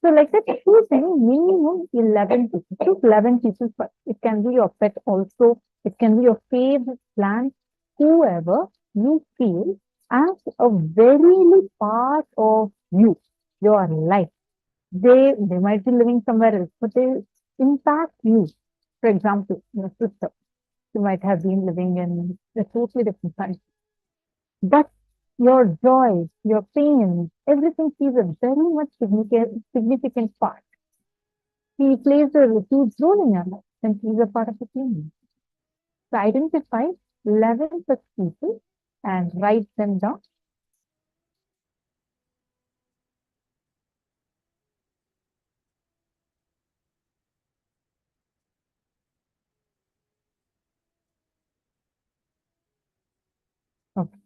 So like that, choosing minimum 11 pieces. Choose 11 pieces, but it can be your pet also. It can be your favorite plant, whoever you feel as a very part of you, your life. They might be living somewhere else, but they impact you. For example, your sister, she might have been living in a totally different country. But your joy, your pain, everything plays a very much significant part. He plays a huge role in your life and he's a part of the team. So identify 11 such people and write them down. Okay.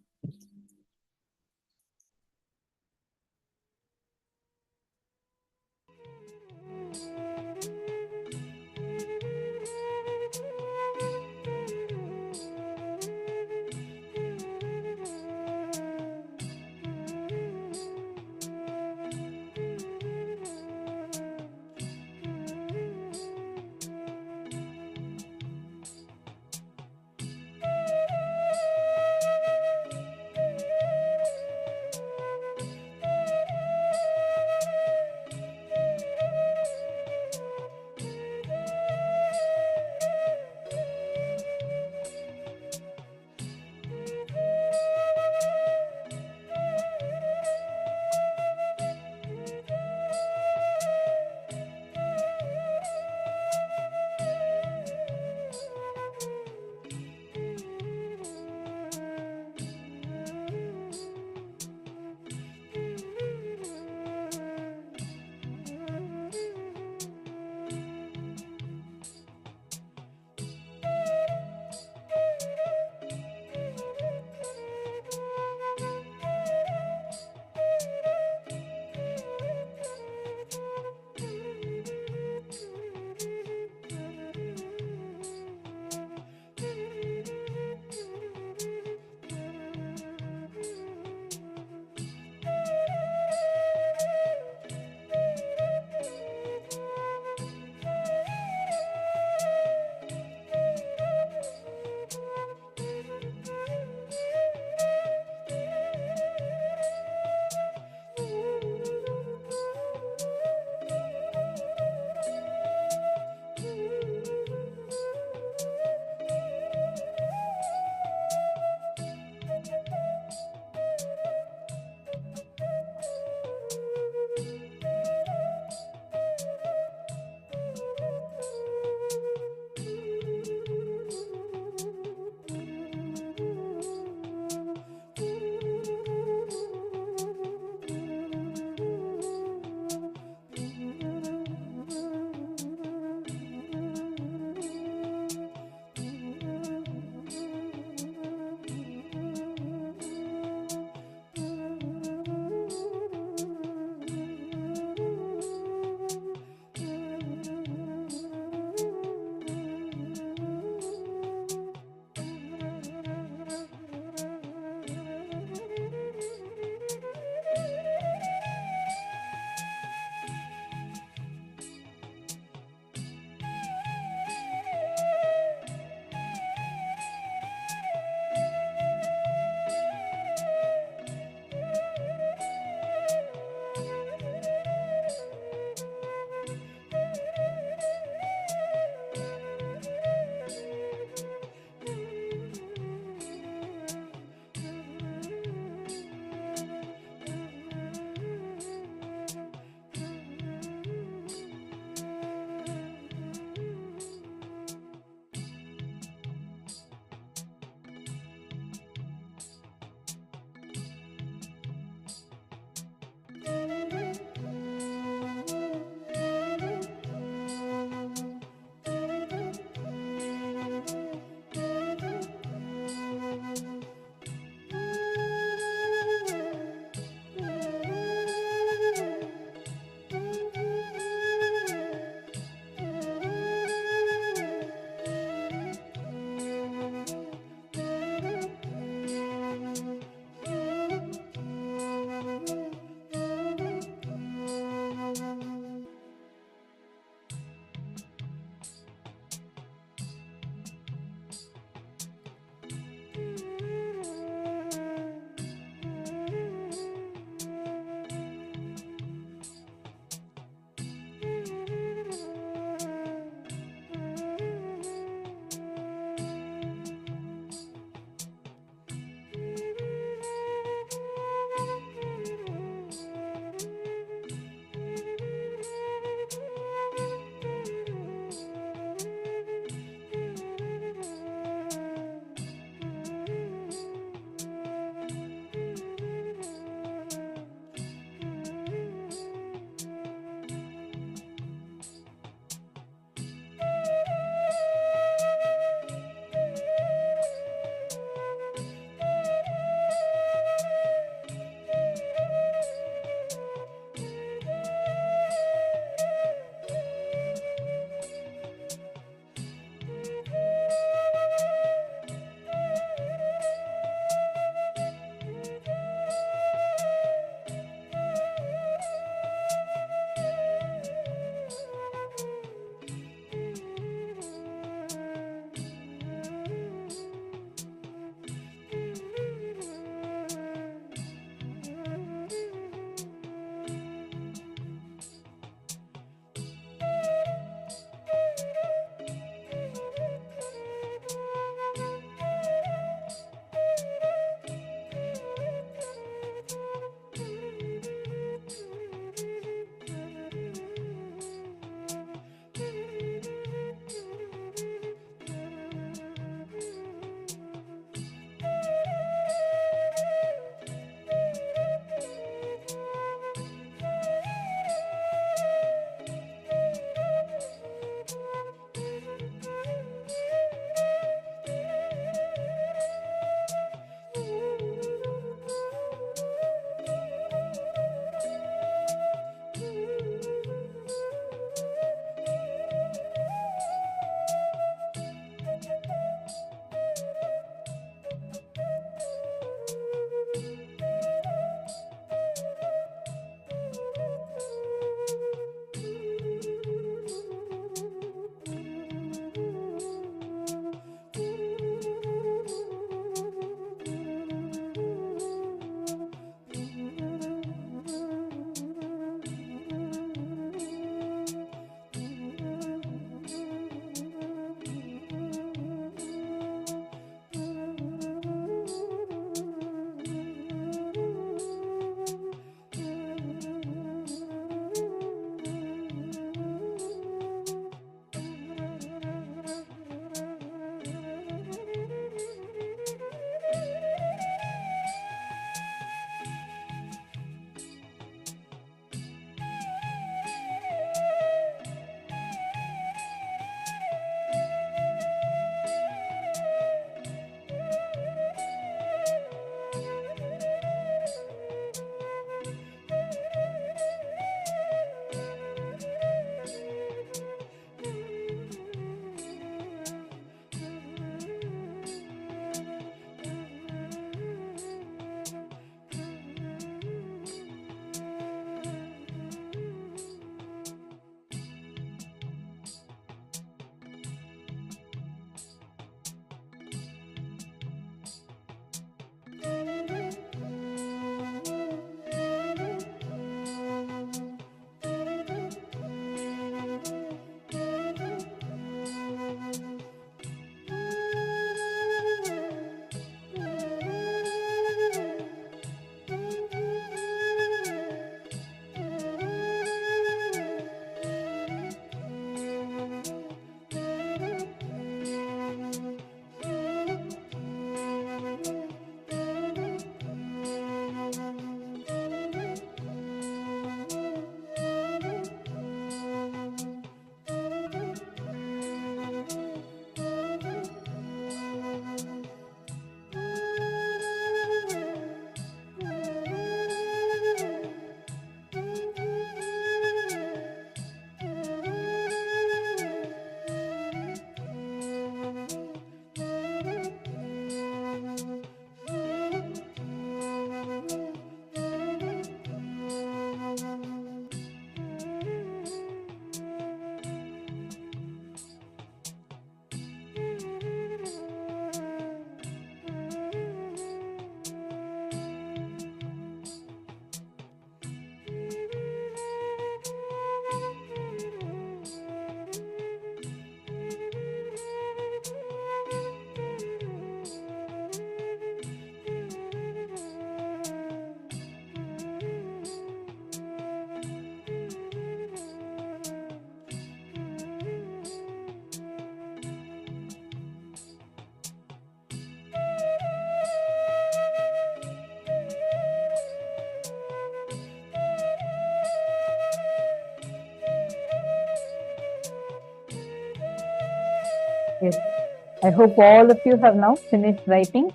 I hope all of you have now finished writing.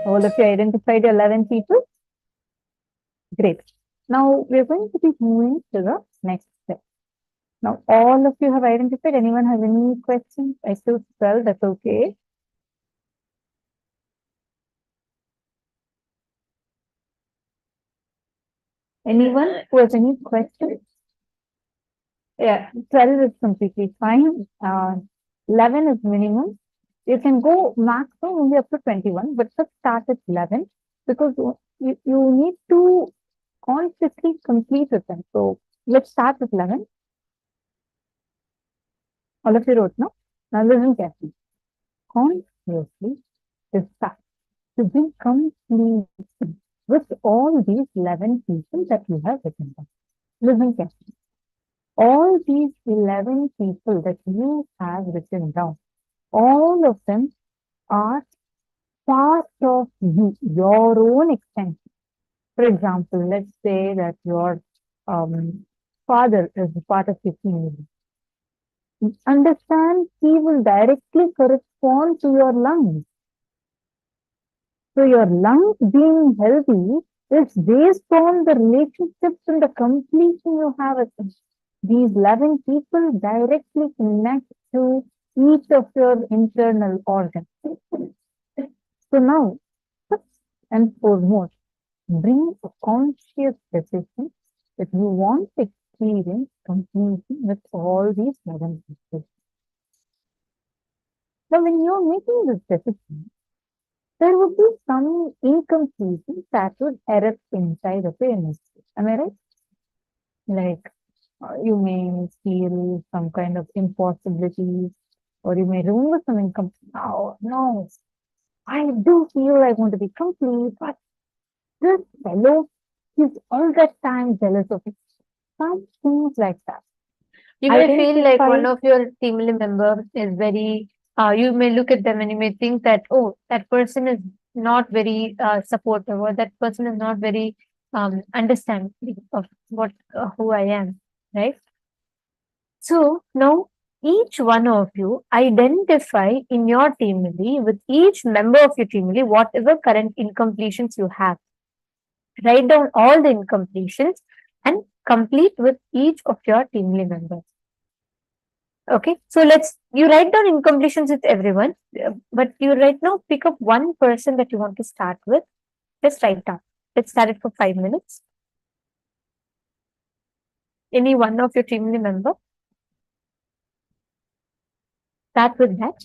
All of you identified your 11 people. Great. Now we're going to be moving to the next step. Now all of you have identified. Anyone have any questions? I still spell, that's okay. Anyone who has any questions? Yeah, 12 is completely fine. 11 is minimum. You can go maximum only up to 21, but just start at 11 because you need to consciously complete with them. So let's start with 11. All of you wrote, no? Now listen carefully. Consciously decide to be complete with all these 11 people that you have written down. Listen carefully. All these 11 people that you have written down, all of them are part of you, your own extension. For example, let's say that your father is part of your family. Understand, he will directly correspond to your lungs. So your lungs being healthy is based on the relationships and the completion you have with them. These 11 people directly connect to each of your internal organs. So now, first and foremost, bring a conscious decision that you want to experience completely with all these 11 people. Now, when you're making this decision, there would be some incompletions that would erupt inside of your energy. Am I right? Like you may feel some kind of impossibility, or you may remember some incomplete. Oh, no, I do feel I want to be complete, but this fellow is all the time jealous of it. Some things like that. You may feel like Identify- one of your team members is very, you may look at them and you may think that, oh, that person is not very supportive, or that person is not very understanding of what who I am, right? So now each one of you identify in your team with each member of your team whatever current incompletions you have. Write down all the incompletions and complete with each of your team members. Okay, so you write down incompletions with everyone, but you right now pick up one person that you want to start with. Just write down. Let's start it for 5 minutes. Any one of your team member. Start with that.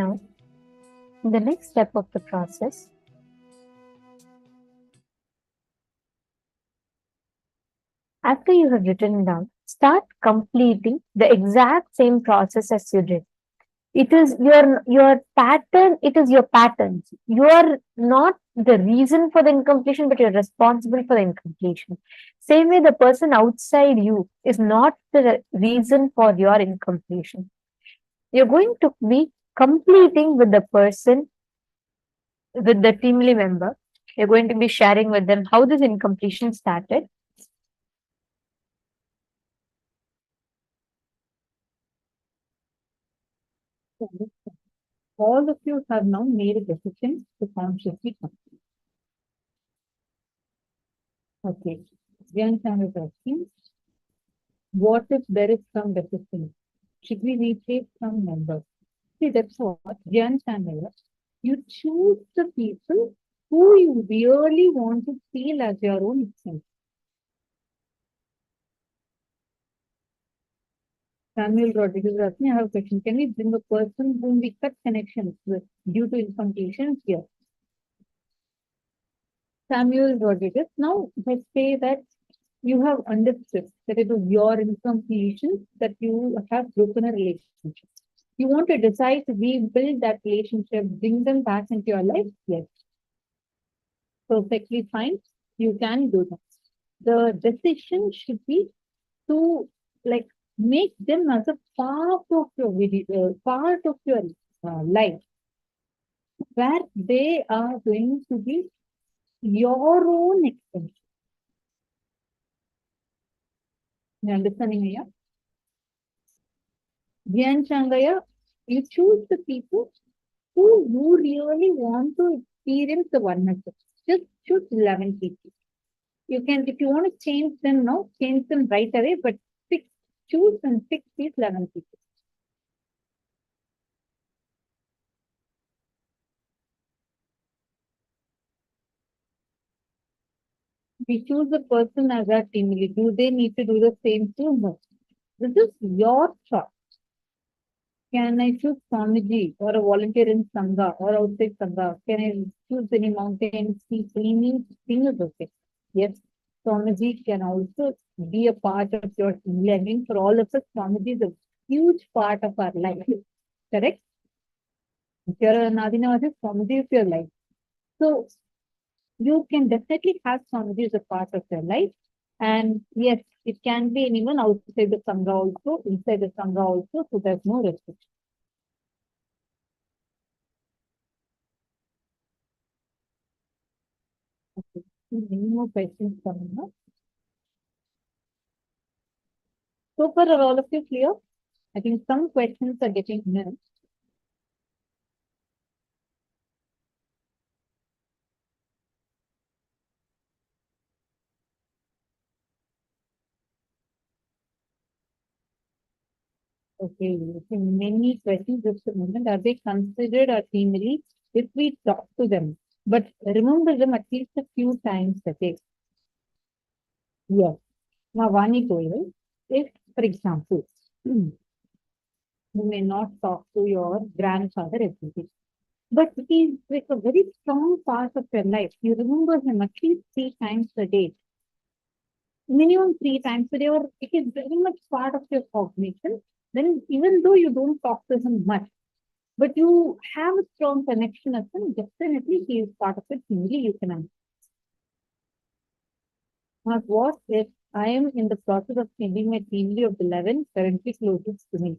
Now, in the next step of the process, after you have written down, start completing the exact same process as you did. It is your pattern, it is your patterns. You are not the reason for the incompletion, but you're responsible for the incompletion. Same way, the person outside you is not the reason for your incompletion. You're going to be completing with the person, with the team member. You're going to be sharing with them how this incompletion started. All of you have now made a decision to consciously complete. Okay. Jan Chan is asking, what if there is some resistance? Should we replace some members? See, that's what Jan Chan is. You choose the people who you really want to feel as your own self. Samuel Rodriguez is asking, I have a question. Can we bring a person whom we cut connections with due to incompletion here? Samuel Rodriguez, now let's say that you have understood that it was your incompletion that you have broken a relationship. You want to decide to rebuild that relationship, bring them back into your life? Yes. Perfectly fine. You can do that. The decision should be to make them as a part of your video, part of your life, where they are going to be your own extension. You understanding here? Dhyan Changaya, you choose the people who you really want to experience the oneness. Just choose 11 people. You can, if you want to change them now, change them right away, but choose and pick these 11 people. We choose a person as our team lead. Do they need to do the same too? No. This is your choice. Can I choose Swamiji or a volunteer in Sangha or outside Sangha? Can I choose any mountain, sea, cleaning? Thing is okay. Yes, Swamiji can also be a part of your team. I mean, for all of us, Swamiji is a huge part of our life. Correct? If you're an Adinavasi, Swamiji is your life. So, you can definitely have Swamiji as a part of your life. And yes, it can be anyone outside the Sangha also, inside the Sangha also, so there's no restriction. Okay. Many more questions coming up. So far, are all of you clear? I think some questions are getting missed. Okay, many questions just a moment. Are they considered our team leads if we talk to them? But remember them at least a few times a day. Yes. Now, Vani Goyal, if, for example, you may not talk to your grandfather every day, but he is like a very strong part of your life. You remember him at least 3 times a day. Minimum 3 times a day, or it is very much part of your cognition. Then even though you don't talk to him much, but you have a strong connection with him, definitely he is part of it. Only you can understand. Now, what if I am in the process of changing my team lead of 11 currently closest to me?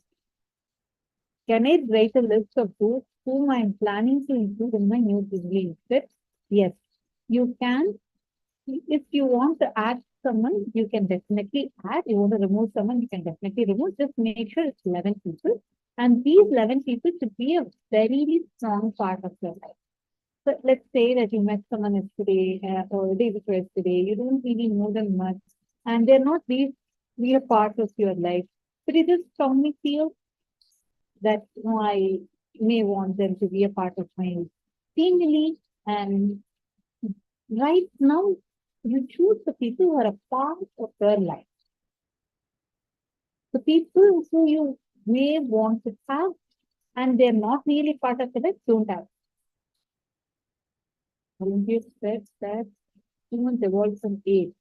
Can I write a list of those whom I am planning to include in my new team lead? Yes, you can. If you want to add someone, you can definitely add. You want to remove someone, you can definitely remove. Just make sure it's 11 people. And these 11 people should be a very strong part of your life. So let's say that you met someone yesterday or the day before yesterday. You don't really know them much. And they're not really a part of your life. But you just strongly feel that I may want them to be a part of my team lead. And right now, you choose the people who are a part of your life. The people who you may want to have and they're not really part of it, don't have. Olympiad said that humans evolved from apes,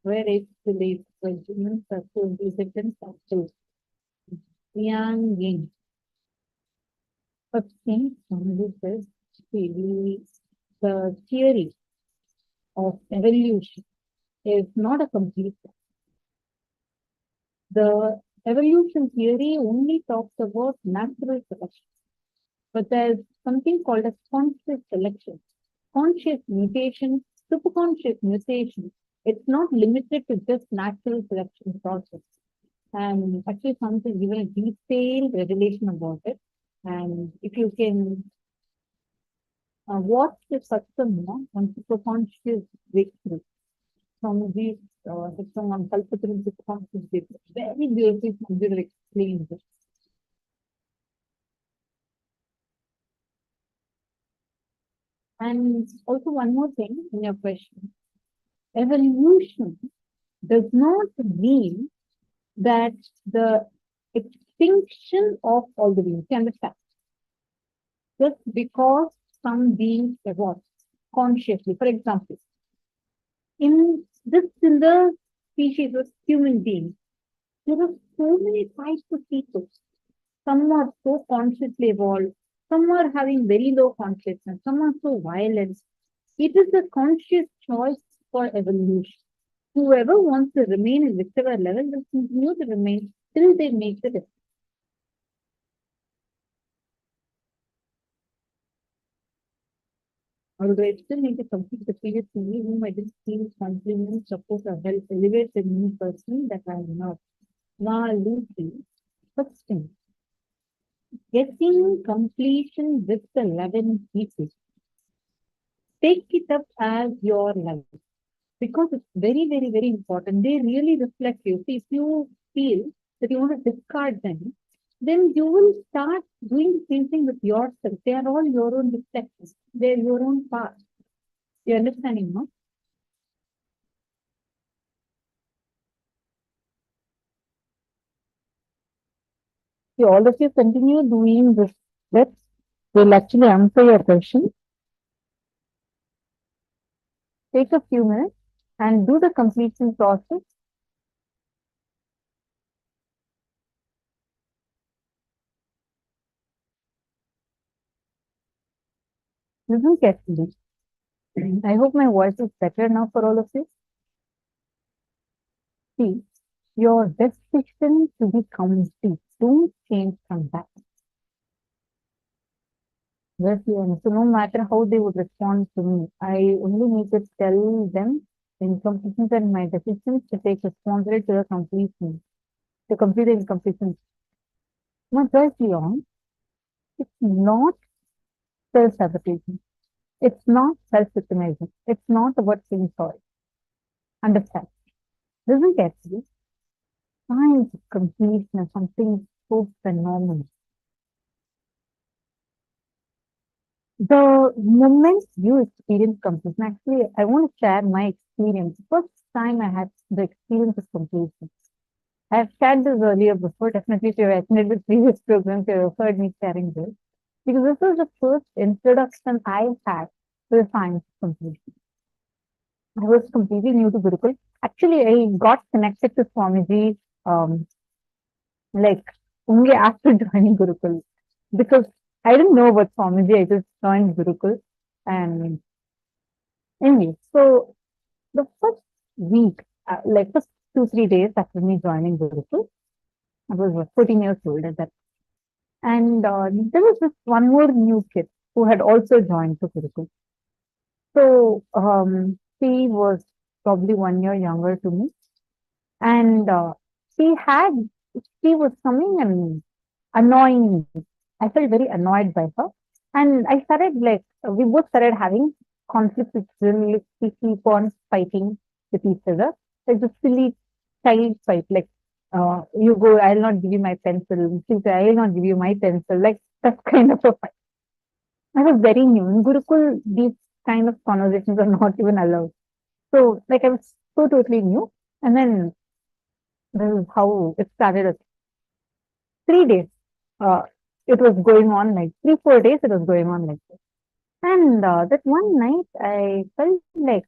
where apes relate when humans are so intelligent and so young yin. But since somebody says the theory of evolution is not a complete one. The evolution theory only talks about natural selection, but there's something called as conscious selection, conscious mutation, superconscious mutation. It's not limited to just natural selection process. And actually, something given a detailed revelation about it. And if you can watch the satsang on superconscious breakthrough from these satsang on Kalpataru superconscious breakthrough, very beautifully Sundara explains it. And also one more thing in your question. Evolution does not mean that the extinction of all the beings. You understand? Just because some beings evolve consciously. For example, in the species of human beings, there are so many types of people. Some are so consciously evolved, some are having very low consciousness, some are so violent. It is a conscious choice for evolution. Whoever wants to remain in whichever level will continue to remain till they make the difference. Although I still need to complete the previous movie, whom I didn't feel compliment, support, or help elevate the new person that I am not. Now, Lucy, but still, getting completion with the 11 pieces. Take it up as your level because it's very, very, very important. They really reflect you. See, if you feel that you want to discard them, then you will start doing the same thing with yourself. They are all your own reflections. They're your own path. You understanding, no? See, all of you continue doing this. That will actually answer your question. Take a few minutes and do the completion process. Listen carefully. I hope my voice is better now for all of you. See, your decision to be complete, don't change from that. Yes, so no matter how they would respond to me, I only need to tell them in completion and my decisions to take responsibility to the completion, to complete the incompletion. My choice beyond, it's not self-sabotaging. It's not self-victimizing. It's not about being sorry. Understand? Doesn't get you. Science of completion is something so phenomenal. The moment you experience completion, actually, I want to share my experience. First time I had the experience of completion. I have shared this earlier before. Definitely, if you have attended the previous programs, you have heard me sharing this. Because this was the first introduction I had to the science of completion. I was completely new to Gurukul. Actually, I got connected to Swamiji like only after joining Gurukul. Because I didn't know about Swamiji, I just joined Gurukul. And anyway, so the first week, like first 2-3 days after me joining Gurukul, I was 14 years old at that. And there was this one more new kid who had also joined the Gurukul. So she was probably 1 year younger to me. And she was coming and annoying me. I felt very annoyed by her. And I started we both started having conflicts with we keep on fighting with each other. It's a silly child fight, you go, I'll not give you my pencil. She say, I'll not give you my pencil. Like that kind of a fight. I was very new. In Gurukul, these kind of conversations are not even allowed. So I was so totally new. And then this is how it started. 3 days. it was going on like 3-4 days, it was going on like this. And that one night I felt like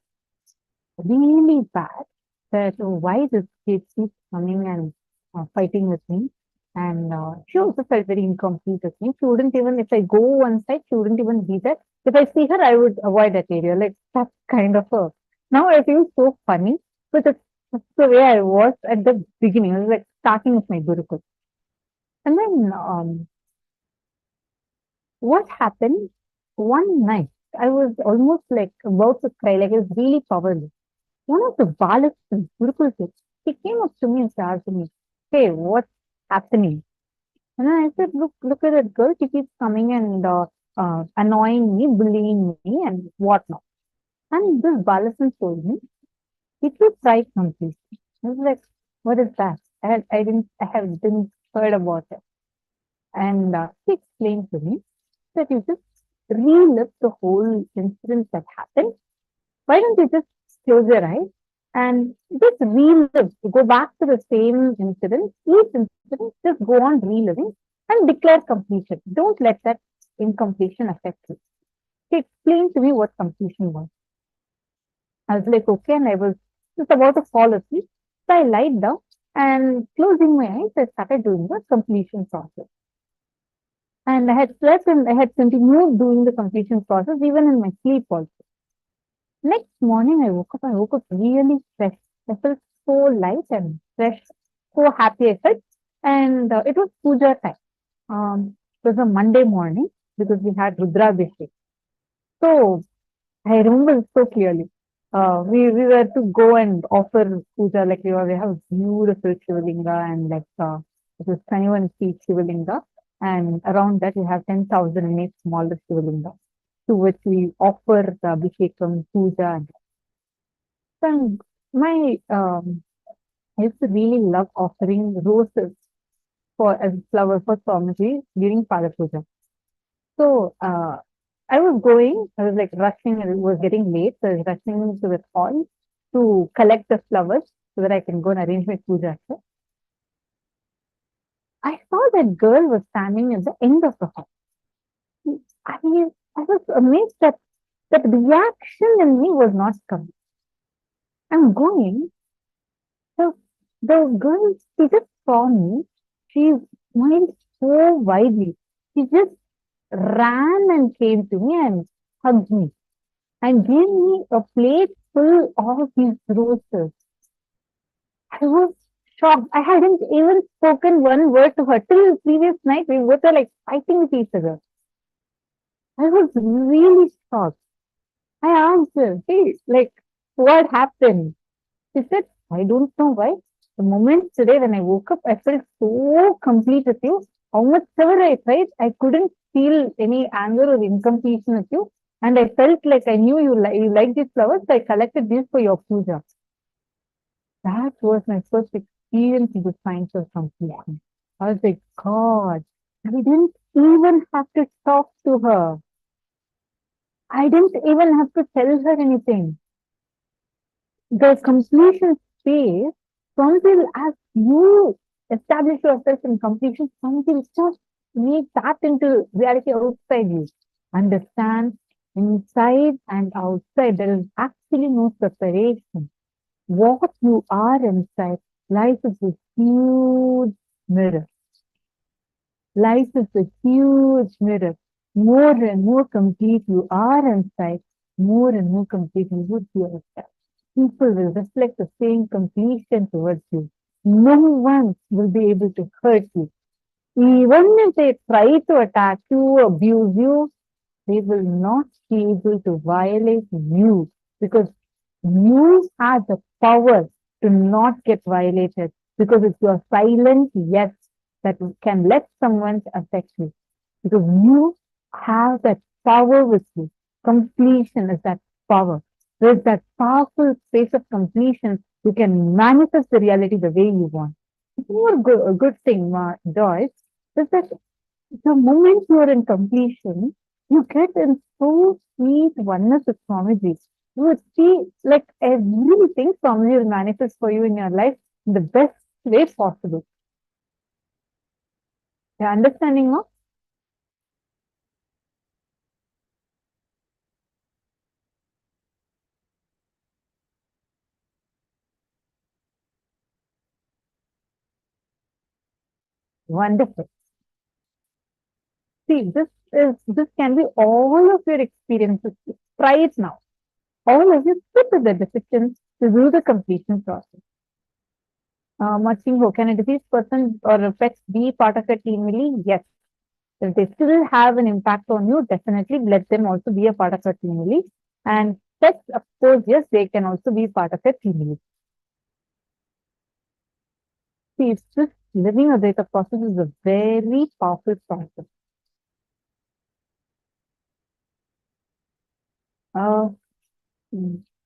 really bad that why this kid keeps coming and fighting with me. And she also felt very incomplete with me. She wouldn't even, if I go one side, she wouldn't even be there. If I see her, I would avoid that area. Like that kind of a. Now I feel so funny, but that's the way I was at the beginning. It was like starting with my Gurukul. And then what happened one night? I was almost like about to cry, like I was really powerless. One of the Balas from Gurukul kids, he came up to me and said to me, "Hey, what's happening?" And then I said, look at that girl. She keeps coming and annoying me, bullying me, and whatnot." And this Balasan told me, "Did you try completely?" I was like, "What is that?" I didn't heard about it. And he explained to me that you just relive the whole incident that happened. Why don't you just close your eyes and just relive, go back to the same incident, each incident, just go on reliving and declare completion. Don't let that incompletion affect you. He explained to me what completion was. I was like, okay, and I was just about to fall asleep. So I lied down and closing my eyes, I started doing the completion process. And I had slept and I had continued doing the completion process even in my sleep also. Next morning, I woke up really fresh. I felt so light and fresh, so happy I felt. And it was puja time. It was a Monday morning because we had Rudrabhishek. So I remember it so clearly. We were to go and offer puja, like we have beautiful Shivalinga and like it was 21 feet Shivalinga. And around that we have 10,008 smaller Shivalinga, to which we offer the Abhishekam, Puja. And my, I used to really love offering roses as flower for Swamiji during Pada Puja. So I was like rushing, it was getting late, so I was rushing to the hall to collect the flowers so that I can go and arrange my puja. I saw that girl was standing at the end of the hall. I was amazed that that reaction in me was not coming. I'm going. So the girl, she just saw me. She smiled so widely. She just ran and came to me and hugged me and gave me a plate full of these roses. I was shocked. I hadn't even spoken one word to her. Till the previous night, we both were like fighting with each other. I was really shocked. I asked her, "Hey, like, what happened?" She said, "I don't know why. The moment today when I woke up, I felt so complete with you. How much ever I tried, I couldn't feel any anger or incompletion with you. And I felt like I knew you like these flowers, so I collected these for your puja." That was my first experience in the science of completion. I was like, God, I didn't even have to talk to her. I didn't even have to tell her anything. The completion space, until as you establish yourself in completion, until just make that into reality outside you. Understand, inside and outside, there is actually no separation. What you are inside, life is a huge mirror. Life is a huge mirror. More and more complete you are inside, more and more complete you would be outside. People will reflect the same completion towards you. No one will be able to hurt you. Even if they try to attack you, abuse you, they will not be able to violate you because you have the power to not get violated because it's your silent yes that can let someone affect you. Because you have that power with you. Completion is that power. There's that powerful space of completion. You can manifest the reality the way you want. It's more a good thing, Joyce, is that the moment you are in completion, you get in so sweet oneness with Swamiji. You would see like everything Swamiji will manifest for you in your life in the best way possible. You're understanding now? Wonderful. See, this can be all of your experiences. Try it now. All of you sit with the decision to do the completion process. Machinho, can a diseased person or a pet be part of your team? Really? Yes. If they still have an impact on you, definitely let them also be a part of your team. Really. And pets, of course, yes, they can also be part of your team. Really. See, it's just living a data process is a very powerful process.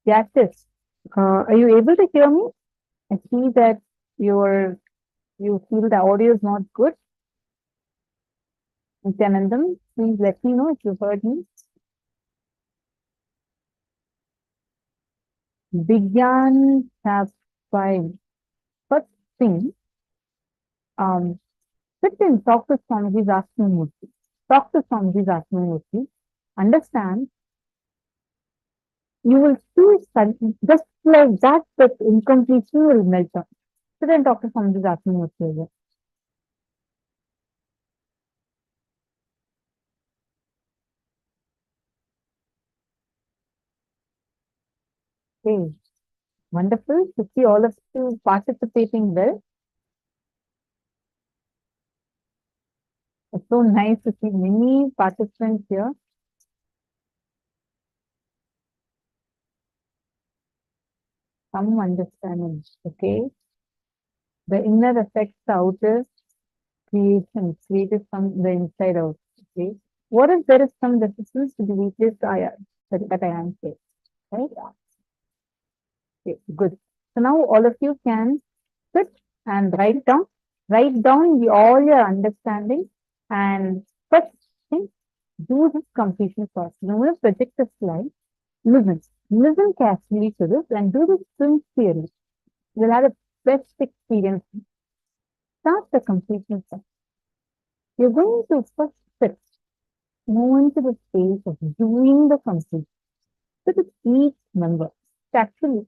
Yes. Are you able to hear me? I see that you feel the audio is not good. Nityanandam, please let me know if you heard me. Vigyan have 5. First thing, sit and talk to Swamiji's Murti. Talk to Swamiji's Murti. Understand, you will see just like that, that incompletion will melt down. Sit and talk to Swamiji's Murti. Okay. Wonderful to see all of you participating well. It's so nice to see many participants here. Some understanding, okay? The inner affects the outer creation, created from the inside out, okay? What if there is some resistance to be replaced that I am saying, right? Okay, good. So now all of you can sit and write down all your understanding, and first thing, do this completion process. Now I'm going to project the slide. Listen carefully to this and do this sincerely. You'll have the best experience. Start the completion process. You're going to first sit, move into the space of doing the completion. Sit with each member. Actually,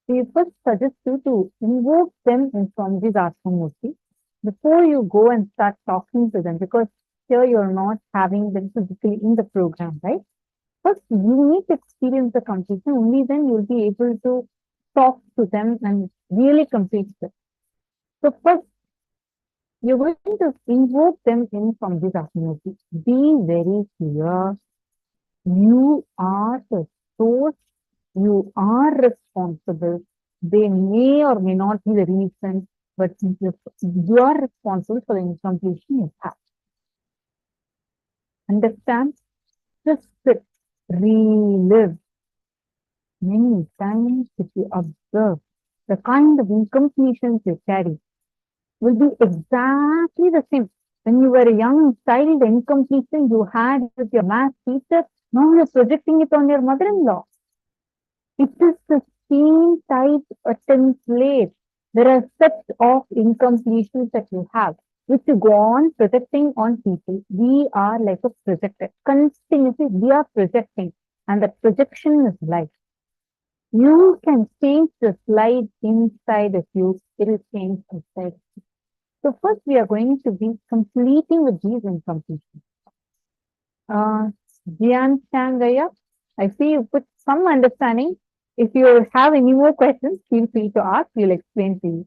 we first suggest you to invoke them in Swamiji's Murti before you go and start talking to them, because here you're not having them physically in the program, right? First, you need to experience the completion. Only then you'll be able to talk to them and really complete them. So first, you're going to invoke them in Swamiji's Murti. Be very clear. You are the source. You are responsible. They may or may not be the reason, but you are responsible for the incompletion you have. Understand? Just sit, relive. Many times, if you observe, the kind of incompletions you carry will be exactly the same. When you were a young child, the incompletion you had with your math teacher, now you're projecting it on your mother-in-law. It is the same type of template. There are sets of incompletions that you have, which you go on projecting on people. We are like a projector. Continuously, we are projecting, and the projection is life. You can change the slide inside of you, it will change outside of you. So first, we are going to be completing with these incompletions. Jian Changaya, I see you put some understanding. If you have any more questions, feel free to ask. We'll explain to you.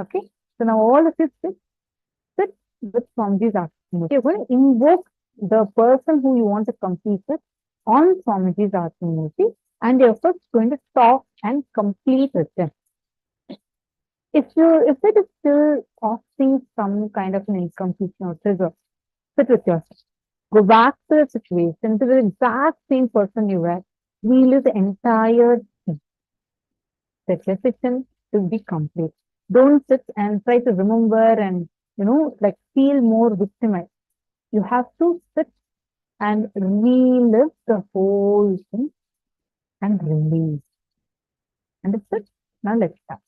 Okay. So now all of you sit with Swamiji's Murti. You're going to invoke the person who you want to complete with on Swamiji's Murti, and you're first going to talk and complete with them. If it is still causing some kind of an incompletion or trigger, sit with yourself. Go back to the situation, to the exact same person you were. Relive the entire thing. The decision to be complete. Don't sit and try to remember and, like feel more victimized. You have to sit and relive the whole thing and release. Understood? Now let's start.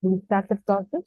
We'll start the process.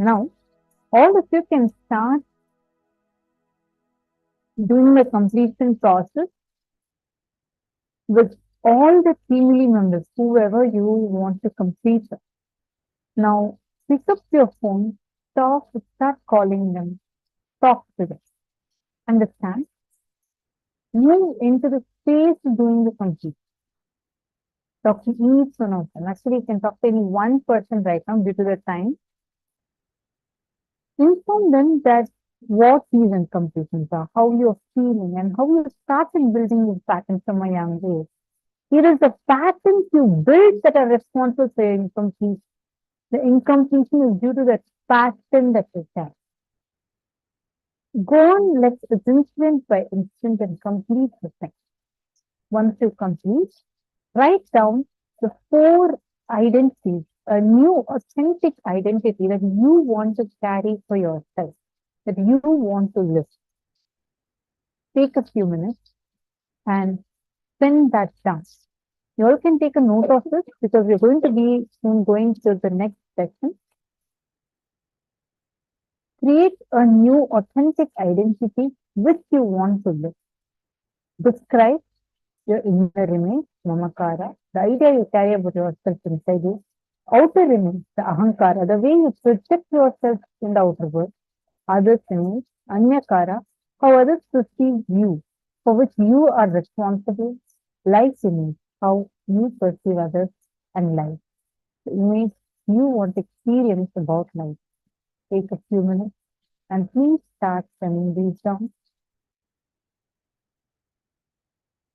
Now, all of you can start doing the completion process with all the family members, whoever you want to complete it. Now, pick up your phone, start calling them, talk to them. Understand? Move into the space of doing the complete. Talk to each one of them. Actually, you can talk to any one person right now due to the time. Inform them that what these incompletions are, how you're feeling, and how you started building this pattern from a young age. It is the patterns you build that are responsible for your incompletion. The incompletion is due to the pattern that you have. Go on, let's incident by incident and complete the thing. Once you complete, write down the 4 identities, a new authentic identity that you want to carry for yourself, that you want to live. Take a few minutes and send that down. You all can take a note of this because we're going to be soon going to the next section. Create a new authentic identity which you want to live. Describe your inner image, mamakara, the idea you carry about yourself inside you. Outer image, the ahankara, the way you project yourself in the outer world. Others image, anyakara, how others perceive you, for which you are responsible. Life image, how you perceive others and life. The image you want to experience about life. Take a few minutes and please start sending these down.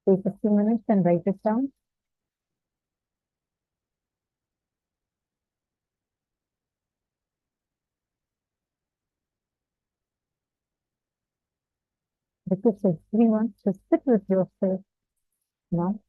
Take a few minutes and write it down. Request everyone to sit with yourself now.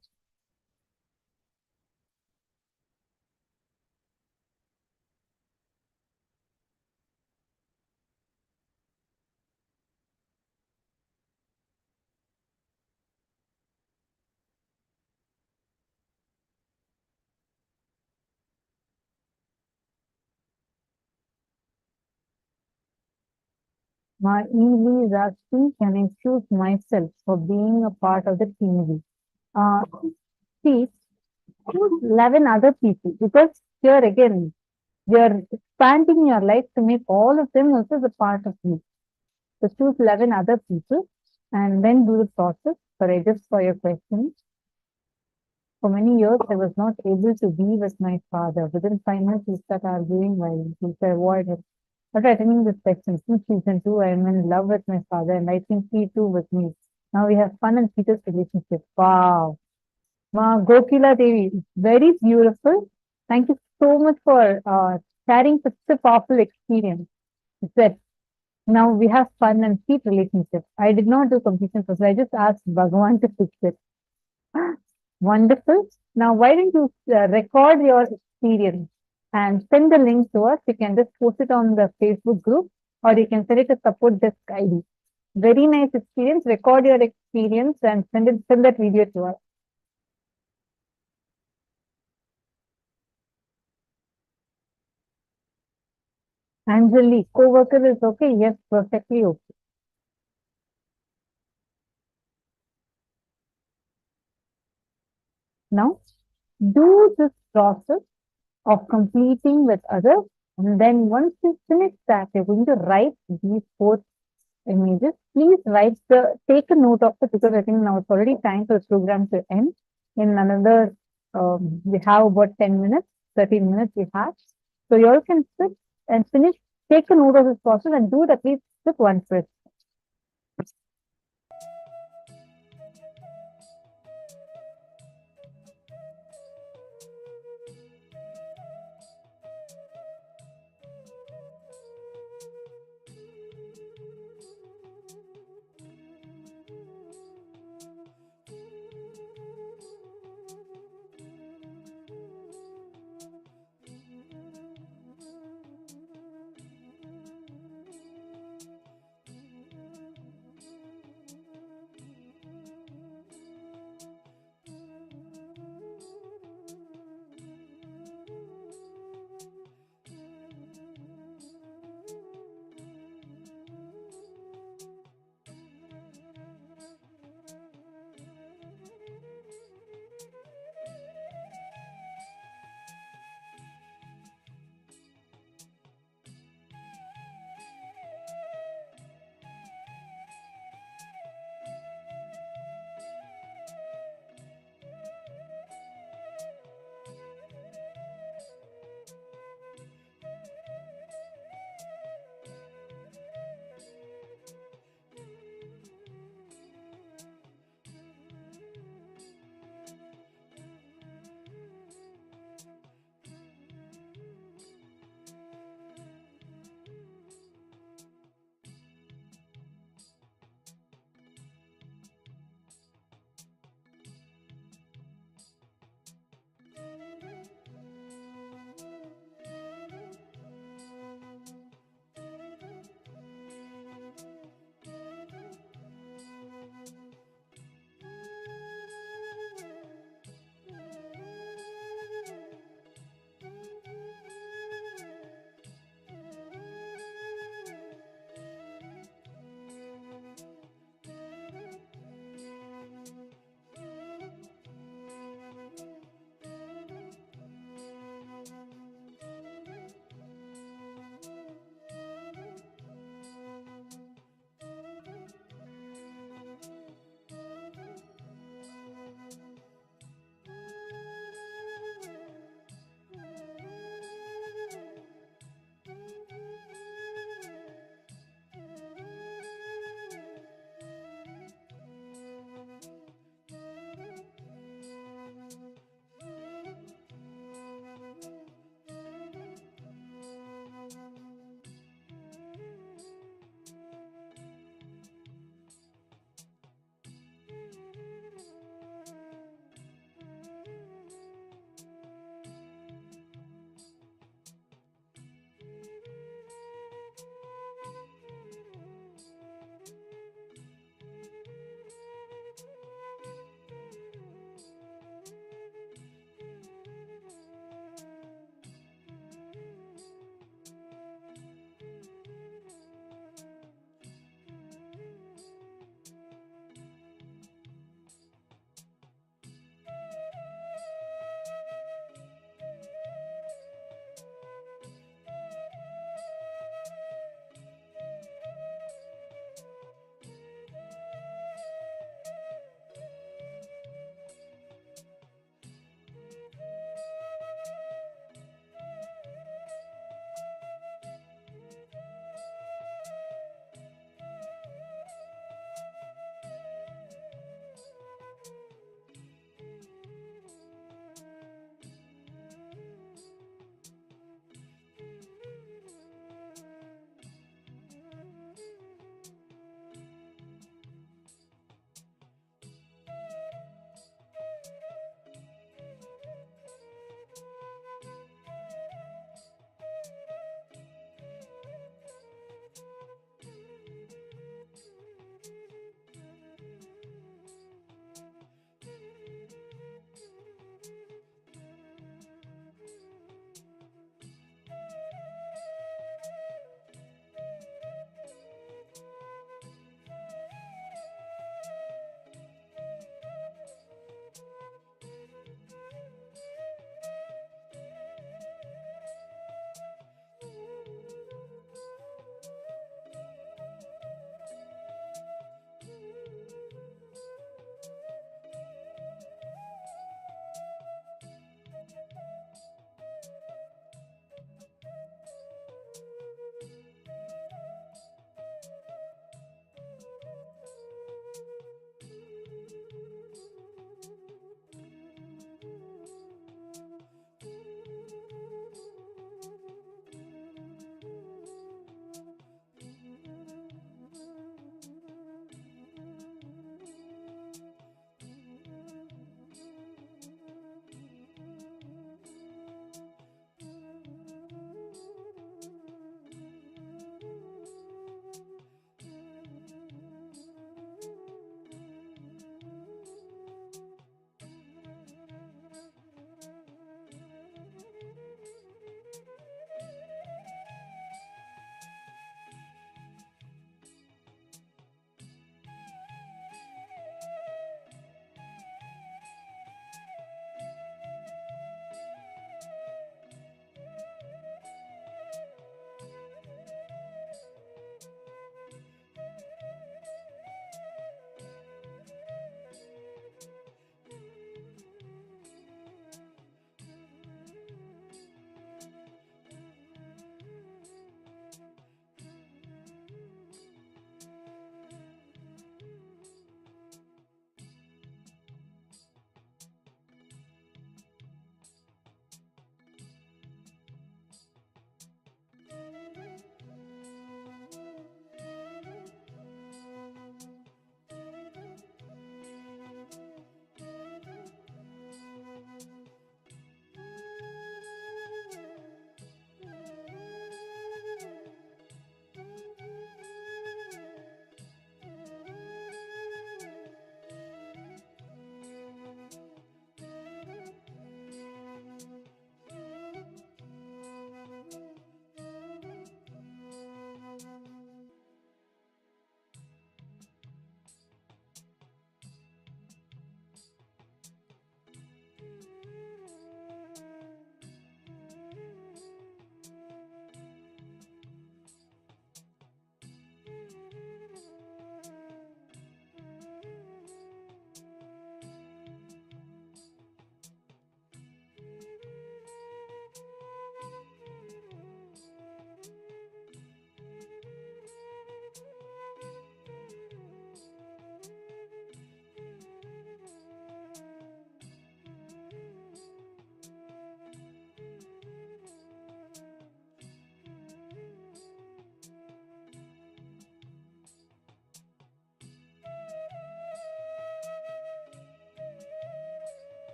My Ely is asking, can I choose myself for being a part of the community? See, choose 11 other people because here again, you're expanding your life to make all of them also the part of you. So choose 11 other people and then do the process. Sorry, just for your question. For many years, I was not able to be with my father. Within 5 minutes, we start arguing violence. I avoid him. After attending this section, since season 2, I am in love with my father and I think he too with me. Now we have fun and sweetest relationship. Wow. Ma Gokila Devi, very beautiful. Thank you so much for sharing such a powerful experience. That now we have fun and sweet relationship. I did not do completion process. I just asked Bhagavan to fix it. Wonderful. Now, why don't you record your experience and send the link to us? You can just post it on the Facebook group or you can send it to support desk ID. Very nice experience. Record your experience and send that video to us. Anjali, co-worker is okay? Yes, perfectly okay. Now, do this process of completing with others. And then once you finish that, you're going to write these 4 images. Please take a note of it because I think now it's already time for the program to end. In another, we have about 10 minutes, 13 minutes we have. So you all can sit and finish, take a note of this process and do it at least with one person.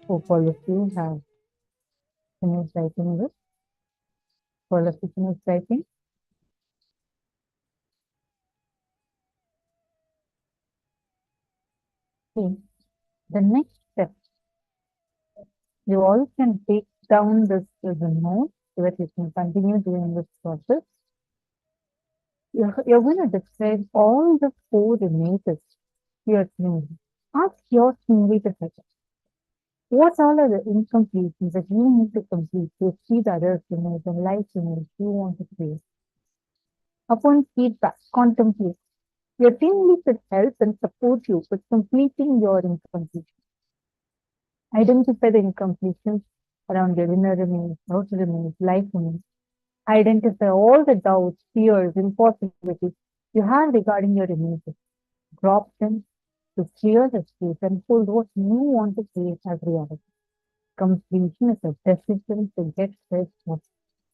Hope all of you have finished writing this. All of you finished writing. Okay. The next step, you all can take down this as a note so that you can continue doing this process. You're going to describe all the 4 images you're seeing. Ask your teammate to set. What all are the incompletions that you need to complete to see the other image and life image you want to create? Upon feedback, contemplate. Your team lead should help and support you with completing your incompletion. Identify the incompletions around your inner image, outer image, life image. Identify all the doubts, fears, impossibilities you have regarding your images. Drop them to clear the space and hold what you want to create as reality. Completion is a decision to get rid of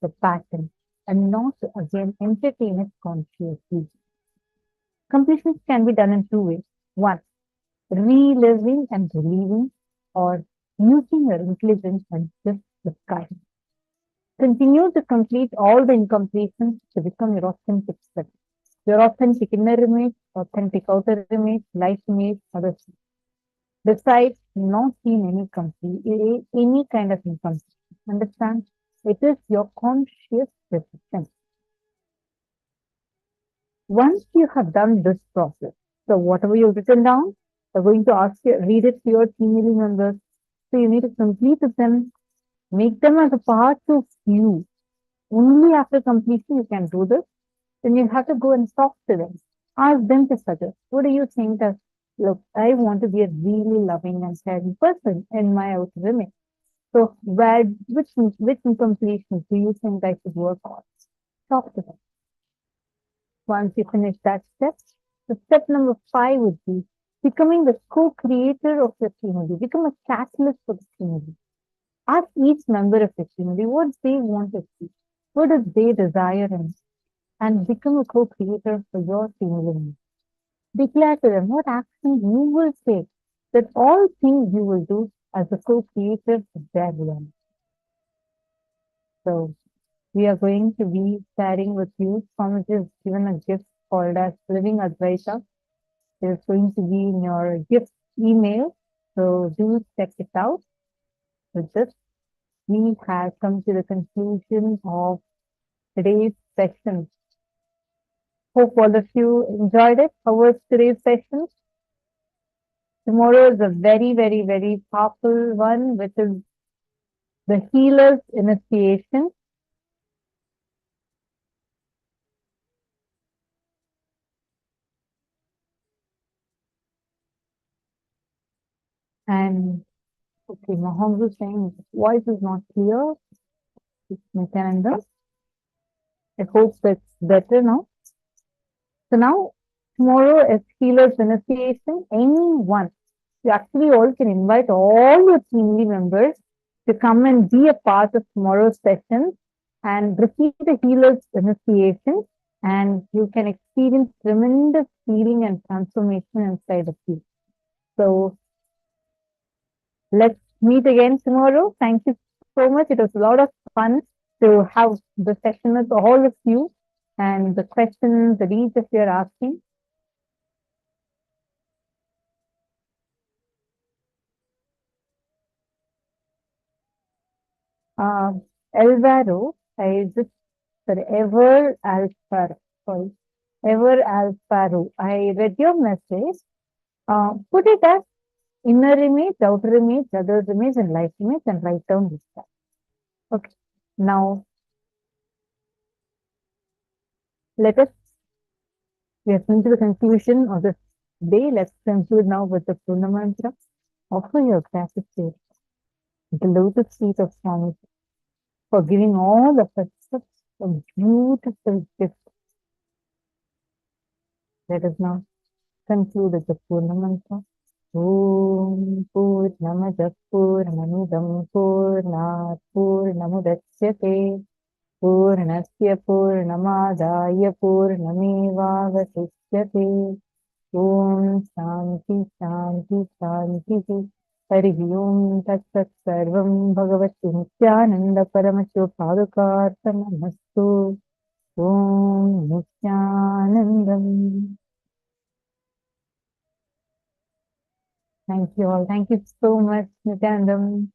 the pattern and not to again entertain it consciously. Completions can be done in 2 ways. 1, reliving and relieving, or using your intelligence and just discarding. Continue to complete all the incompletions to become your authentic self. Your authentic inner image, authentic outer image, life image, other things. Decide not in any kind of incompletion. Understand? It is your conscious decision. Once you have done this process, so whatever you've written down, they're going to ask you, read it to your team members. So you need to complete them, make them as a part of you. Only after completion you can do this. Then you have to go and talk to them. Ask them to suggest. What do you think that, look, I want to be a really loving and caring person in my outer image. So which incompletions do you think I should work on? Talk to them. Once you finish that step, the step number 5 would be becoming the co-creator of the community. Become a catalyst for the community. Ask each member of the community what they want to see, what do they desire in, and become a co-creator for your community. Declare to them what actions you will take, that all things you will do as a co-creator of their reality. So we are going to be sharing with you. Swamiji has given a gift called as Living Advaita. It is going to be in your gift email. So do check it out. With this, we have come to the conclusion of today's session. Hope all of you enjoyed it. How was today's session? Tomorrow is a very, very, very powerful one, which is the healer's initiation. And okay, Mahomes is saying voice is not clear. Nithyananda. I hope it's better now. So now, tomorrow is healer's initiation. Anyone, you actually all can invite all your community members to come and be a part of tomorrow's session and receive the healer's initiation, and you can experience tremendous healing and transformation inside of you. So let's meet again tomorrow. Thank you so much. It was a lot of fun to have the session with all of you and the questions that each of you are asking. Alvaro, Ever Alfaro, I read your message. Put it as inner image, outer image, other's image, and life image, and write down this stuff. Okay. Now, we have come to the conclusion of this day. Let's conclude now with the Purna Mantra. Offer your gratitude, the lotus feet of Swami, for giving all of us such a beautiful gift. Let us now conclude with the Purna Mantra. Om Purnamada Purnamidam Purnat Purnamudachyate Purnasya Purnamadaya Purnamevavasishyate. Om Shanti Shanti Shanti. Harihi Om Tat Sat Sarvam Bhagavati Nithyananda Paramashiva Padukarpanamastu. Om Nithyanandam. Thank you all. Thank you so much, Nithyanandam.